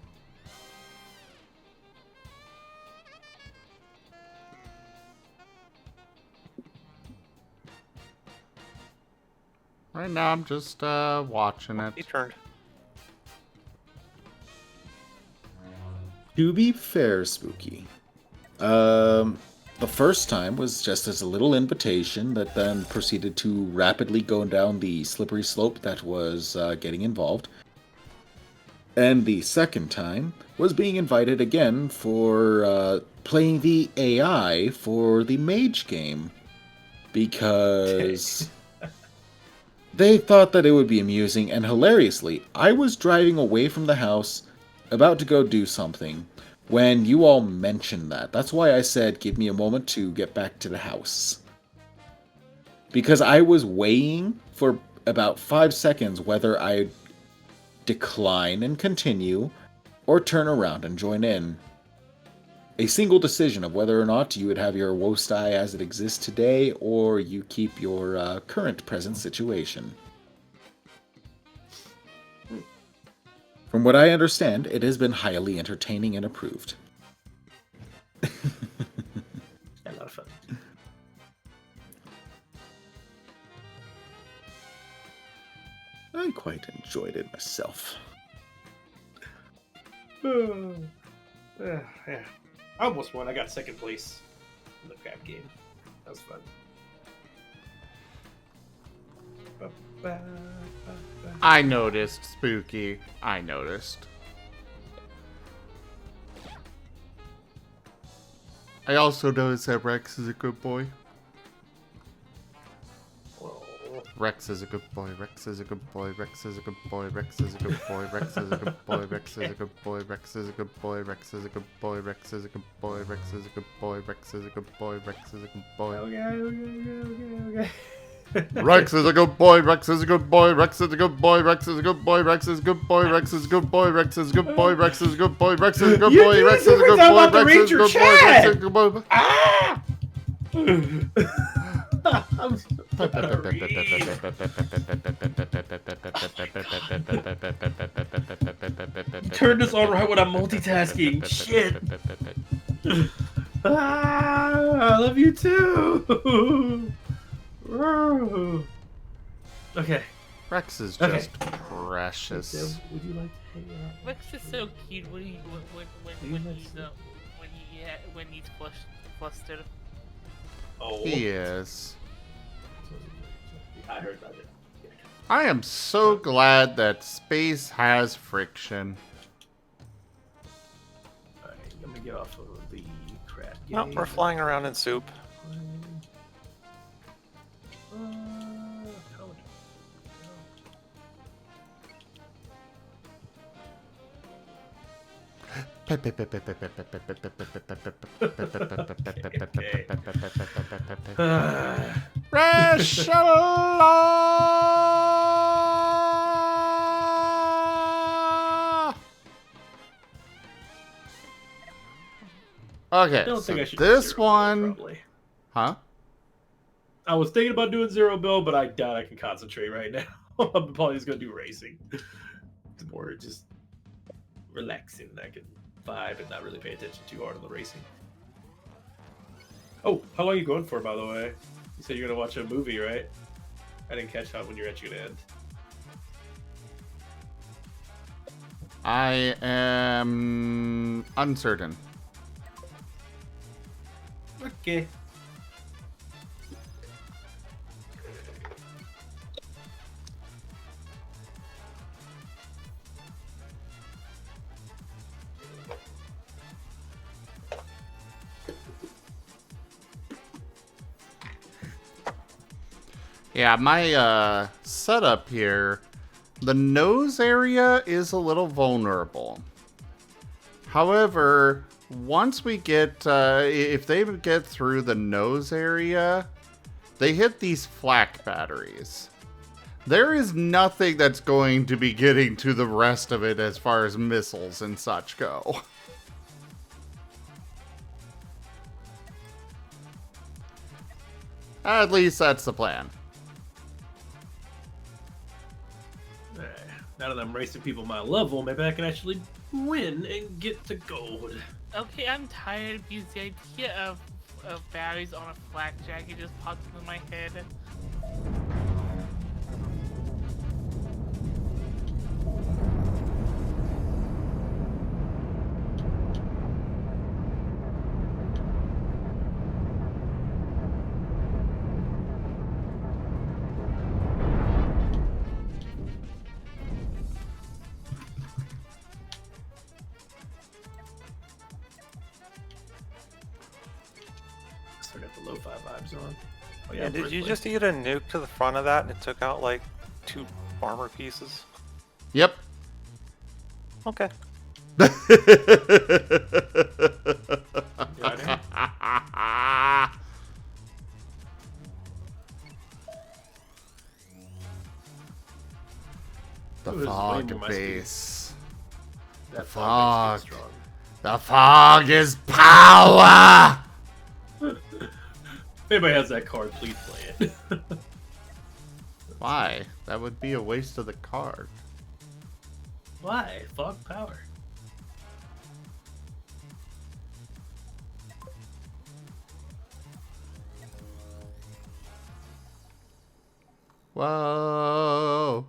Right now, I'm just watching it. He turned. To be fair, Spooky, the first time was just as a little invitation that then proceeded to rapidly go down the slippery slope that was getting involved. And the second time was being invited again for playing the AI for the mage game. Because they thought that it would be amusing, and hilariously, I was driving away from the house, about to go do something, when you all mentioned that. That's why I said, give me a moment to get back to the house. Because I was weighing for about 5 seconds whether I'd decline and continue, or turn around and join in. A single decision of whether or not you would have your Wostai as it exists today, or you keep your current present situation. From what I understand, it has been highly entertaining and approved. A lot of fun. I quite enjoyed it myself. Yeah. I almost won. I got second place in the crab game. That was fun. I noticed, Spooky. I noticed. I also noticed that Rex is a good boy. Rex is a good boy. Rex is a good boy. Rex is a good boy. Rex is a good boy. Rex is a good boy. Rex is a good boy. Rex is a good boy. Rex is a good boy. Rex is a good boy. Rex is a good boy. Rex is a good boy. Rex is a good boy. Okay. Rex is a good boy. Rex is a good boy. Rex is a good boy. Rex is a good boy. Rex is a good boy. Rex is a good boy. Rex is a good boy. Rex is a good boy. Rex is a good boy. Rex is a good boy. Rex is a good boy. Rex is a good boy. Ah! Turn this on right when I'm multitasking. Shit. I love you too. Okay. Rex is just precious. Would you like to hang out? Rex is so cute when he's flustered. Oh. He is. I heard about it. I am so glad that space has friction. Alright, let me get off of the crap. No, we're flying around in soup. Okay, I don't so think I should do this zero build, one... probably. Huh? I was thinking about doing zero build, but I doubt I can concentrate right now. I'm probably just gonna do racing. It's more just relaxing. I can vibe and not really pay attention too hard on the racing. Oh, how long are you going for, by the way? You said you're gonna watch a movie, right? I didn't catch how when you're actually gonna end. I am uncertain. Okay. Yeah, my setup here, the nose area is a little vulnerable. However, once we get, if they get through the nose area, they hit these flak batteries. There is nothing that's going to be getting to the rest of it as far as missiles and such go. At least that's the plan. Now that I'm racing people my level, maybe I can actually win and get to gold. Okay, I'm tired because the idea of batteries on a flak jacket just popped into my head. Still got the lo-fi vibes on. Oh, Yeah, did first you place. just eat a nuke to the front of that and it took out like 2 armor pieces? Yep. Okay. The Ooh, this is way fog more my base. The That fog. makes me strong. The fog is power! If anybody has that card, please play it. Why? That would be a waste of the card. Why? Fog power. Whoa.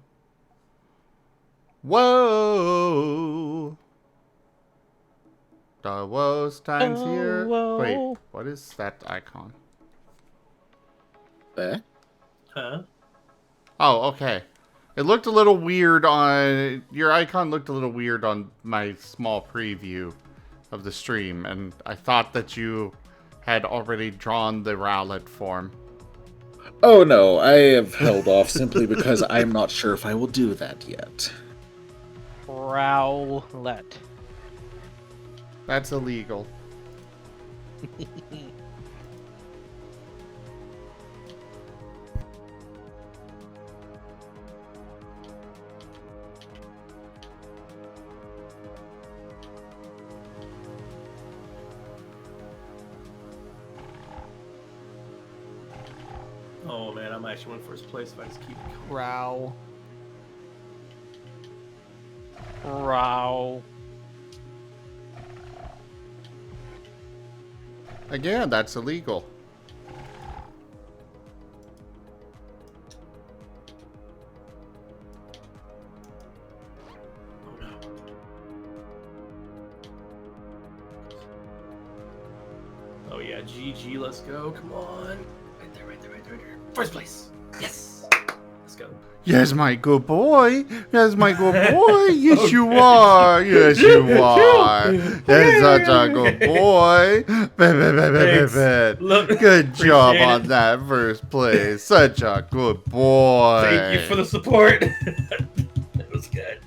Whoa. The woes times here. whoa. Wait, what is that icon? Huh? Oh, okay. It looked a little weird on... Your icon looked a little weird on my small preview of the stream, and I thought that you had already drawn the Rowlet form. Oh no, I have held off simply because I'm not sure if I will do that yet. Rowlet. That's illegal. Oh man, I'm actually in first place if I just keep going. Row. Row. Again, that's illegal. Oh yeah, GG, let's go. Come on. Right there, right there, right there, right there. First place. Yes. Let's go. Yes, my good boy. Yes, my good boy. Yes, you are. Yes, you are. That's such a good boy. Look, Good job appreciate on it. that first place. Such a good boy. Thank you for the support. That was good.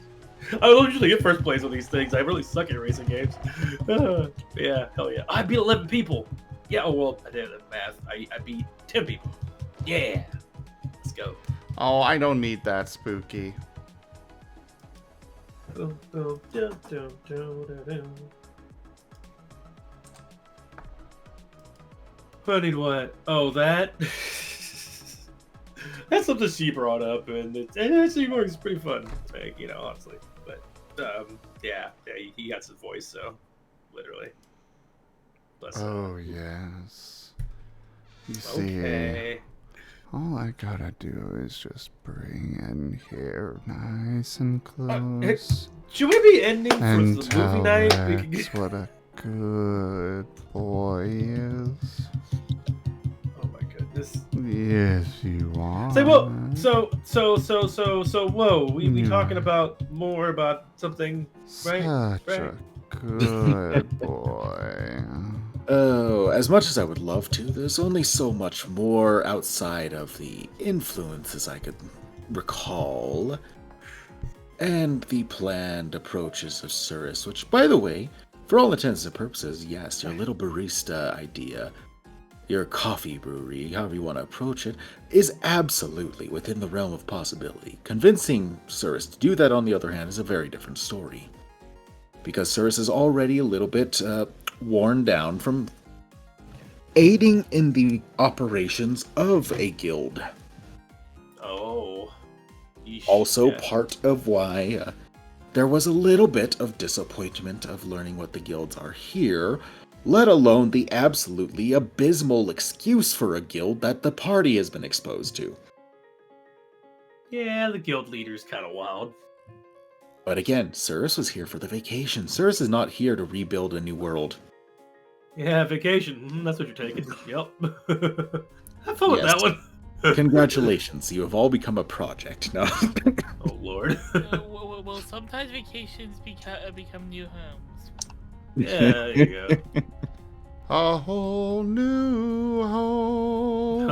I don't usually get first place on these things. I really suck at racing games. Yeah, hell yeah. I beat 11 people. Yeah, oh well, I did the math. I beat 10 people. Yeah. Let's go. Oh, I don't need that, Spooky. I need what? Oh, that. That's something she brought up, and it actually works pretty fun. Like, you know, honestly. But yeah, he got his voice, so literally. Oh yes. You Okay. see, all I gotta do is just bring in here nice and close. Should we be ending for and the tell movie night? Rex what a good boy is. Oh my goodness. Yes, you are. Say, well, whoa, we talking about more about something, right? Such a good boy. Oh, as much as I would love to, there's only so much more outside of the influences I could recall. And the planned approaches of Cirrus, which, by the way, for all intents and purposes, yes, your little barista idea, your coffee brewery, however you want to approach it, is absolutely within the realm of possibility. Convincing Cirrus to do that, on the other hand, is a very different story. Because Cirrus is already a little bit worn down from aiding in the operations of a guild. Oh. Also, part of why there was a little bit of disappointment of learning what the guilds are here, let alone the absolutely abysmal excuse for a guild that the party has been exposed to. Yeah, the guild leader's kind of wild. But again, Cirrus was here for the vacation. Cirrus is not here to rebuild a new world. Yeah, vacation. That's what you're taking. Yep. Have fun with that one. Congratulations, you have all become a project now. Oh, Lord. Well, sometimes vacations become new homes. Yeah, there you go. A whole new home.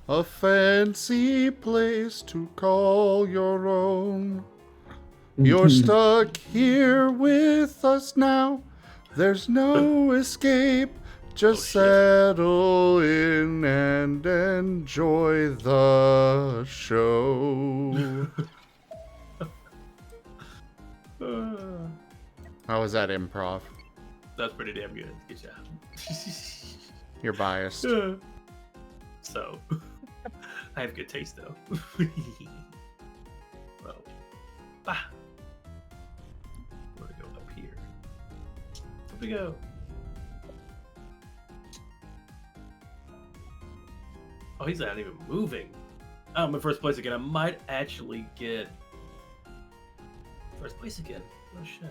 A fancy place to call your own. You're stuck here with us now. There's no escape. Just settle in and enjoy the show. How was that improv? That's pretty damn good. Good job. You're biased. So, I have good taste, though. Well, I'm gonna go up here. Up we go. Oh, he's not even moving. I'm in first place again. I might actually get first place again. Oh shit.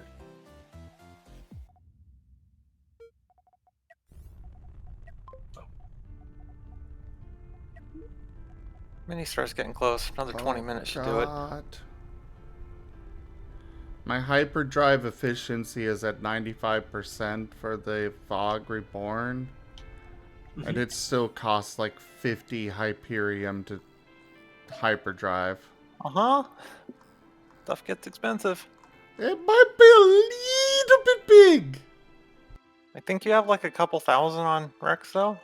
Mini starts getting close. Another 20 minutes should do it. My hyperdrive efficiency is at 95% for the Fog Reborn. And it still costs like 50 Hyperium to hyperdrive. Uh-huh. Stuff gets expensive. It might be a little bit big. I think you have like a couple thousand on Rex, though.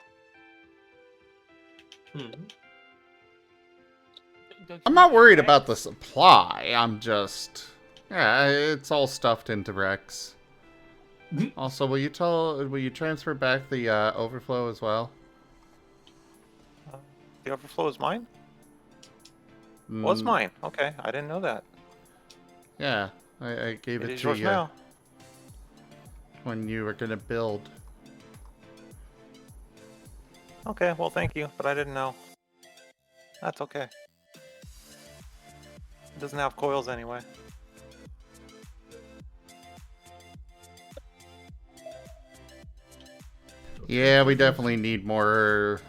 I'm not worried about the supply. I'm just... Yeah, it's all stuffed into Rex. Also, will you transfer back the overflow as well? The overflow is mine? Was mine. Okay, I didn't know that. Yeah, I gave it is to yours you now. when you were gonna build. Okay, well thank you, but I didn't know. That's okay. It doesn't have coils anyway. Yeah, we definitely need more.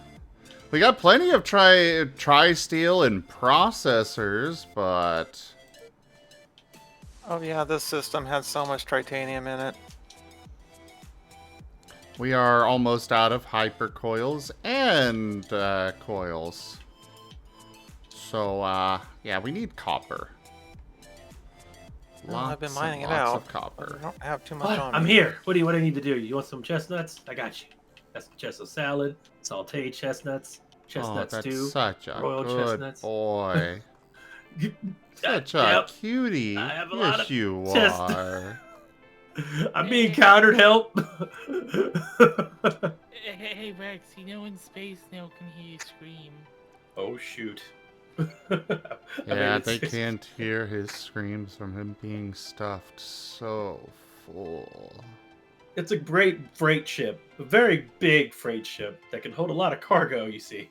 We got plenty of tri-steel and processors, but... Oh yeah, this system has so much titanium in it. We are almost out of hypercoils and coils. So, yeah, we need copper. Well, I've been mining it lots out. of copper. I don't have too much on I'm me. here. What do I need to do? You want some chestnuts? I got you. That's some chestnut salad, sauteed chestnuts, chestnut that's stew, such a royal good chestnuts. boy. Such a Yep. cutie. I have a yes, lot of you chestnuts. are. I'm being countered. Help! Hey, Rex, you know in space now can hear you scream. Oh shoot. Yeah, they can't hear his screams from him being stuffed so full. It's a great freight ship. A very big freight ship that can hold a lot of cargo, you see.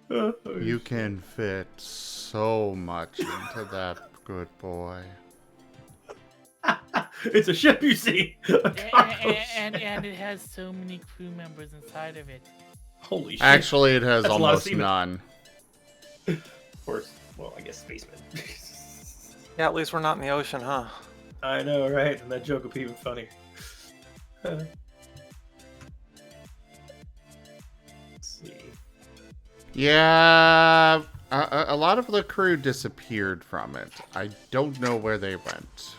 You can fit so much into that good boy. It's a ship, you see. And it has so many crew members inside of it. Holy shit. Actually, it has That's almost none. Of course. Well, I guess spacemen. Yeah, at least we're not in the ocean, huh? I know, right? And that joke would be even funnier. Let's see. Yeah, a lot of the crew disappeared from it. I don't know where they went.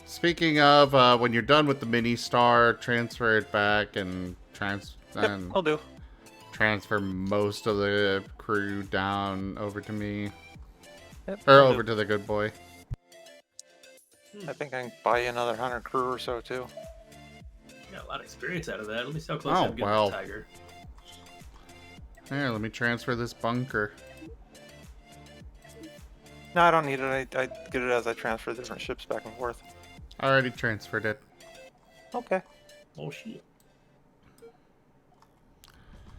Speaking of, when you're done with the mini star, transfer it back and I'll do. Transfer most of the crew down over to me. Yep, Or I'll over do. to the good boy. I think I can buy you another 100 crew or so too. Got a lot of experience out of that. Let me see how close Oh, I'm getting well. to the tiger. Here, let me transfer this bunker. No, I don't need it. I get it as I transfer the different ships back and forth. I already transferred it. Okay. Oh shit.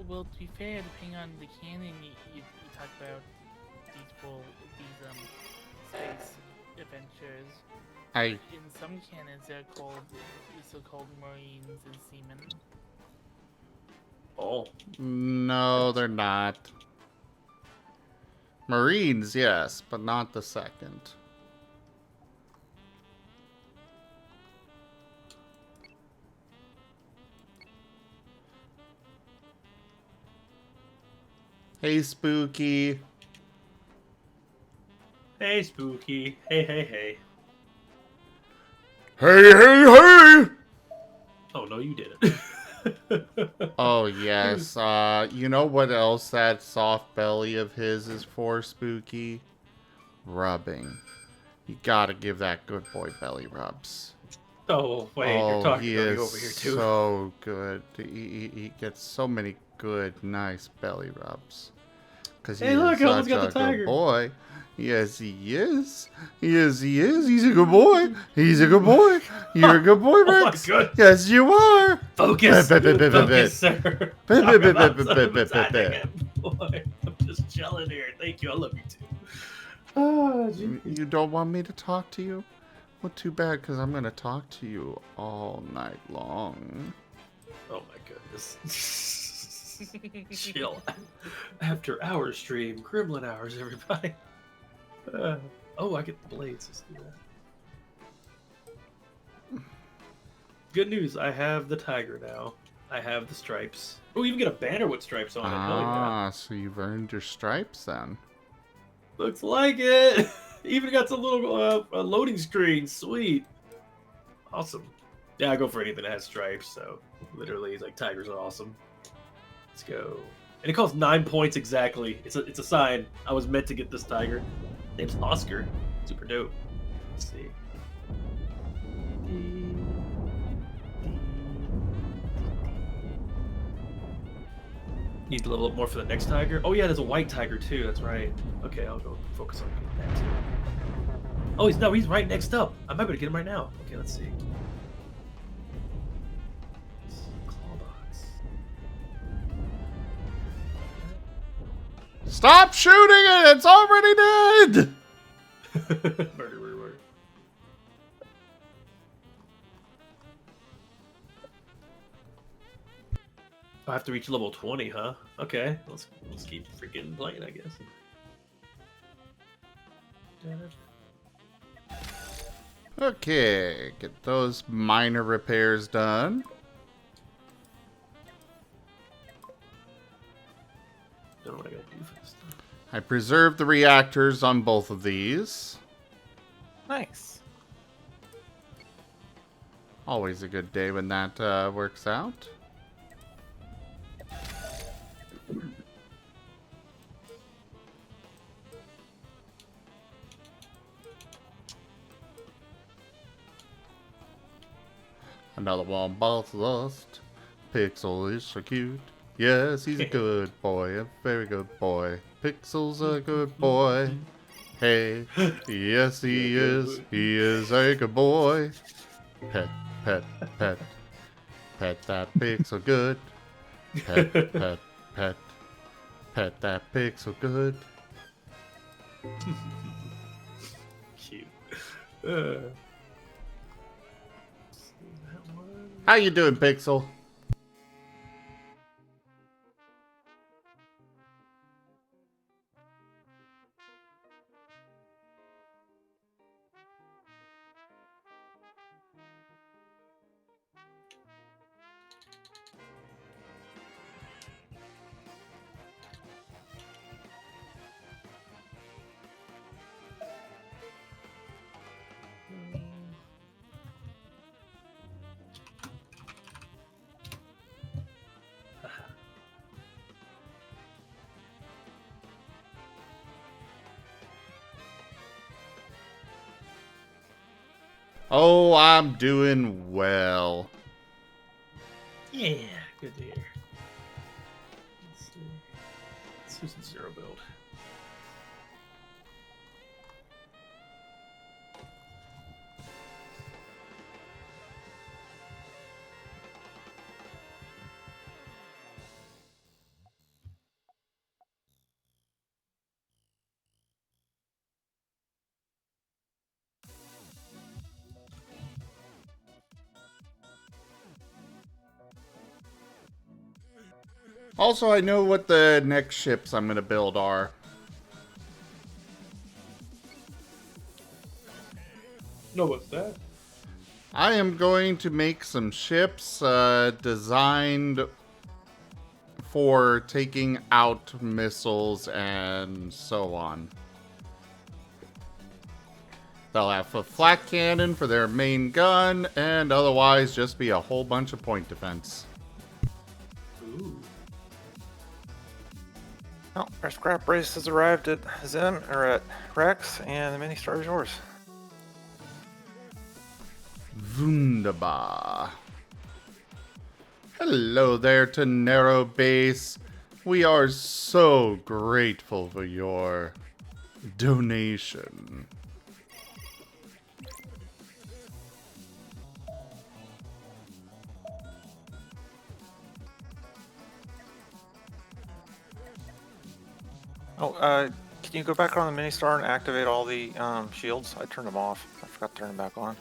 Well, to be fair, depending on the canon, you talk about these space adventures. In some canons, they're so-called Marines and seamen. Oh. No, they're not. Marines, yes, but not the second. Hey, Spooky. Hey, Spooky. Hey, hey, hey. Hey, hey, hey! Oh, no, you didn't. Oh, yes. You know what else that soft belly of his is for, Spooky? Rubbing. You gotta give that good boy belly rubs. Oh, wait, you're talking about me over here, too. So good. He gets so many good, nice belly rubs. Because Hey, look, I almost got the good tiger. boy. Yes, he is. Yes, he is. He's a good boy. He's a good boy. You're a good boy, Rex. Oh, my God. Yes, you are. Focus. Focus, sir. Talk about boy. I'm just chilling here. Thank you. I love you, too. Oh, You don't want me to talk to you? Well, too bad, because I'm going to talk to you all night long. Oh, my goodness. Chill. After hours stream. Gremlin hours, everybody. Oh, I get the blades. Let's do that. Good news. I have the tiger now. I have the stripes. Oh, you even get a banner with stripes on it. Hell yeah. So you've earned your stripes then. Looks like it. Even got some little loading screen. Sweet. Awesome. Yeah, I go for anything that has stripes. So literally, it's like tigers are awesome. Let's go. And it costs 9 points exactly. It's a sign. I was meant to get this tiger. Name's Oscar. Super dope. Let's see. Need to level up more for the next tiger. Oh yeah, there's a white tiger too. That's right. Okay, I'll go focus on getting that too. Oh, he's right next up. I might be able to get him right now. Okay, let's see. Clawbox. Stop shooting it! It's already dead! Murder. I have to reach level 20, huh? Okay, let's keep freaking playing, I guess. Okay, get those minor repairs done. Don't know what I gotta do for this stuff. I preserved the reactors on both of these. Nice. Always a good day when that works out. Another one bites the dust. Pixel is so cute. Yes, he's a good boy, a very good boy. Pixel's a good boy. Hey, yes he is. He is a good boy. Pet, pet, pet. Pet that pixel good. Pet, pet, pet. Pet that pixel good. Cute. How you doing, Pixel? Oh, I'm doing well. Yeah, good to hear. Let's see. Let's do some zero build. Also, I know what the next ships I'm going to build are. No, what's that? I am going to make some ships designed for taking out missiles and so on. They'll have a flak cannon for their main gun, and otherwise just be a whole bunch of point defense. Ooh. Oh, our scrap brace has arrived at Zen, or at Rex, and the mini star is yours. Wunderbar. Hello there, Tenero Base. We are so grateful for your donation. Oh, can you go back on the mini star and activate all the shields? I turned them off. I forgot to turn them back on.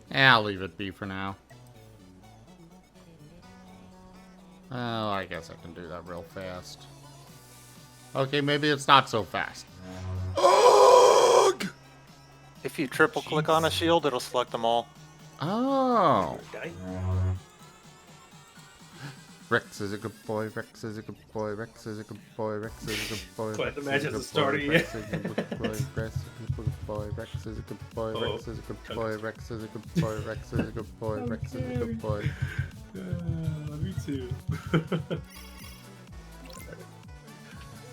I'll leave it be for now. Oh, I guess I can do that real fast. Okay, maybe it's not so fast. Ugh! If you triple click on a shield, it'll select them all. Oh. Rex is a good boy, Rex is a good boy, Rex is a good boy, Rex is a good boy. But the match hasn't started yet. Rex is a good boy, Rex is a good boy, Rex is a good boy, Rex is a good boy, Rex is a good boy, Rex is a good boy, Rex is a good boy. Me too. Let's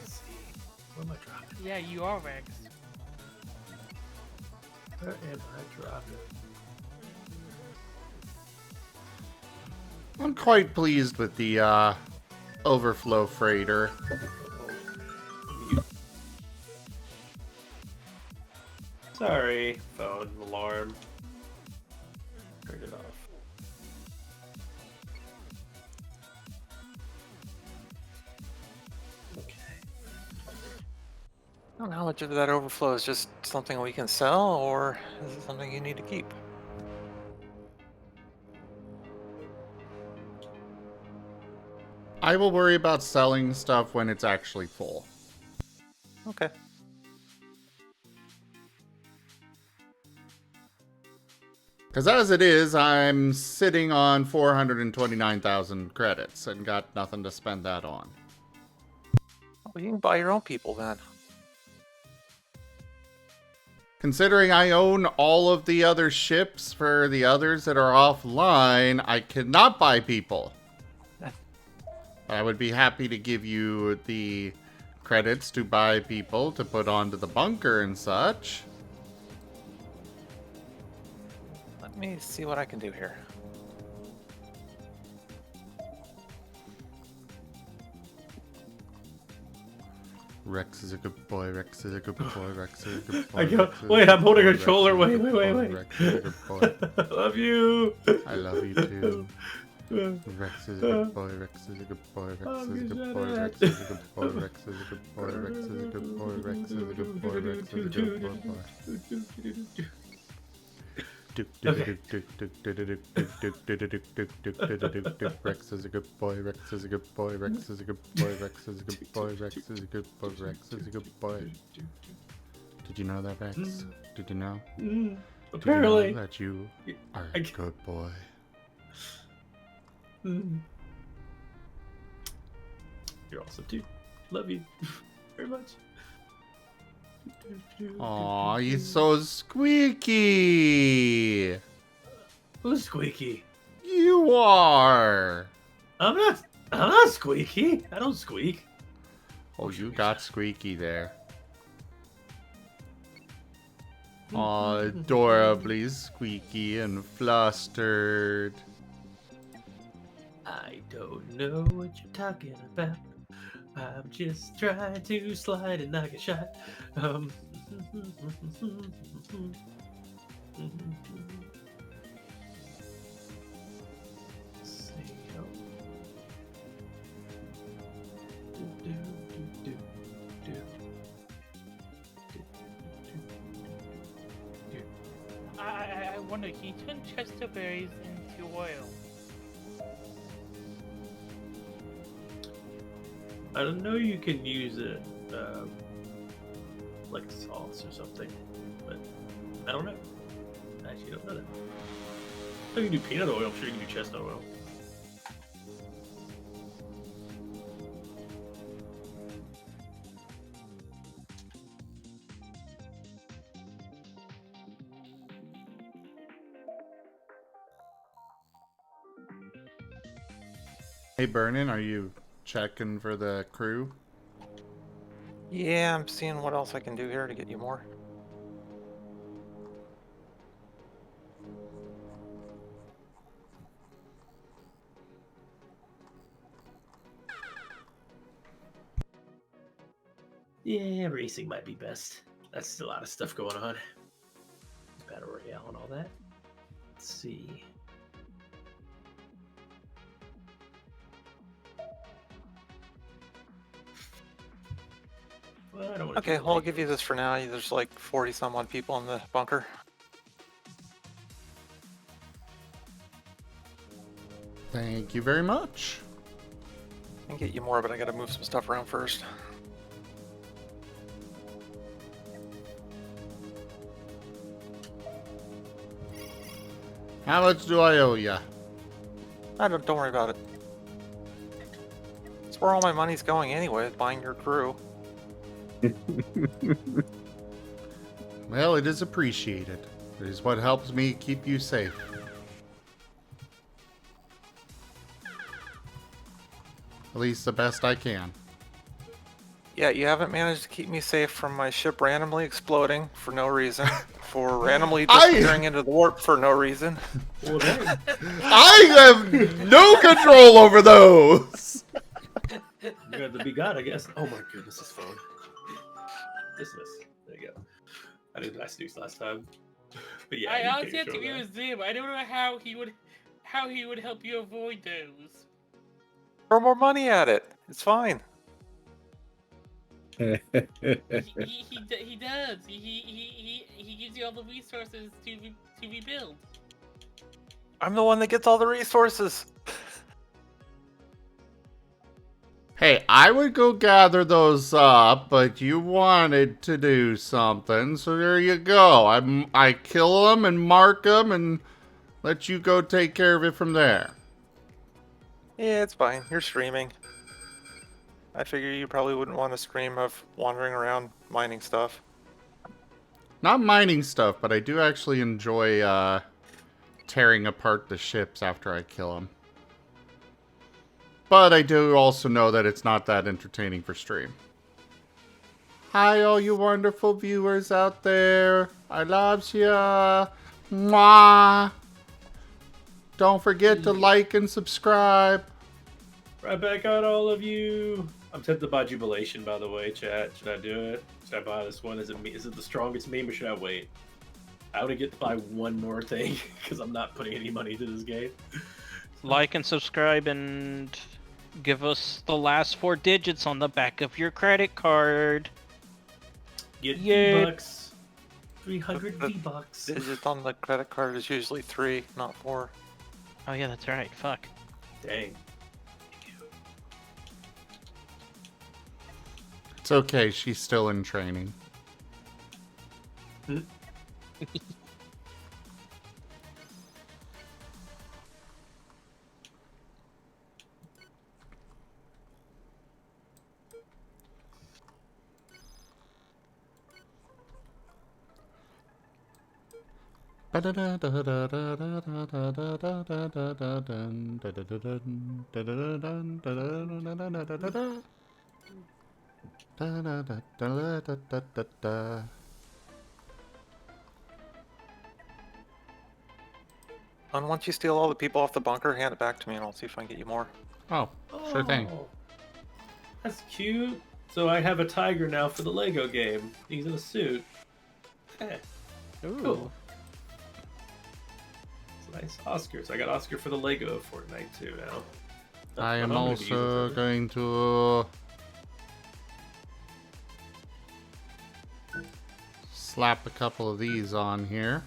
see. What am I dropping? Yeah, you are Rex. Where am I dropping? I'm quite pleased with the overflow freighter. Sorry, phone alarm. Turn it off. Okay. I don't know how much of that overflow is just something we can sell, or is it something you need to keep? I will worry about selling stuff when it's actually full. Okay. Because as it is, I'm sitting on 429,000 credits and got nothing to spend that on. Well, you can buy your own people then. Considering I own all of the other ships for the others that are offline, I cannot buy people. I would be happy to give you the credits to buy people to put onto the bunker and such. Let me see what I can do here. Rex is a good boy, Rex is a good boy, Rex is a good boy. I go, wait, I'm holding a controller. Wait. Rex is a good boy. I love you. I love you too. Rex is a good boy, Rex is a good boy, Rex is a good boy, Rex is a good boy, Rex is a good boy, Rex is a good boy, Rex is a good boy, Rex is a good boy. Rex is a good boy, Rex is a good boy, Rex is a good boy, Rex is a good boy, Rex is a good boy, Rex is a good boy. Did you know that, Rex? Did you know? Apparently. Did you know that you are a good boy? You're awesome too. Love you very much. Aw, he's so squeaky. Who's squeaky? You are. I'm not squeaky. I don't squeak. Oh, you got squeaky there. Aw, adorably squeaky and flustered. I don't know what you're talking about. I'm just trying to slide and knock a shot. I wonder, can you turn chester berries into oil? I don't know. You can use it like sauce or something, but I don't know. I actually don't know that. I can do peanut oil. I'm sure you can do chestnut oil. Hey, Burnin', are you checking for the crew? Yeah, I'm seeing what else I can do here to get you more. Yeah, racing might be best. That's a lot of stuff going on. Battle Royale and all that. Let's see. Well, I don't want to Okay, well, I'll give you this for now. There's like 40 some odd people in the bunker. Thank you very much. I can get you more, but I gotta move some stuff around first. How much do I owe ya? Don't worry about it. It's where all my money's going anyway, buying your crew. Well, it is appreciated. It is what helps me keep you safe. At least the best I can. Yeah, you haven't managed to keep me safe from my ship randomly exploding for no reason, for randomly disappearing into the warp for no reason. I have no control over those! You have to be God, I guess. Oh my goodness, this phone. Dismiss. There you go. I did I snoozed last time. But yeah, I honestly have to agree with Zim. I don't know how he would help you avoid those. Throw more money at it. It's fine. he does. He gives you all the resources to rebuild. I'm the one that gets all the resources. Hey, I would go gather those up, but you wanted to do something, so there you go. I kill them and mark them and let you go take care of it from there. Yeah, it's fine. You're streaming. I figure you probably wouldn't want to stream of wandering around mining stuff. Not mining stuff, but I do actually enjoy tearing apart the ships after I kill them. But I do also know that it's not that entertaining for stream. Hi, all you wonderful viewers out there. I love ya. Mwah. Don't forget to like and subscribe. Right back on all of you. I'm tempted to buy Jubilation, by the way, chat. Should I do it? Should I buy this one? Is it the strongest meme, or should I wait? I want to get to buy one more thing because I'm not putting any money into this game. Like and subscribe and give us the last 4 digits on the back of your credit card. Get V-Bucks. 300 V-Bucks. Digits on the credit card is usually 3, not 4. Oh yeah, that's right. Fuck. Dang. It's okay, she's still in training. And once you steal all the people off the bunker, hand it back to me and I'll see if I can get you more. Oh, sure thing. That's cute. So I have a tiger now for the Lego game. He's in a suit. Eh. Cool. It's a nice Oscar. So I got Oscar for the Lego Fortnite too now. I am also going to slap a couple of these on here.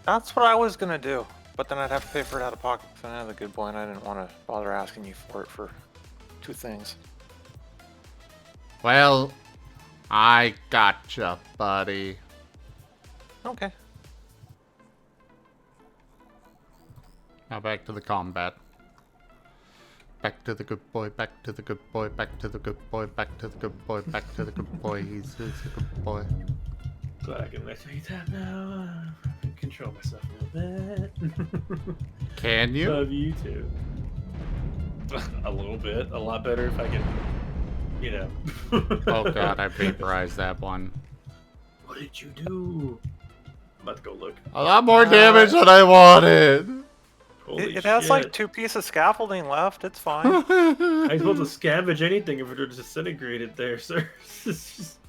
That's what I was gonna do, but then I'd have to pay for it out of pocket. So I had a good boy, and I didn't want to bother asking you for it for 2 things. Well, I gotcha, buddy. Okay. Now back to the combat. Back to the good boy, back to the good boy, back to the good boy, back to the good boy, back to the good boy. He's a good boy. Glad I can actually tap now. I can control myself a little bit. Can you? Love you too. A little bit. A lot better if I can, you know. Oh god, I vaporized that one. What did you do? I'm about to go look. A lot more damage than I wanted. Holy It has shit. like 2 pieces of scaffolding left. It's fine. I ain't supposed to scavenge anything if it were disintegrated there, sir. It's just,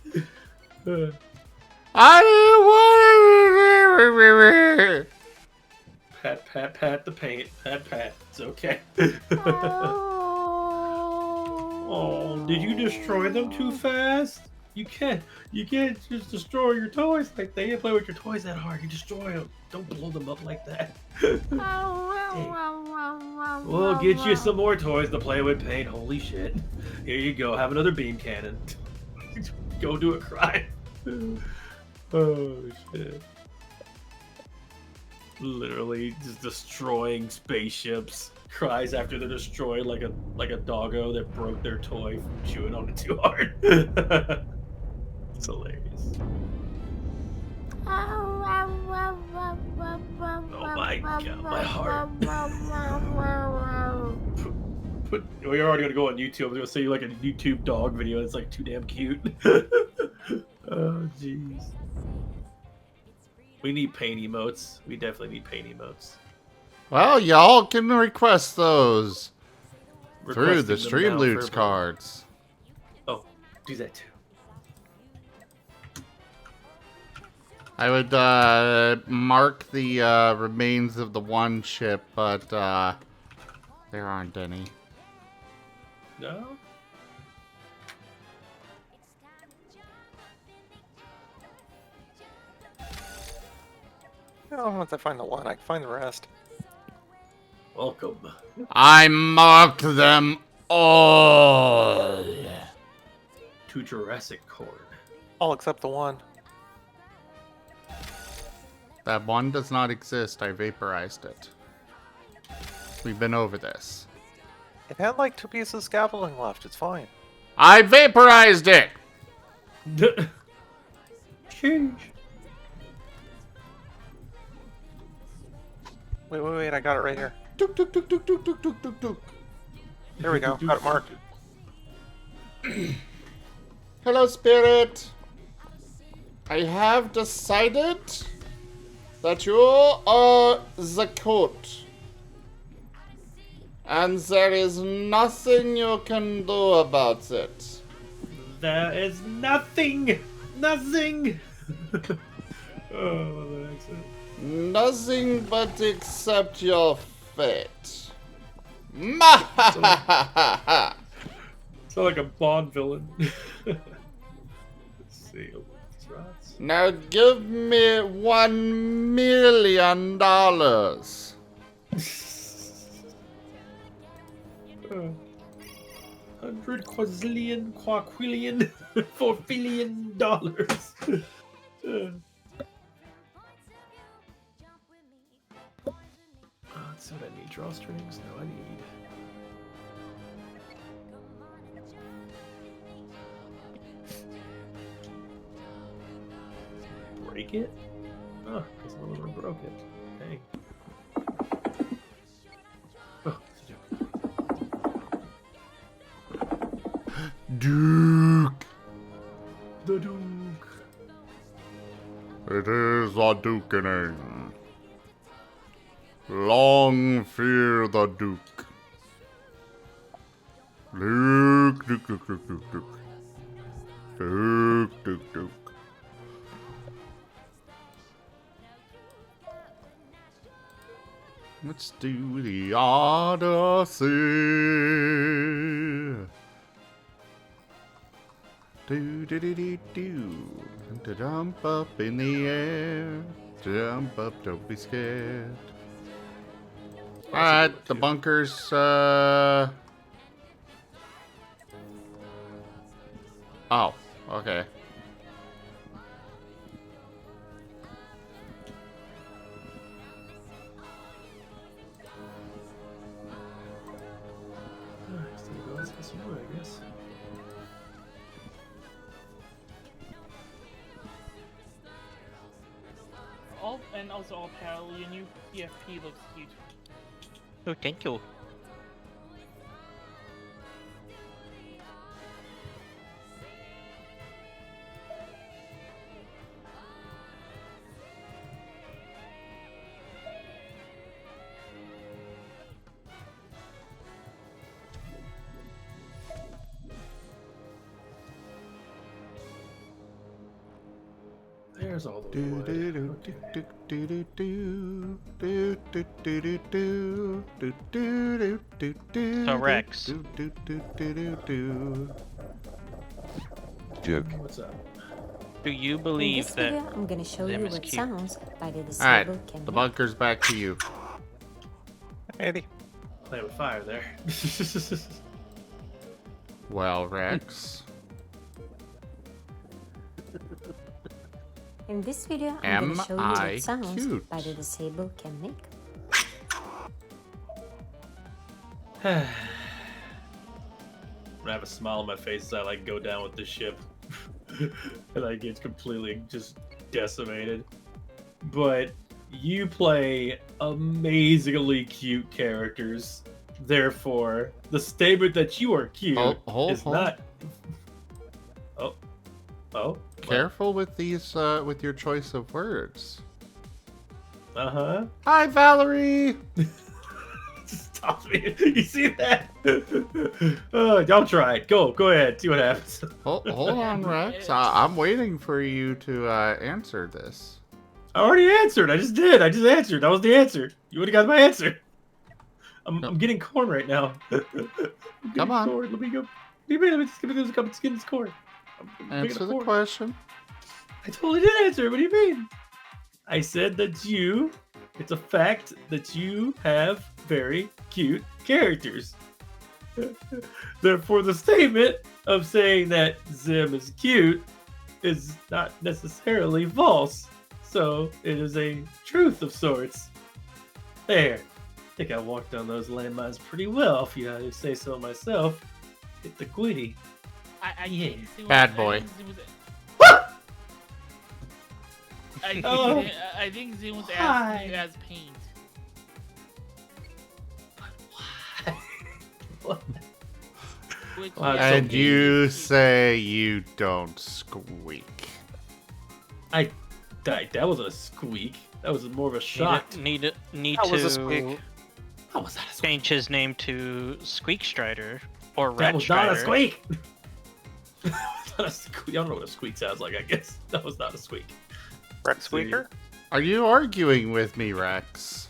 I didn't want it. pat the paint. Pat. It's okay. Oh, did you destroy them too fast? You can't just destroy your toys like that. You can't play with your toys that hard. You destroy them. Don't blow them up like that. We'll get you some more toys to play with, Paint. Holy shit. Here you go. Have another beam cannon. Go do a crime. Oh shit. Literally just destroying spaceships. Cries after they're destroyed like a doggo that broke their toy from chewing on it too hard. It's hilarious. Oh my god, my heart. We're already gonna go on YouTube. I'm gonna see like a YouTube dog video. It's like too damn cute. Oh jeez. We need paint emotes. We definitely need paint emotes. Well, y'all can request those through the Requesting them now Streamloots for- cards. Oh, do that too. I would mark the remains of the one ship, but there aren't any. No? I don't know if I find the one. I can find the rest. Welcome. I marked them all. To Jurassic Cord. All except the one. That one does not exist. I vaporized it. We've been over this. It had like 2 pieces of scaffolding left. It's fine. I vaporized it! Change. Wait. I got it right here. Tuk, tuk, tuk, tuk, tuk, tuk, tuk, tuk, tuk. There we go. Got it marked. Hello, Spirit. I have decided that you are the coat. And there is nothing you can do about it. There is nothing! Nothing! Oh, that makes sense. Nothing but accept your fate. Mahahaha! Sound like a Bond villain. Let's see. Now give me $1 million. 100 quadrillion, quadrillion, $4 billion. That's what I need. Drawstrings? No, I need. Break it? Oh, because no one broke it. Hey. Oh, it's a joke. Duke. The Duke. It is a dukening. Long fear the Duke. Duke, Duke, Duke, Duke, Duke, Duke. Duke, Duke, Duke. Let's do the Odyssey. Do do do do do. To jump up in the air. Jump up, don't be scared. Alright, the bunkers, Oh, okay. Let's get some wood, I guess. And also all parallel, your new PFP looks cute. Oh, thank you. There's all the wood. So Rex. Joke. What's up? Do you In believe this that video, I'm gonna show them you is what cute? sounds by the disabled Alright, can the make. bunker's back to you. Eddie. Play with fire there. Well, Rex. In this video, I'm Am gonna show you I what sounds cute? by the disabled can make. I have a smile on my face as I like go down with the ship, and I get completely just decimated. But you play amazingly cute characters. Therefore, the statement that you are cute is not. Oh. Careful with these, with your choice of words. Uh-huh. Hi, Valerie! Stop me. You see that? Don't try it. Go ahead. See what happens. Hold on, Rex. I'm waiting for you to answer this. I already answered. I just did. I just answered. That was the answer. You would have got my answer. I'm getting corn right now. Come on. Corn. Let me go. Let me just get this corn. Answer the question. I totally did answer. What do you mean? I said that it's a fact that you have very cute characters. Therefore, the statement of saying that Zim is cute is not necessarily false. So, it is a truth of sorts. There. I think I walked on those landmines pretty well, if you say so myself. Hit the quitty. Bad boy. I think Zim was asking you as paint. And you say you don't squeak. That was a squeak. That was more of a shock. Need That was a squeak. How was that a squeak? change his name to Squeak Strider or That Rat was Strider. not a squeak. Not a squeak. I don't know what a squeak sounds like. I guess that was not a squeak. Rex Squeaker? Are you arguing with me, Rex?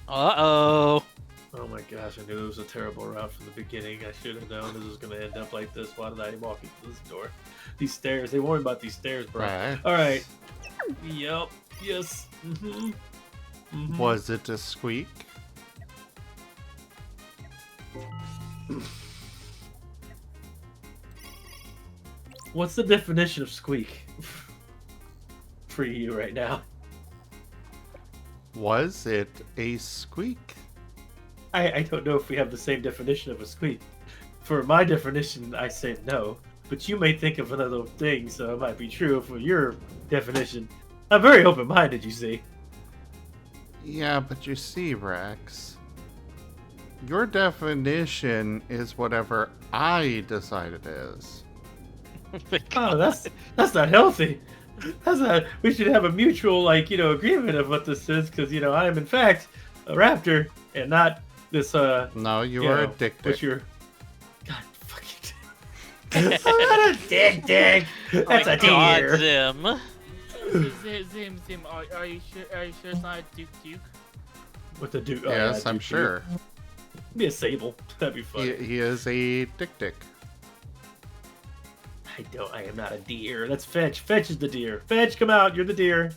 Uh-oh. Oh my gosh, I knew it was a terrible route from the beginning. I should have known this was going to end up like this. Why did I walk into this door? These stairs. They warned about these stairs, bro. Right. Alright. Yep. Yes. Mm-hmm. Mm-hmm. Was it a squeak? What's the definition of squeak for you right now? Was it a squeak? I don't know if we have the same definition of a squeak. For my definition, I say no. But you may think of another thing, so it might be true for your definition. I'm very open-minded, you see. Yeah, but you see, Rex, your definition is whatever I decide it is. Oh, that's not healthy. That's not. We should have a mutual, agreement of what this is, because I am in fact a raptor and not this. No, you are a dick. What's your? God, fucking. I'm not a dick. That's a deer. Zim. Zim, are you sure it's not a Duke? With the Duke? Yes, yeah, I'm Duke. sure. Be a sable. That'd be fun. He is a dick. I am not a deer. That's Fetch. Fetch is the deer. Fetch, come out. You're the deer.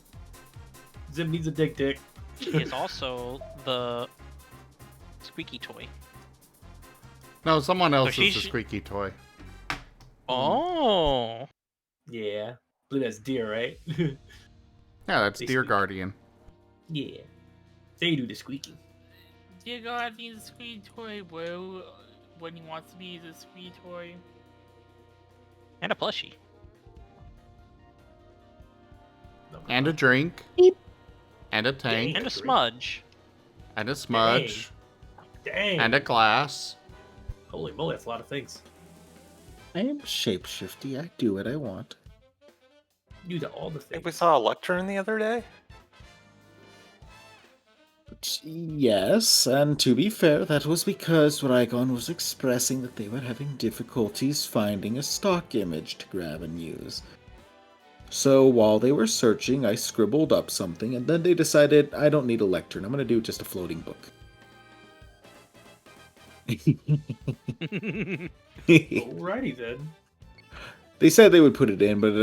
Zim needs a dick. He is also the squeaky toy. No, someone else So is a she- squeaky toy. Oh. Yeah. I believe that's deer, right? Yeah, that's They Deer squeak. Guardian. Yeah. They do the squeaking. Dear God needs a squeak toy, bro. When he wants to be a squeak toy. And a plushie. And a drink. Beep. And a tank. And a smudge. And a smudge. Dang. And a glass. Holy moly, that's a lot of things. I am shapeshifty. I do what I want. You do all the I think things. we saw a lectern the other day. Yes, and to be fair, that was because Rygon was expressing that they were having difficulties finding a stock image to grab and use. So while they were searching, I scribbled up something, and then they decided, I don't need a lectern, I'm going to do just a floating book. Alrighty then. They said they would put it in, but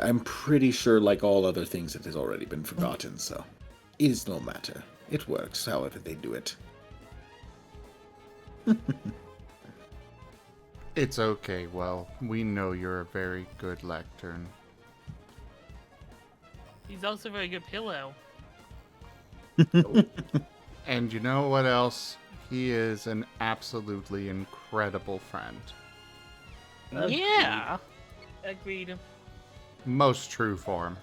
I'm pretty sure, like all other things, it has already been forgotten, so it is no matter. It works, however they do it. It's okay, well, we know you're a very good lectern. He's also a very good pillow. And you know what else? He is an absolutely incredible friend. Yeah. Agreed. Most true form.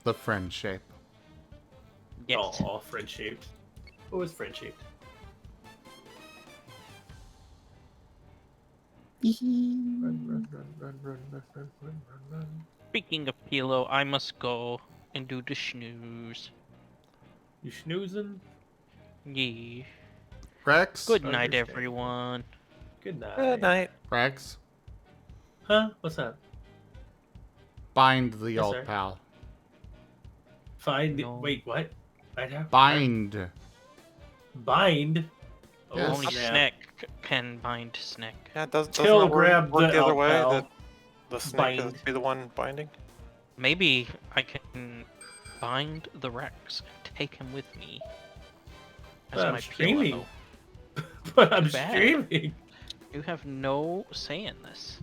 The friend shape. Yes. Aw, friend-shaped. What was friend-shaped? Run. Speaking of pillow, I must go and do the snooze. You snoozing? Yeah. Rex? Good night, Understand. everyone. Good night. Good night. Rex? Huh? What's that? Bind the Yes, old sir. pal. Find No. Wait, what? I'd have Bind. bind. Yes. Only snap. Snack can bind Snack. Yeah, doesn't Till that grab work the the other way? alpal. That the snake Bind. would be the one binding? Maybe I can bind the Rex and take him with me as But I'm my streaming. pillow. But I'm Bad. streaming. You have no say in this.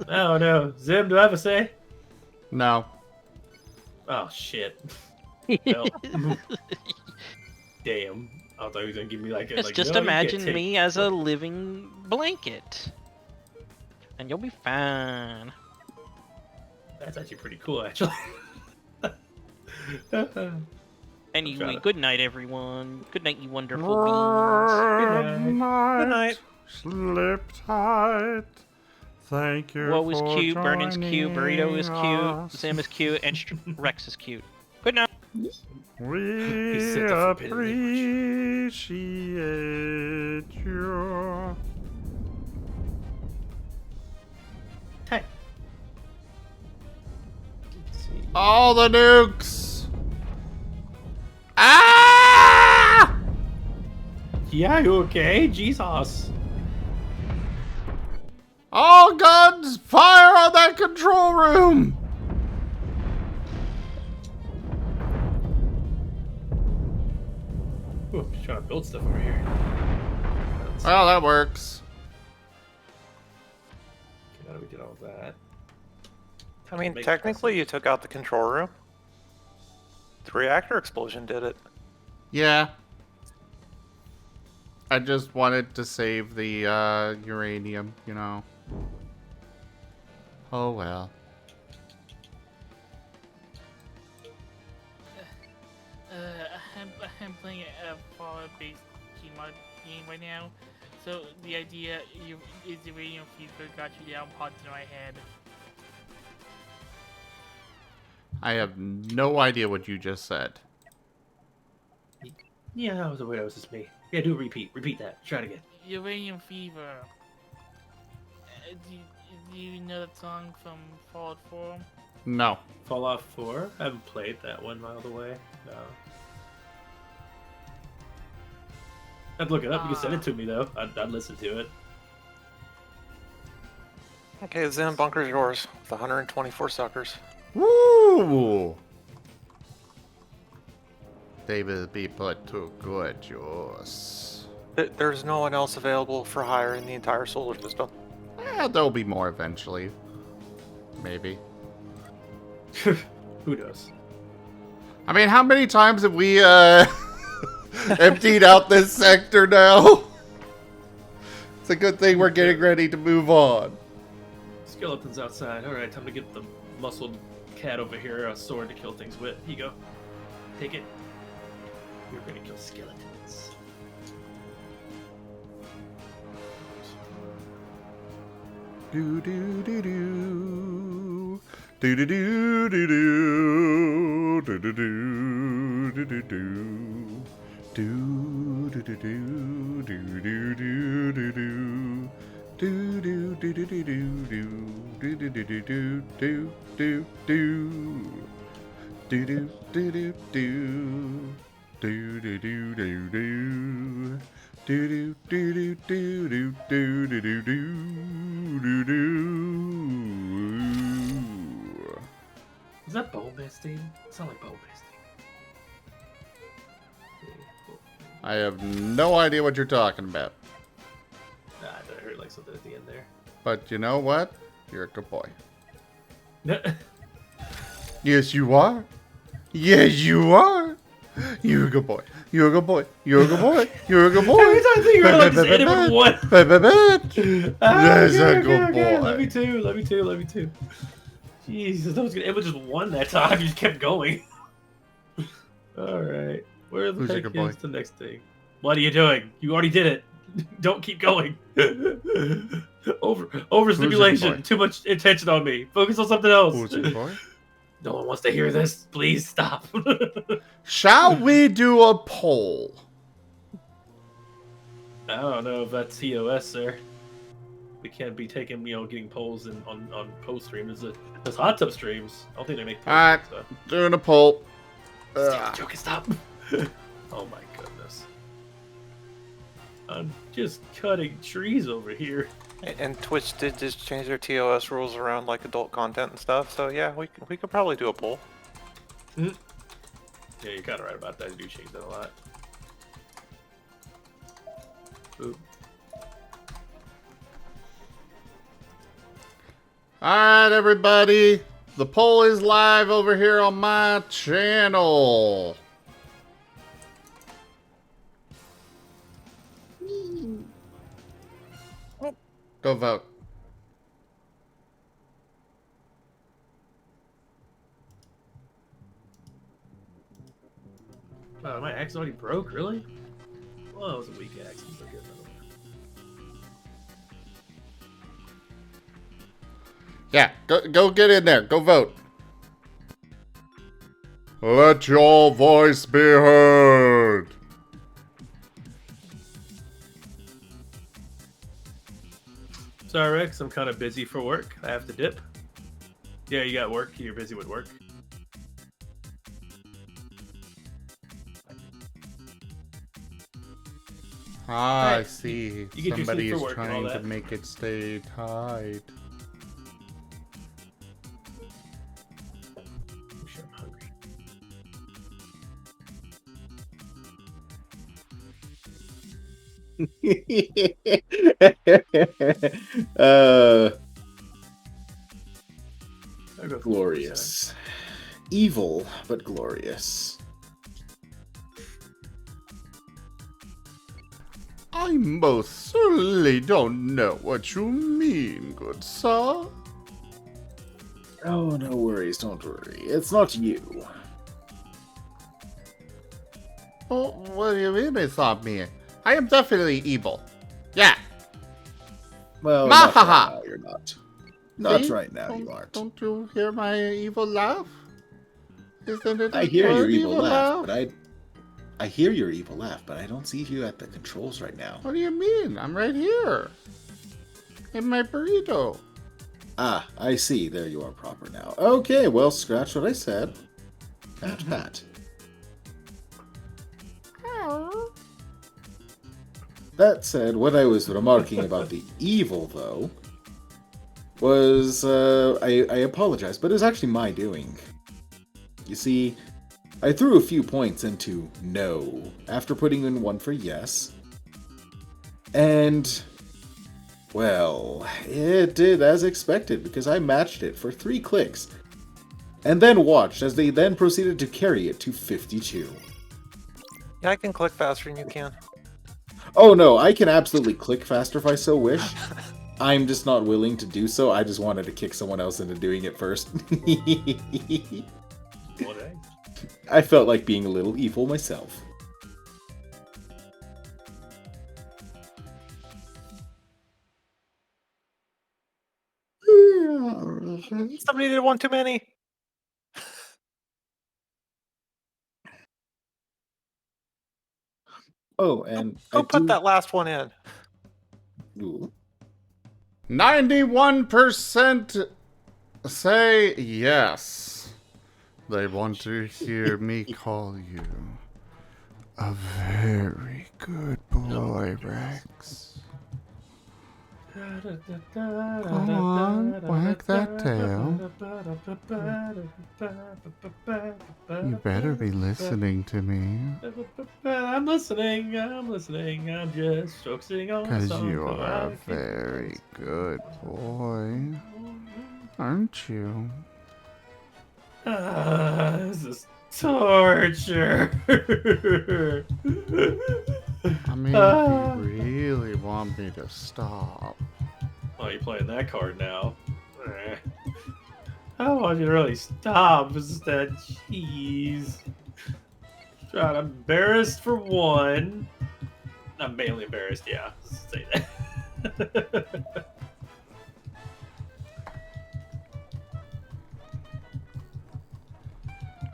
Oh no. Zim, do I have a say? No. Oh shit. Well, damn. I thought he was gonna give me like a Just no, you imagine can't take- me as a living blanket. And you'll be fine. That's actually pretty cool, actually. Anyway, trying to- good night, everyone. Good night, you wonderful beings. Good night. Good night. Slip tight. Thank you What was for cute? Burning's cute. Burrito is joining cute. us. Zim is cute. And Rex is cute. Good night. We appreciate you. Hey. All the nukes. Ah! Yeah, you okay? Jesus. All guns, fire on that control room. Ooh, just trying to build stuff over here. Well, that works. Okay, now that we did all that. I mean, technically, you took out the control room. The reactor explosion did it. Yeah. I just wanted to save the uranium, you know. Oh well. I'm playing a Fallout-based Gmod game right now, so the idea is the radio fever got you down popped in my head. I have no idea what you just said. Yeah, that was weird. That was just me. Yeah, do a repeat. Repeat that. Try it again. Uranium Fever. Do you know that song from Fallout 4? No. Fallout 4? I haven't played that one, by the way. No. I'd look it up. You can send it to me, though. I'd listen to it. Okay, Zim, bunker's yours with 124 suckers. Woo! They will be put to good use. There's no one else available for hire in the entire solar system. There'll be more eventually. Maybe. Who knows? I mean, how many times have we emptied out this sector now? It's a good thing we're getting ready to move on. Skeletons outside. Alright, time to get the muscled cat over here a sword to kill things with. Here you go. Take it. You're gonna kill skeletons. Do do do do. Do do do do do. Do do do do do do. Do do do do do do do do do. Do do do do do do do do do do do do do do do. Do do do do do. Do do do do do. Do do do do do do do do do do do. Is that bone masting? It sounds like bone masting. I have no idea what you're talking about. Nah, I heard like something at the end there. But you know what? You're a good boy. Yes, you are. Yes, you are. You're a good boy. You're a good boy. You're a good boy. You're a good boy. Every time I think you're like just ended with one. That's a good boy. Love you too. Love you too. Love you too. Jesus, I was gonna end with just one that time. You just kept going. All right. Where the heck is the next thing? What are you doing? You already did it. Don't keep going. Overstimulation. Too much attention on me. Focus on something else. Who's it for? No one wants to hear this. Please stop. Shall we do a poll? I don't know if that's TOS, sir. We can't be taking, getting polls on post streams. There's hot tub streams. I don't think they make polls. Alright, doing a poll. Joke, stop. Oh my goodness. I'm just cutting trees over here. And Twitch did just change their TOS rules around like adult content and stuff. So yeah, we could probably do a poll. Yeah, you're kind of right about that. You do change that a lot. Ooh. Alright, everybody. The poll is live over here on my channel. Go vote. My axe already broke, really? Well, it was a weak axe. I'll get another one. Yeah, go get in there. Go vote. Let your voice be heard. Sorry, Rex, I'm kind of busy for work. I have to dip. Yeah, you got work. You're busy with work. Ah, I Right. see. You get your Somebody sleep for is work and all trying to that. make it stay tight. I'm sure I'm hungry. I'll go 50%. Glorious. Evil, but glorious. I most certainly don't know what you mean, good sir. Oh, no worries, don't worry. It's not you. Oh, what do you mean it's not me? I am definitely evil. Yeah. Well, not right Mahaha! now, you're not. Not See? right now, you aren't. Don't you hear my evil laugh? Isn't it I a hear your good evil laugh, laugh? but I hear your evil laugh, but I don't see you at the controls right now. What do you mean? I'm right here. In my burrito. Ah, I see. There you are proper now. Okay, well, scratch what I said. Pat, pat. That said, what I was remarking about the evil, though, was, I apologize, but it was actually my doing. You see, I threw a few points into no, after putting in one for yes. And, well, it did as expected, because I matched it for 3 clicks. And then watched as they then proceeded to carry it to 52. Yeah, I can click faster than you can. Oh no, I can absolutely click faster if I so wish. I'm just not willing to do so. I just wanted to kick someone else into doing it first. I felt like being a little evil myself. Somebody did one too many. Oh, and Who put that last one in? Ooh. 91% say yes. They want to hear me call you a very good boy, Rex. Come on, wag that tail. You better be listening to me. I'm listening. I'm just focusing on the Because song. you are a very good boy. Aren't you? This is torture. I mean, if you really want me to stop. Oh, you're playing that card now. I want you to really stop. Instead, jeez. I'm embarrassed for one. I'm mainly embarrassed, yeah. Let's say that.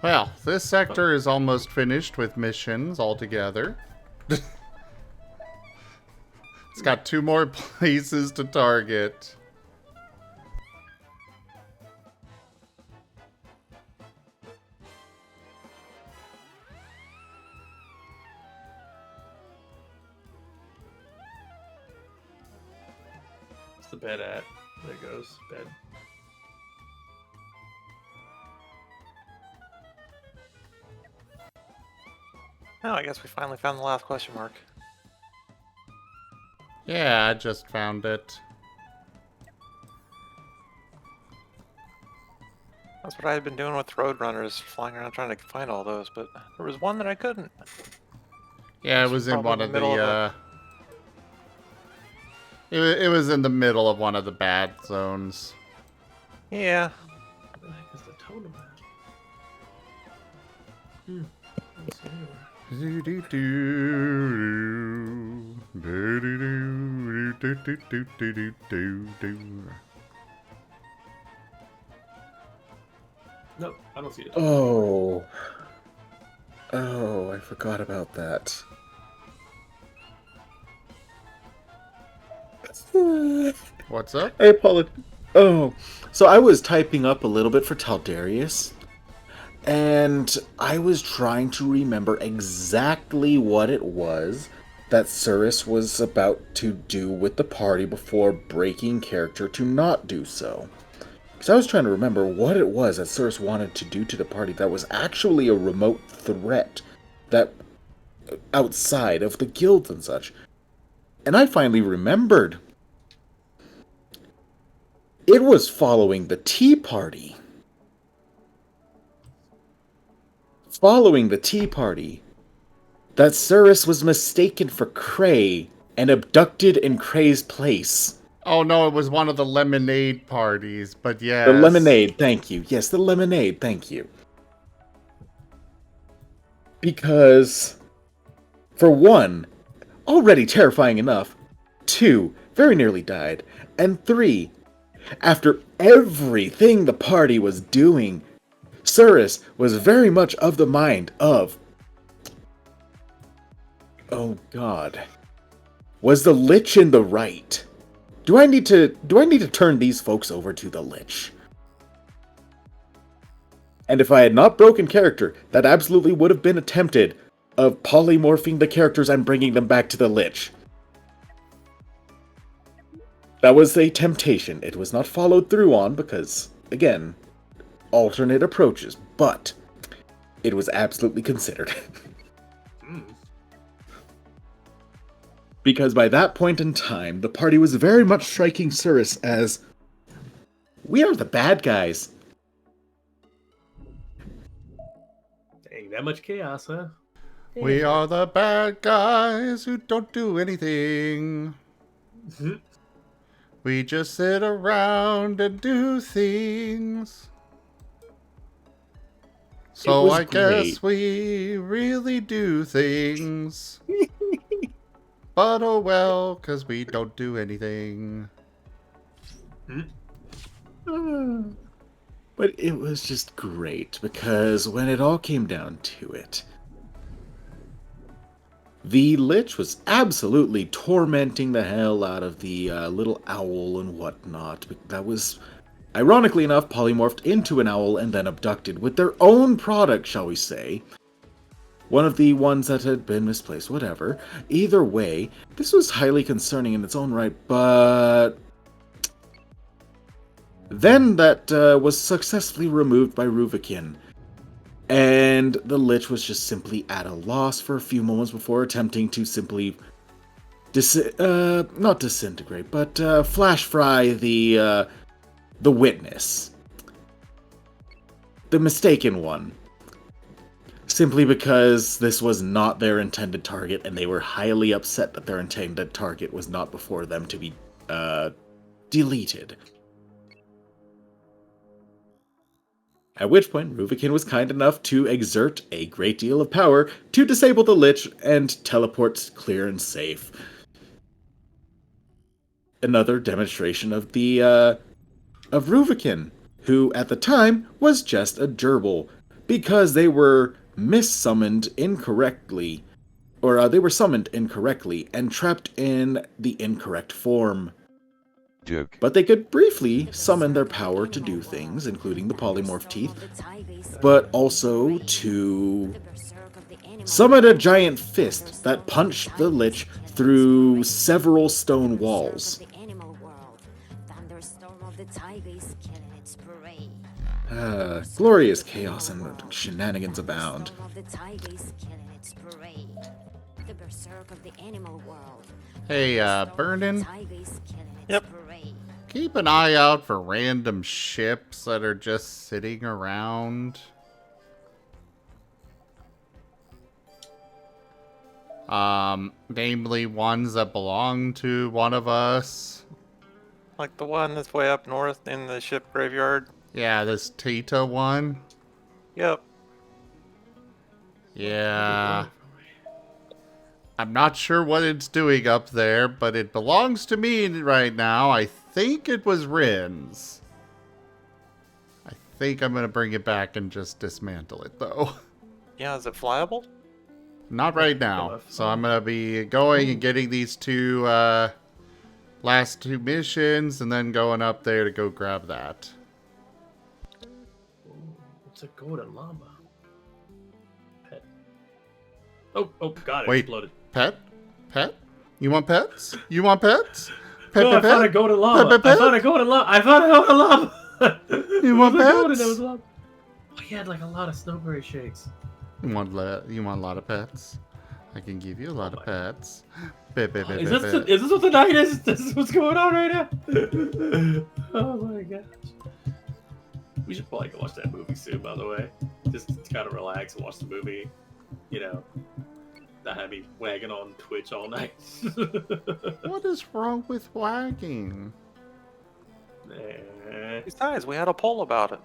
Well, this sector is almost finished with missions altogether. It's got 2 more places to target. What's the bed at? There it goes. Bed. Oh, I guess we finally found the last question mark. Yeah, I just found it. That's what I had been doing with Roadrunners, flying around trying to find all those, but there was one that I couldn't. Yeah, it was in one of the, It was in the middle of one of the bad zones. Yeah. What the heck is the totem at? No, I don't see it. Oh, I forgot about that. What's up? I apologize. Oh, so I was typing up a little bit for Taldarius, and I was trying to remember exactly what it was that Cirrus was about to do with the party before breaking character to not do so. Because I was trying to remember what it was that Cirrus wanted to do to the party that was actually a remote threat that outside of the guilds and such. And I finally remembered. It was following the Tea Party. Following the Tea Party, that Cirrus was mistaken for Cray and abducted in Cray's place. Oh no, it was one of the lemonade parties, but yes. The lemonade, thank you. Yes, the lemonade, thank you. Because, for one, already terrifying enough. 2, very nearly died. And 3, after everything the party was doing, Cirrus was very much of the mind of, oh god, was the Lich in the right? Do I need to turn these folks over to the Lich? And if I had not broken character, that absolutely would have been attempted of polymorphing the characters and bringing them back to the Lich. That was a temptation. It was not followed through on because, again, alternate approaches, but it was absolutely considered. Because by that point in time, the party was very much striking Cirrus as, we are the bad guys. Dang, that much chaos, huh? We are the bad guys who don't do anything. We just sit around and do things. So I guess we really do things. But oh well, 'cause we don't do anything. But it was just great, because when it all came down to it, the Lich was absolutely tormenting the hell out of the little owl and whatnot. That was, ironically enough, polymorphed into an owl and then abducted with their own product, shall we say. One of the ones that had been misplaced, whatever. Either way, this was highly concerning in its own right, but then that was successfully removed by Ruvakin. And the Lich was just simply at a loss for a few moments before attempting to simply not disintegrate, but flash fry the witness. The mistaken one. Simply because this was not their intended target, and they were highly upset that their intended target was not before them to be deleted. At which point, Ruvakin was kind enough to exert a great deal of power to disable the Lich and teleport clear and safe. Another demonstration of the of Ruvakin, who at the time was just a gerbil, because they were missummoned incorrectly, or they were summoned incorrectly and trapped in the incorrect form. Joke. But they could briefly summon their power to do things, including the polymorph teeth, but also to summon a giant fist that punched the Lich through several stone walls. Glorious chaos and shenanigans abound. Hey, Burnin? Yep. Keep an eye out for random ships that are just sitting around. Namely ones that belong to one of us. Like the one that's way up north in the ship graveyard. Yeah, this Tita one. Yep. Yeah. I'm not sure what it's doing up there, but it belongs to me right now. I think it was Rin's. I think I'm going to bring it back and just dismantle it, though. Yeah, is it flyable? Not right now. So I'm going to be going and getting these two last two missions and then going up there to go grab that. It's a golden llama. Pet. Oh, God, it Wait, exploded. Pet? Pet? You want pets? You want pets? Pet, No, pet, I found a pet? golden llama. Pet, pet, I found a golden llama. I found a golden llama. You want pets? Oh, he had like a lot of snowberry shakes. You want a lot of pets? I can give you a lot of pets. Pet, pet, pet, Is pet, this pet. is this what the night is? This is what's going on right now? Oh my gosh. We should probably go watch that movie soon, by the way. Just kind of relax and watch the movie. You know, not have me wagging on Twitch all night. What is wrong with wagging? Besides, we had a poll about it.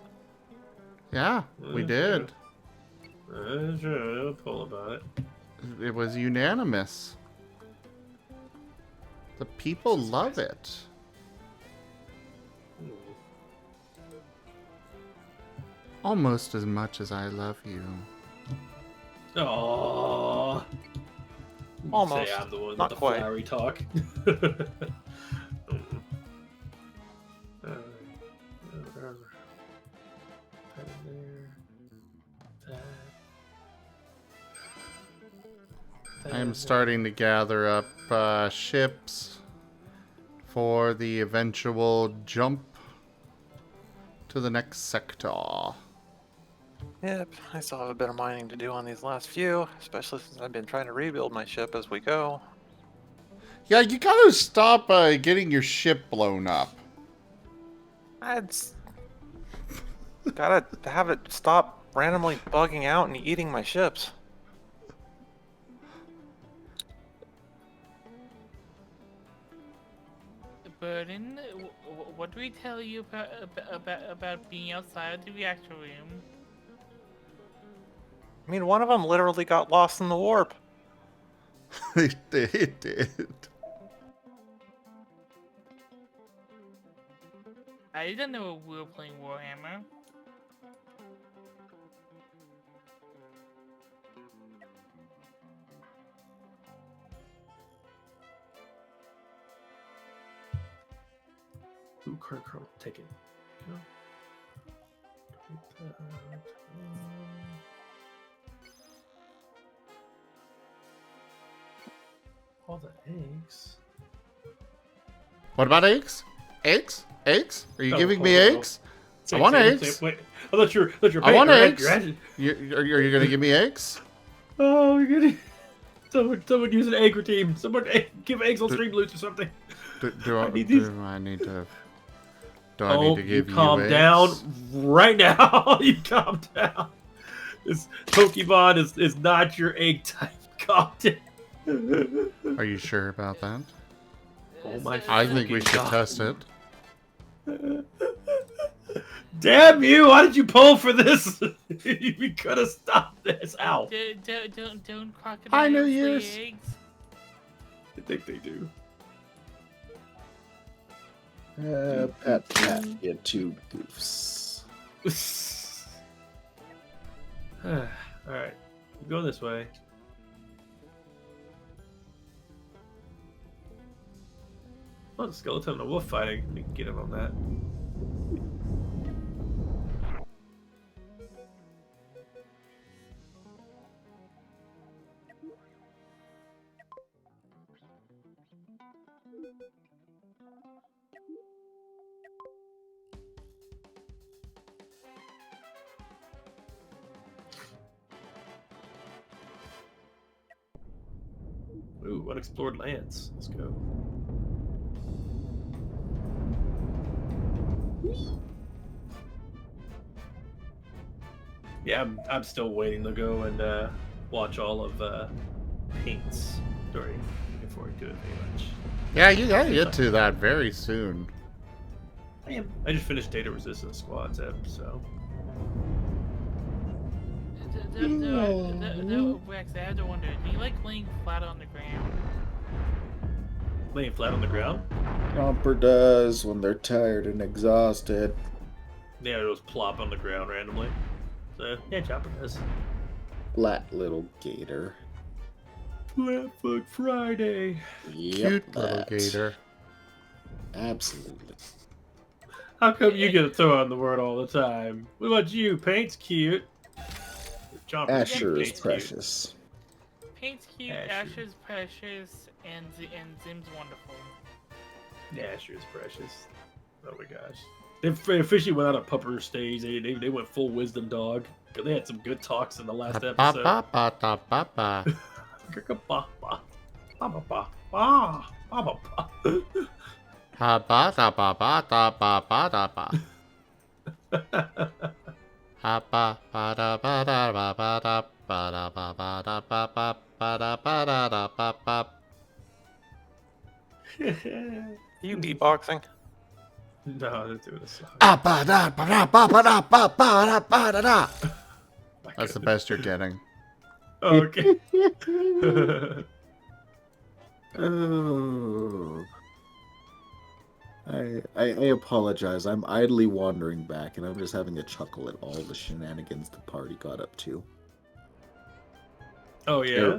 Yeah, we did. Sure, poll about it. It was unanimous. The people love it. Almost as much as I love you. Aww. Almost. Say I'm the one with Not the quite. flowery talk. I am starting to gather up ships for the eventual jump to the next sector. Yep, I still have a bit of mining to do on these last few, especially since I've been trying to rebuild my ship as we go. Yeah, you gotta stop getting your ship blown up. I'd gotta have it stop randomly bugging out and eating my ships. Burden, what do we tell you about being outside the reactor room? I mean, one of them literally got lost in the warp. It did. I didn't know we were playing Warhammer. Ooh, current taken. All the eggs. What about eggs? Eggs? Eggs? Are you giving me hold on. eggs? I want eggs. Wait, I thought you were I want paying. eggs. Are you gonna give me eggs? Oh, you're gonna. Someone use an egg team. Someone give eggs on stream loot or something. Do I need to give you calm eggs? down right now. You calm down. This Pokemon is not your egg type. Calm down. Are you sure about that? Oh my! I think we should test it. Damn you! Why did you pull for this? We could have stopped this. Ow! Don't crocodiles Hi, New lay Year's. eggs? I think they do. Pat, you two goofs. Alright, go this way. Oh, the skeleton and the wolf fighting. We can get him on that. Ooh, unexplored lands. Let's go. Yeah, I'm still waiting to go and watch all of Paints before I do it very much. Yeah, you gotta get to that very soon. I just finished Data Resistance Squads app, so. Rex, I have to wonder, do you like laying flat on the ground? Laying flat on the ground? Romper does when they're tired and exhausted. Yeah, it'll just plop on the ground randomly. So, yeah, Chopper does. Flat little gator. Flatfoot Friday. Yep, Cute little gator. Absolutely. How come you get to throw on the word all the time? What about you? Paint's cute. Chopper, Asher is Paint's precious. Paint's cute, Asher's precious, and Zim's wonderful. Yeah, Asher's precious. Oh my gosh. They officially went out of pupper stage. They went full wisdom dog. They had some good talks in the last episode. You beatboxing? No, they're doing a song. That's the best you're getting. Okay. Oh. I apologize. I'm idly wandering back, and I'm just having a chuckle at all the shenanigans the party got up to. Oh, yeah?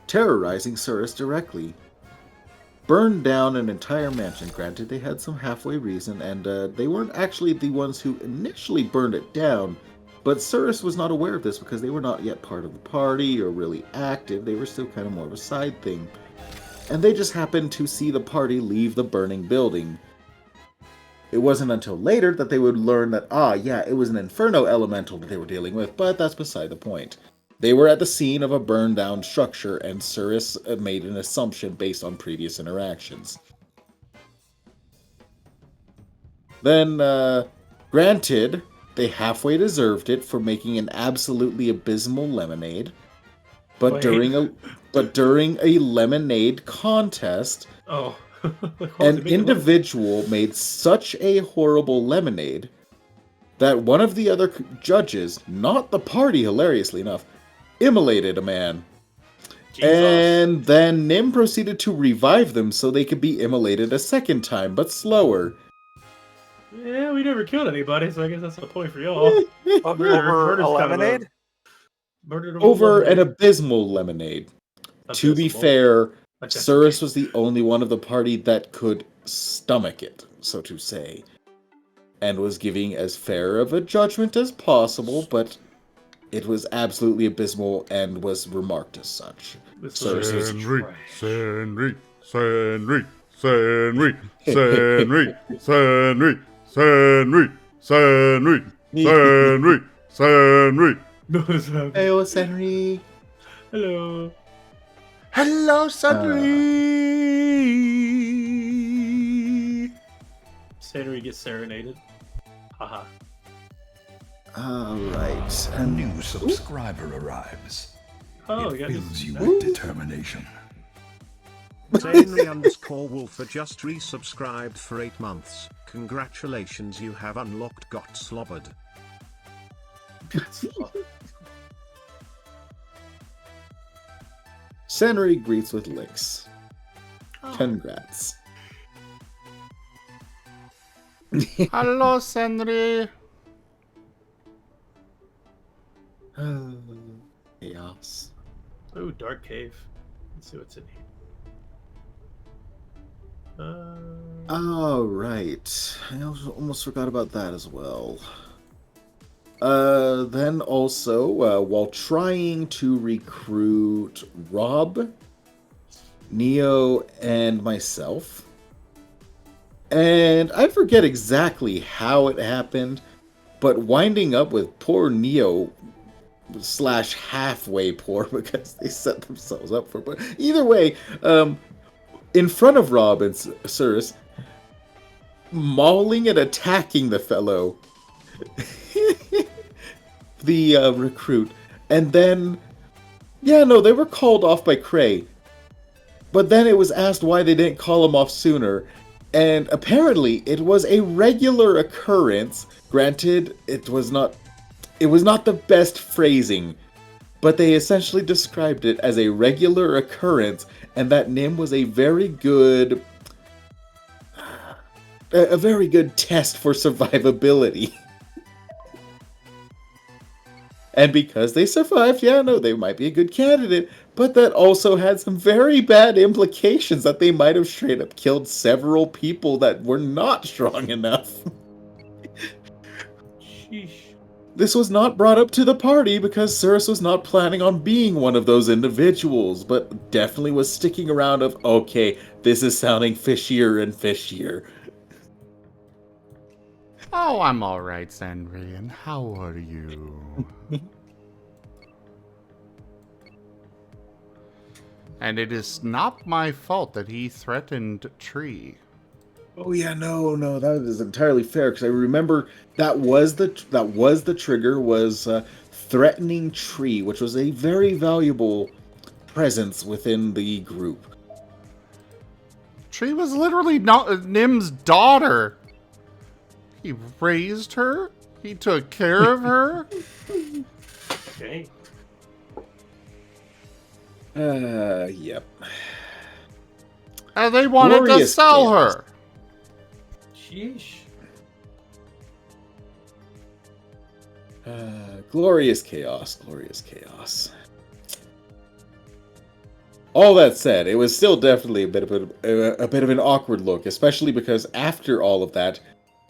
Terrorizing Surus directly. Burned down an entire mansion. Granted, they had some halfway reason, and they weren't actually the ones who initially burned it down, but Surus was not aware of this because they were not yet part of the party or really active. They were still kind of more of a side thing. And they just happened to see the party leave the burning building. It wasn't until later that they would learn that, yeah, it was an Inferno elemental that they were dealing with, but that's beside the point. They were at the scene of a burned down structure, and Surus made an assumption based on previous interactions. Then, granted, they halfway deserved it for making an absolutely abysmal lemonade, but during a lemonade contest, an individual made such a horrible lemonade that one of the other judges, not the party, hilariously enough, immolated a man. Jesus. And then Nim proceeded to revive them so they could be immolated a second time, but slower. Yeah, we never killed anybody, so I guess that's the point for y'all. Over a lemonade? Over an abysmal lemonade. To be fair, Surus was the only one of the party that could stomach it, so to say, and was giving as fair of a judgment as possible, but it was absolutely abysmal and was remarked as such. Senri. Hey, Senri. Hello. Hello, Senri. Senri gets serenaded. Haha. Alright. A new subscriber arrives. Oh, it fills you with determination. Henry_Wolfer just resubscribed for 8 months. Congratulations, you have unlocked Got Slobbered. Senri greets with licks. Congrats. Hello, Senri. Chaos. Ooh, dark cave. Let's see what's in here. Alright. I almost forgot about that as well. Then also, while trying to recruit Rob, Neo, and myself, and I forget exactly how it happened, but winding up with poor Neo / halfway poor because they set themselves up for it. But either way, in front of Rob and Surus, mauling and attacking the fellow, the recruit, and then, yeah, no, they were called off by Cray, but then it was asked why they didn't call him off sooner, and apparently it was a regular occurrence. Granted, it was not the best phrasing, but they essentially described it as a regular occurrence, and that Nim was a very good test for survivability. And because they survived, yeah, no, they might be a good candidate, but that also had some very bad implications that they might have straight up killed several people that were not strong enough. Sheesh. This was not brought up to the party because Cirrus was not planning on being one of those individuals, but definitely was sticking around of, okay, this is sounding fishier and fishier. Oh, I'm alright, Sandry, and how are you? And it is not my fault that he threatened Tree. Oh yeah, no, that is entirely fair because I remember that was the trigger was threatening Tree, which was a very valuable presence within the group. Tree was literally not Nim's daughter. He raised her. He took care of her. Okay. Yep. And they wanted Glorious to sell chaos. her. Sheesh. Glorious chaos, glorious chaos. All that said, it was still definitely a bit of an awkward look, especially because after all of that,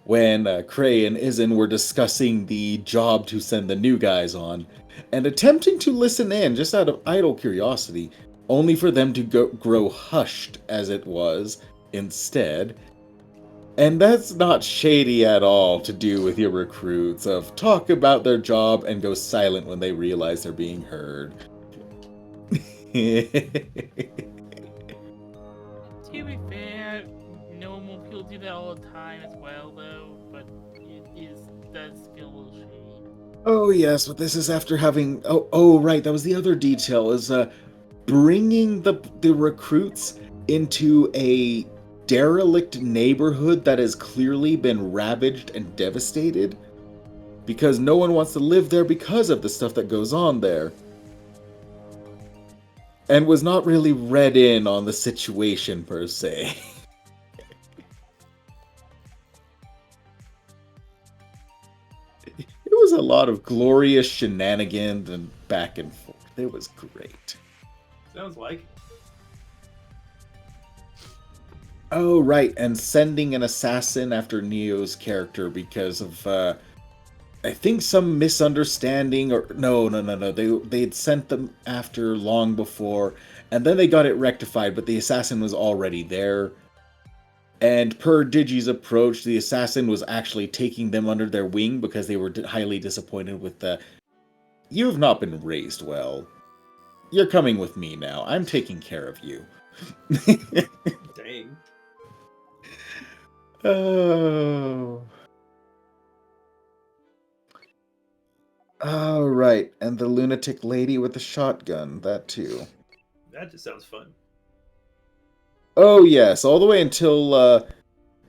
when Cray and Izin were discussing the job to send the new guys on, and attempting to listen in just out of idle curiosity, only for them to grow hushed as it was instead. And that's not shady at all to do with your recruits, of talk about their job and go silent when they realize they're being heard. To be fair, normal people do that all the time as well, though, but does feel a little shady. Oh yes, but this is after having... Oh right, that was the other detail, is bringing the recruits into a derelict neighborhood that has clearly been ravaged and devastated. Because no one wants to live there because of the stuff that goes on there. And was not really read in on the situation, per se. It was a lot of glorious shenanigans and back and forth. It was great. Sounds like. Oh, right, and sending an assassin after Neo's character because of, I think some misunderstanding, or no, they'd sent them after long before, and then they got it rectified, but the assassin was already there. And per Digi's approach, the assassin was actually taking them under their wing because they were highly disappointed with the, "You have not been raised well. You're coming with me now. I'm taking care of you." Dang. Oh. Oh, right. And the lunatic lady with the shotgun. That too. That just sounds fun. Oh, yes. All the way until,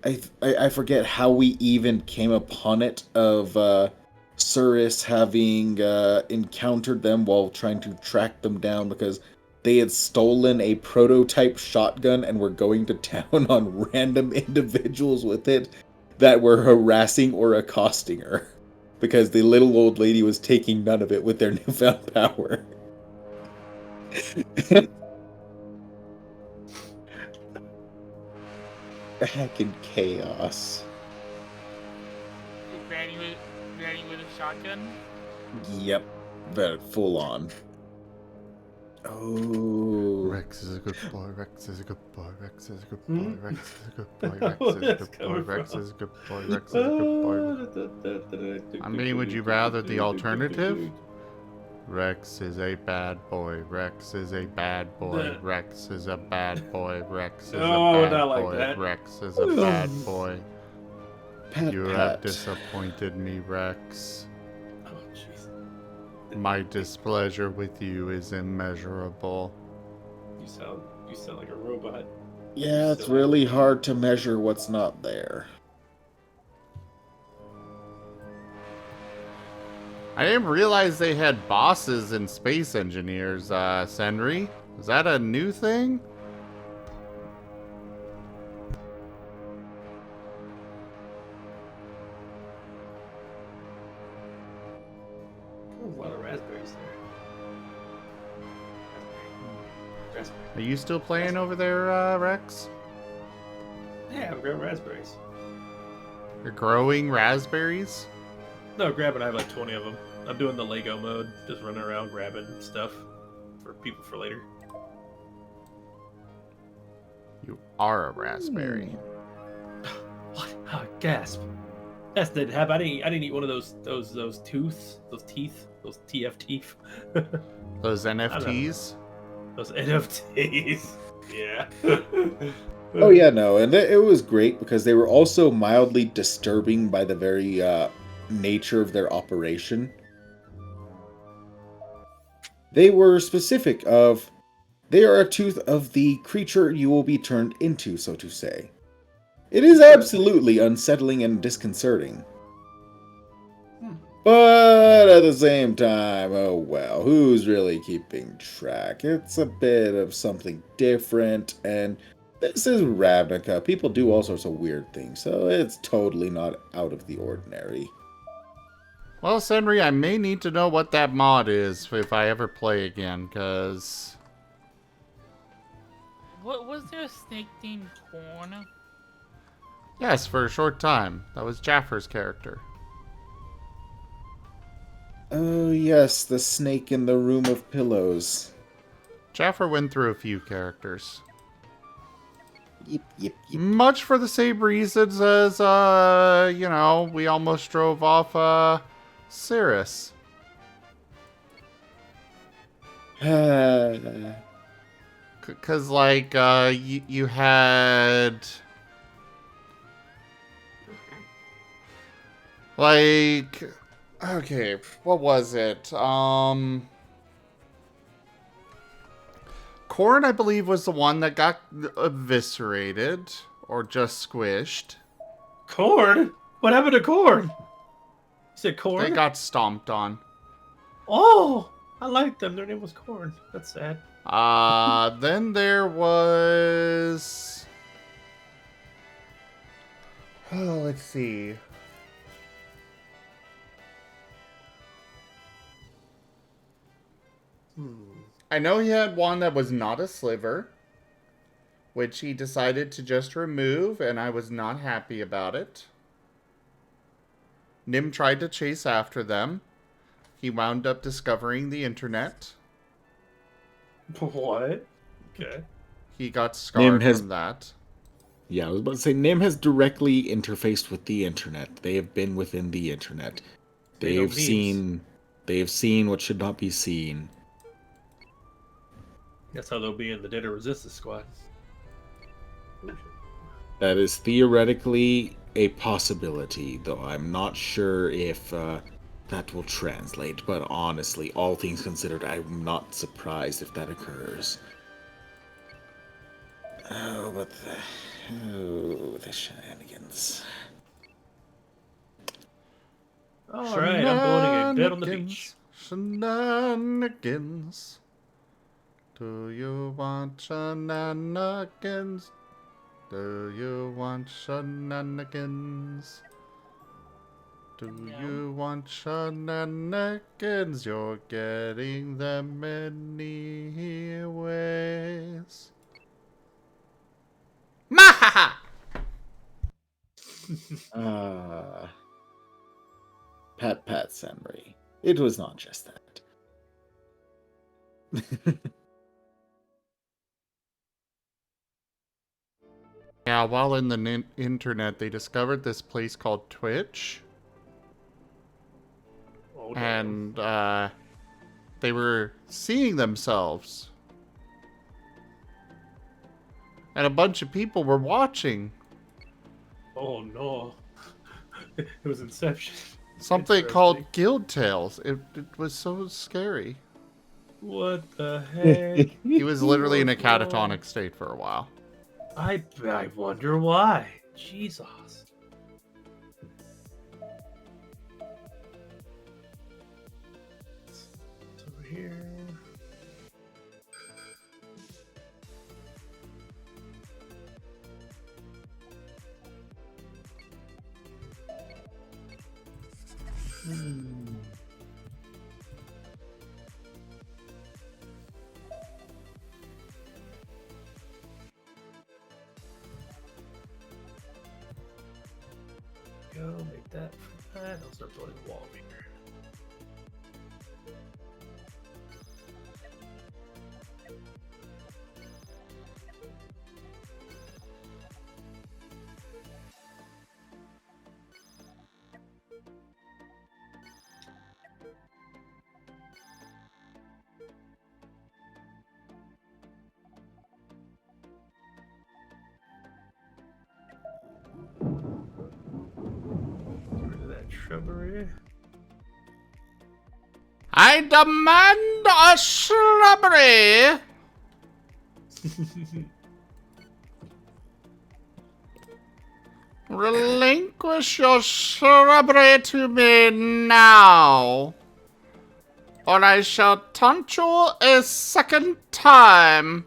I forget how we even came upon it, of, Cirrus having, encountered them while trying to track them down because they had stolen a prototype shotgun and were going to town on random individuals with it that were harassing or accosting her. Because the little old lady was taking none of it with their newfound power. Heckin' chaos. Granny with a shotgun? Yep. Very full on. Oh. Rex is a good boy. Rex is a good boy. Rex is a good boy. Rex is a good boy. Rex is a good boy. Rex is a good boy. Rex is a good boy. I mean, would you rather the alternative? Rex is a bad boy. Rex is a bad boy. Rex is a bad boy. Rex is a bad boy. Rex is a bad boy. You have disappointed me, Rex. Oh, jeez. My displeasure with you is immeasurable. You sound like a robot. Yeah, it's really hard to measure what's not there. I didn't realize they had bosses and space engineers, Senri. Is that a new thing? There's a lot of raspberries there. Raspberry. Are you still playing over there, Rex? Yeah, I'm grabbing raspberries. You're growing raspberries? No, grabbing. I have like 20 of them. I'm doing the Lego mode, just running around grabbing stuff for people for later. You are a raspberry. What? Oh, gasp! That's didn't happen. I didn't eat one of those teeth, those TF teeth. Those NFTs. Those NFTs. Yeah. Oh yeah, no, and it was great because they were also mildly disturbing by the very nature of their operation. They were specific of, they are a tooth of the creature you will be turned into, so to say. It is absolutely unsettling and disconcerting. But at the same time, oh well, who's really keeping track? It's a bit of something different, and this is Ravnica. People do all sorts of weird things, so it's totally not out of the ordinary. Well, Senri, I may need to know what that mod is if I ever play again, because... What was there a snake named Corn? Yes, for a short time. That was Jaffer's character. Oh yes, the snake in the room of pillows. Jaffer went through a few characters. Yep. Much for the same reasons as, you know, we almost drove off, Cirrus. Because, like, you had... Like... Okay, what was it? Korn, I believe, was the one that got eviscerated. Or just squished. Korn? What happened to Korn? Is it Korn? They got stomped on. Oh! I liked them. Their name was Korn. That's sad. Then there was... Oh, let's see. I know he had one that was not a sliver, which he decided to just remove, and I was not happy about it. Nim tried to chase after them. He wound up discovering the internet. What? Okay. He got scarred from that. Yeah, I was about to say, Nim has directly interfaced with the internet. They have been within the internet. They have seen what should not be seen. That's how they'll be in the Data Resistance Squad. That is theoretically a possibility, though I'm not sure if that will translate. But honestly, all things considered, I'm not surprised if that occurs. Oh, but the shenanigans. Alright, I'm going to get dead on the beach. Shenanigans. Do you want shenanigans? Do you want shenanigans? Do you want shenanigans? You're getting them anyways. Mahaha! Pat Senri. It was not just that. Yeah, while in the internet, they discovered this place called Twitch. Oh, and they were seeing themselves. And a bunch of people were watching. Oh no. It was Inception. Something called Guild Tales. It was so scary. What the heck? He was literally in a catatonic state for a while. I wonder why. Jesus. It's over here. There we go. Make that for that. I'll start building a wall over here. Shrubbery. I demand a shrubbery! Relinquish your shrubbery to me now, or I shall taunt you a second time.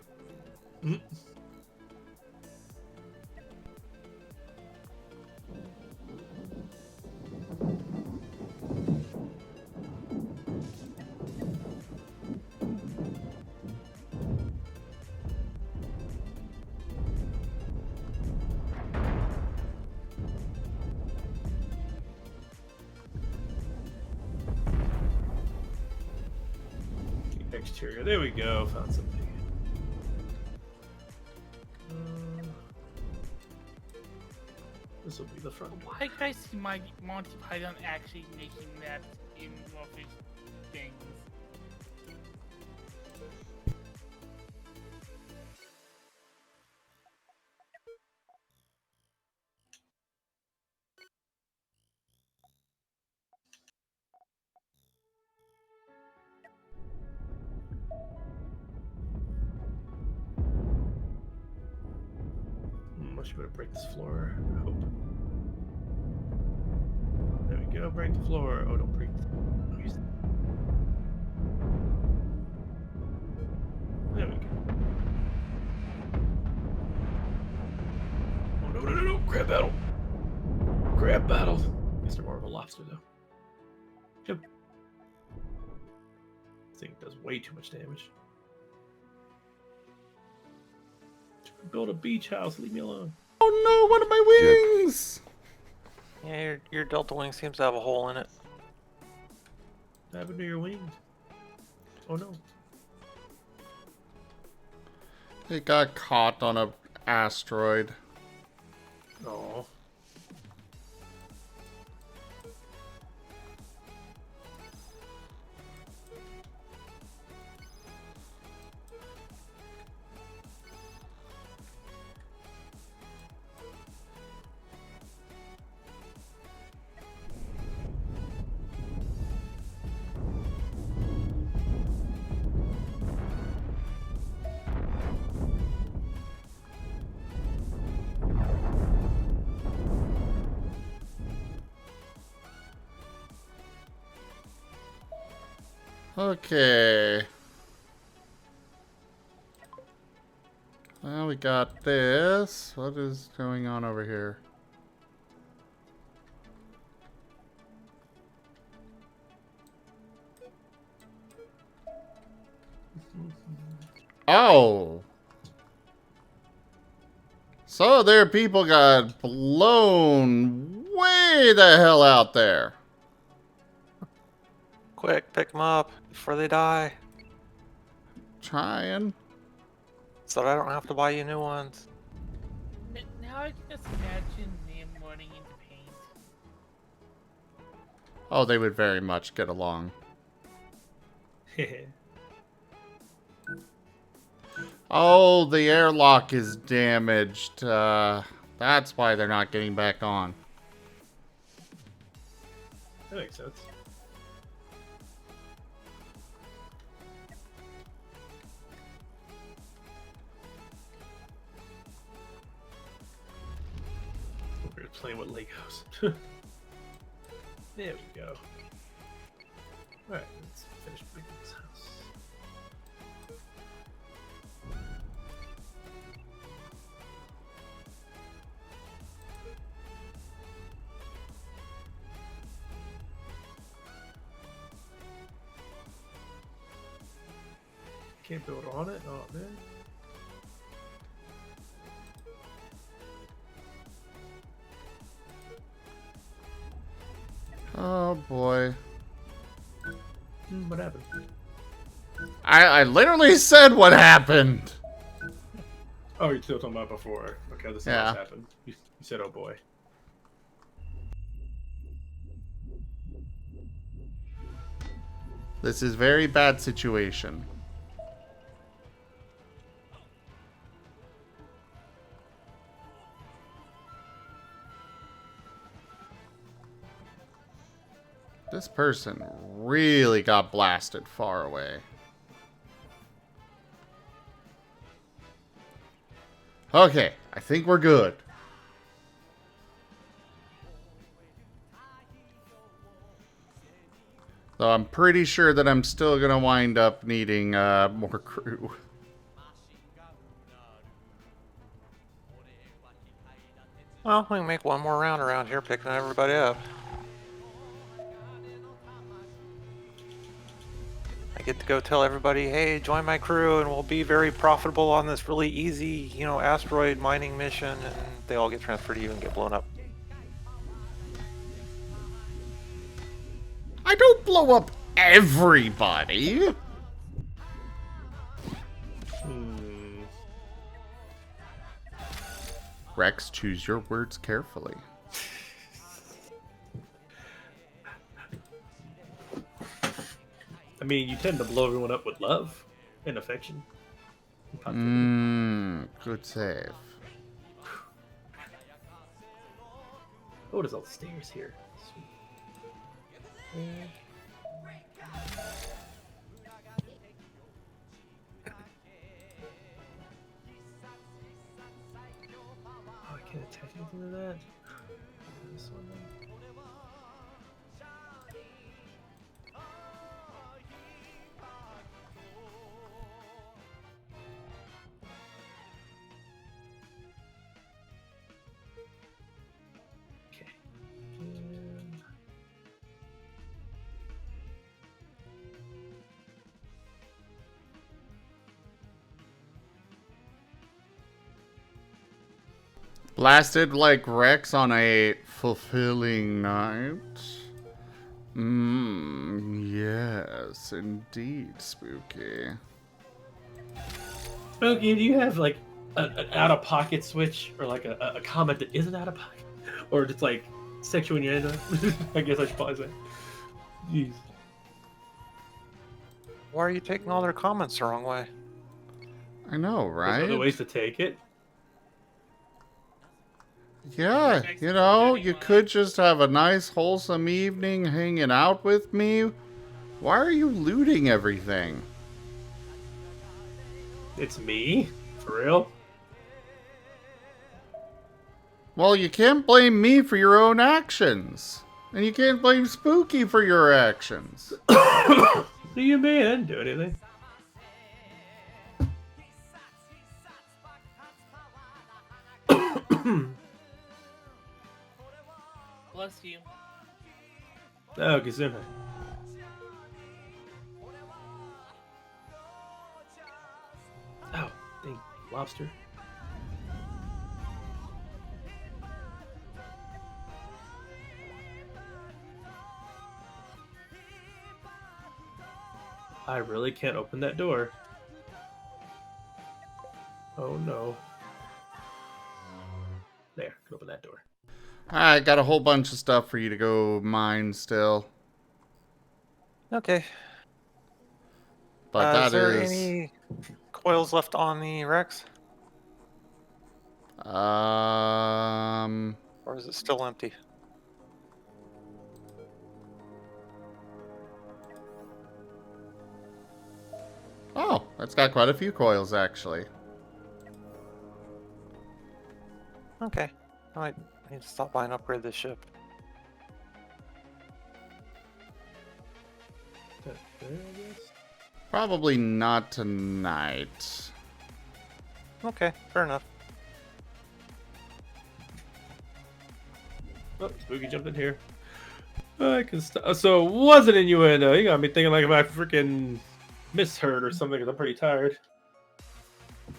Exterior. There we go. Found something. This will be the front. Why can I see my Monty Python actually making that in office things? Unless you want to break this floor. I hope. There we go. Break the floor. Oh, don't break. Oh, use it. There we go. Oh no no no no! Crab battle. Crab battle. Guess they're more of a lobster though. Yep. This thing does way too much damage. Build a beach house. Leave me alone. Oh no! One of my wings. Yeah, your delta wing seems to have a hole in it. What happened to your wings? Oh no! It got caught on a asteroid. Oh. Okay. Well, we got this. What is going on over here? Oh! So their people got blown way the hell out there. Quick, pick them up before they die. Trying. So that I don't have to buy you new ones. Now I can just imagine them running into paint. Oh, they would very much get along. Oh, the airlock is damaged. That's why they're not getting back on. That makes sense. We're just playing with Legos. There we go. Alright, let's finish building this house. Can't build on it? Oh man. Oh boy. What happened? I literally said what happened. Oh, you're still talking about before. Okay, this is what's happened. You said, oh boy. This is very bad situation. This person really got blasted far away. Okay, I think we're good. Though I'm pretty sure that I'm still gonna wind up needing more crew. Well, we can make one more round around here, picking everybody up. I get to go tell everybody, hey, join my crew and we'll be very profitable on this really easy, you know, asteroid mining mission, and they all get transferred to you and get blown up. I don't blow up everybody. Rex, choose your words carefully. I mean, you tend to blow everyone up with love and affection. Good save. Oh, there's all the stairs here. Sweet. Oh, I can't attach anything to that. This one then. Blasted like Rex on a fulfilling night. Yes, indeed, Spooky. Spooky, do you have like an out-of-pocket switch or like a comment that isn't out of pocket, or just like sexual innuendo? I guess I should probably say. Jeez. Why are you taking all their comments the wrong way? I know, right? There's other ways to take it. Yeah, you know, you could just have a nice, wholesome evening hanging out with me. Why are you looting everything? It's me? For real? Well, you can't blame me for your own actions. And you can't blame Spooky for your actions. What do you mean? I didn't do anything. Bless you. Oh, Gesundheit. Oh, dang. Lobster. I really can't open that door. Oh no. There, can open that door. I got a whole bunch of stuff for you to go mine still. Okay. But that is there any coils left on the Rex? Or is it still empty? Oh, that's got quite a few coils, actually. Okay. I might need to stop by and upgrade this ship. Probably not tonight. Okay, fair enough. Oh, Spooky jumped in here. I can so it wasn't innuendo. You got me thinking like if I freaking misheard or something because I'm pretty tired.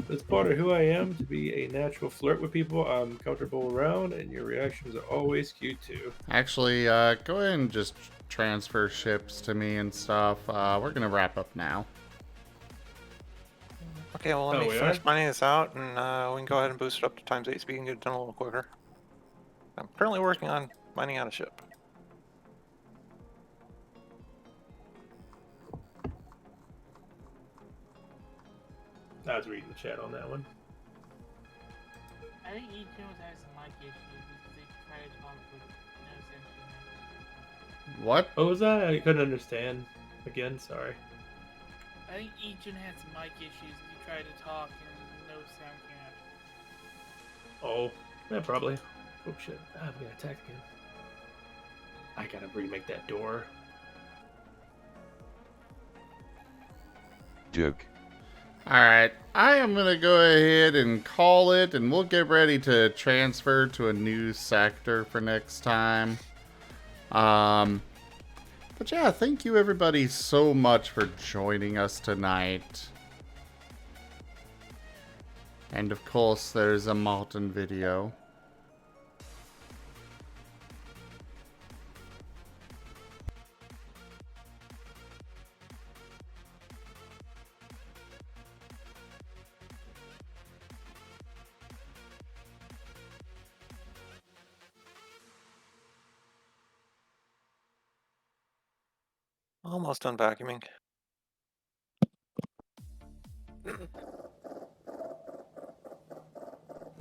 It's part of who I am to be a natural flirt with people I'm comfortable around, and your reactions are always cute too. Actually, go ahead and just transfer ships to me and stuff. We're gonna wrap up now. Okay, well, let me finish mining this out, and we can go ahead and boost it up to ×8 so we can get it done a little quicker. I'm currently working on mining out a ship. I was reading the chat on that one. I think each one was having some mic issues because they tried to talk with no sense. What? What was that? I couldn't understand. Again, sorry. I think each one had some mic issues and he tried to talk and no sound came out. Oh, yeah, probably. Oh shit. Ah, we got attacked again. I gotta remake that door. Joke. Alright, I am going to go ahead and call it, and we'll get ready to transfer to a new sector for next time. But yeah, thank you everybody so much for joining us tonight. And of course, there's a Marten video. Almost done vacuuming.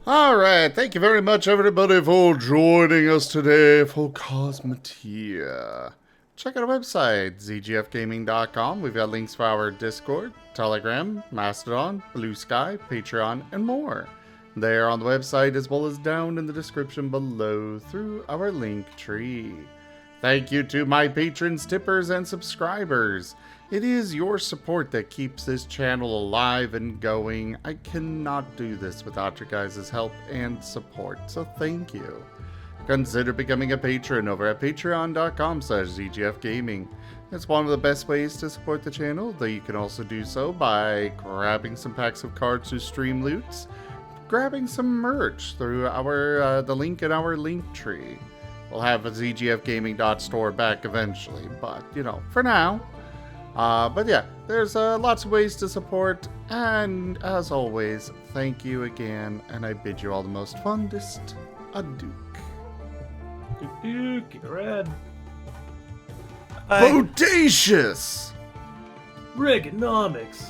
Alright, thank you very much everybody for joining us today for Cosmoteer. Check out our website, zgfgaming.com. We've got links for our Discord, Telegram, Mastodon, Blue Sky, Patreon, and more. They are on the website as well as down in the description below through our link tree. Thank you to my patrons, tippers, and subscribers. It is your support that keeps this channel alive and going. I cannot do this without your guys' help and support, so thank you. Consider becoming a patron over at patreon.com/zgfgaming. It's one of the best ways to support the channel, though you can also do so by grabbing some packs of cards to stream loots, grabbing some merch through our the link in our link tree. We'll have a zgfgaming.store back eventually, but, you know, for now. But yeah, there's lots of ways to support, and as always, thank you again, and I bid you all the most fondest adieu. Keep it red. Bodacious! Reaganomics.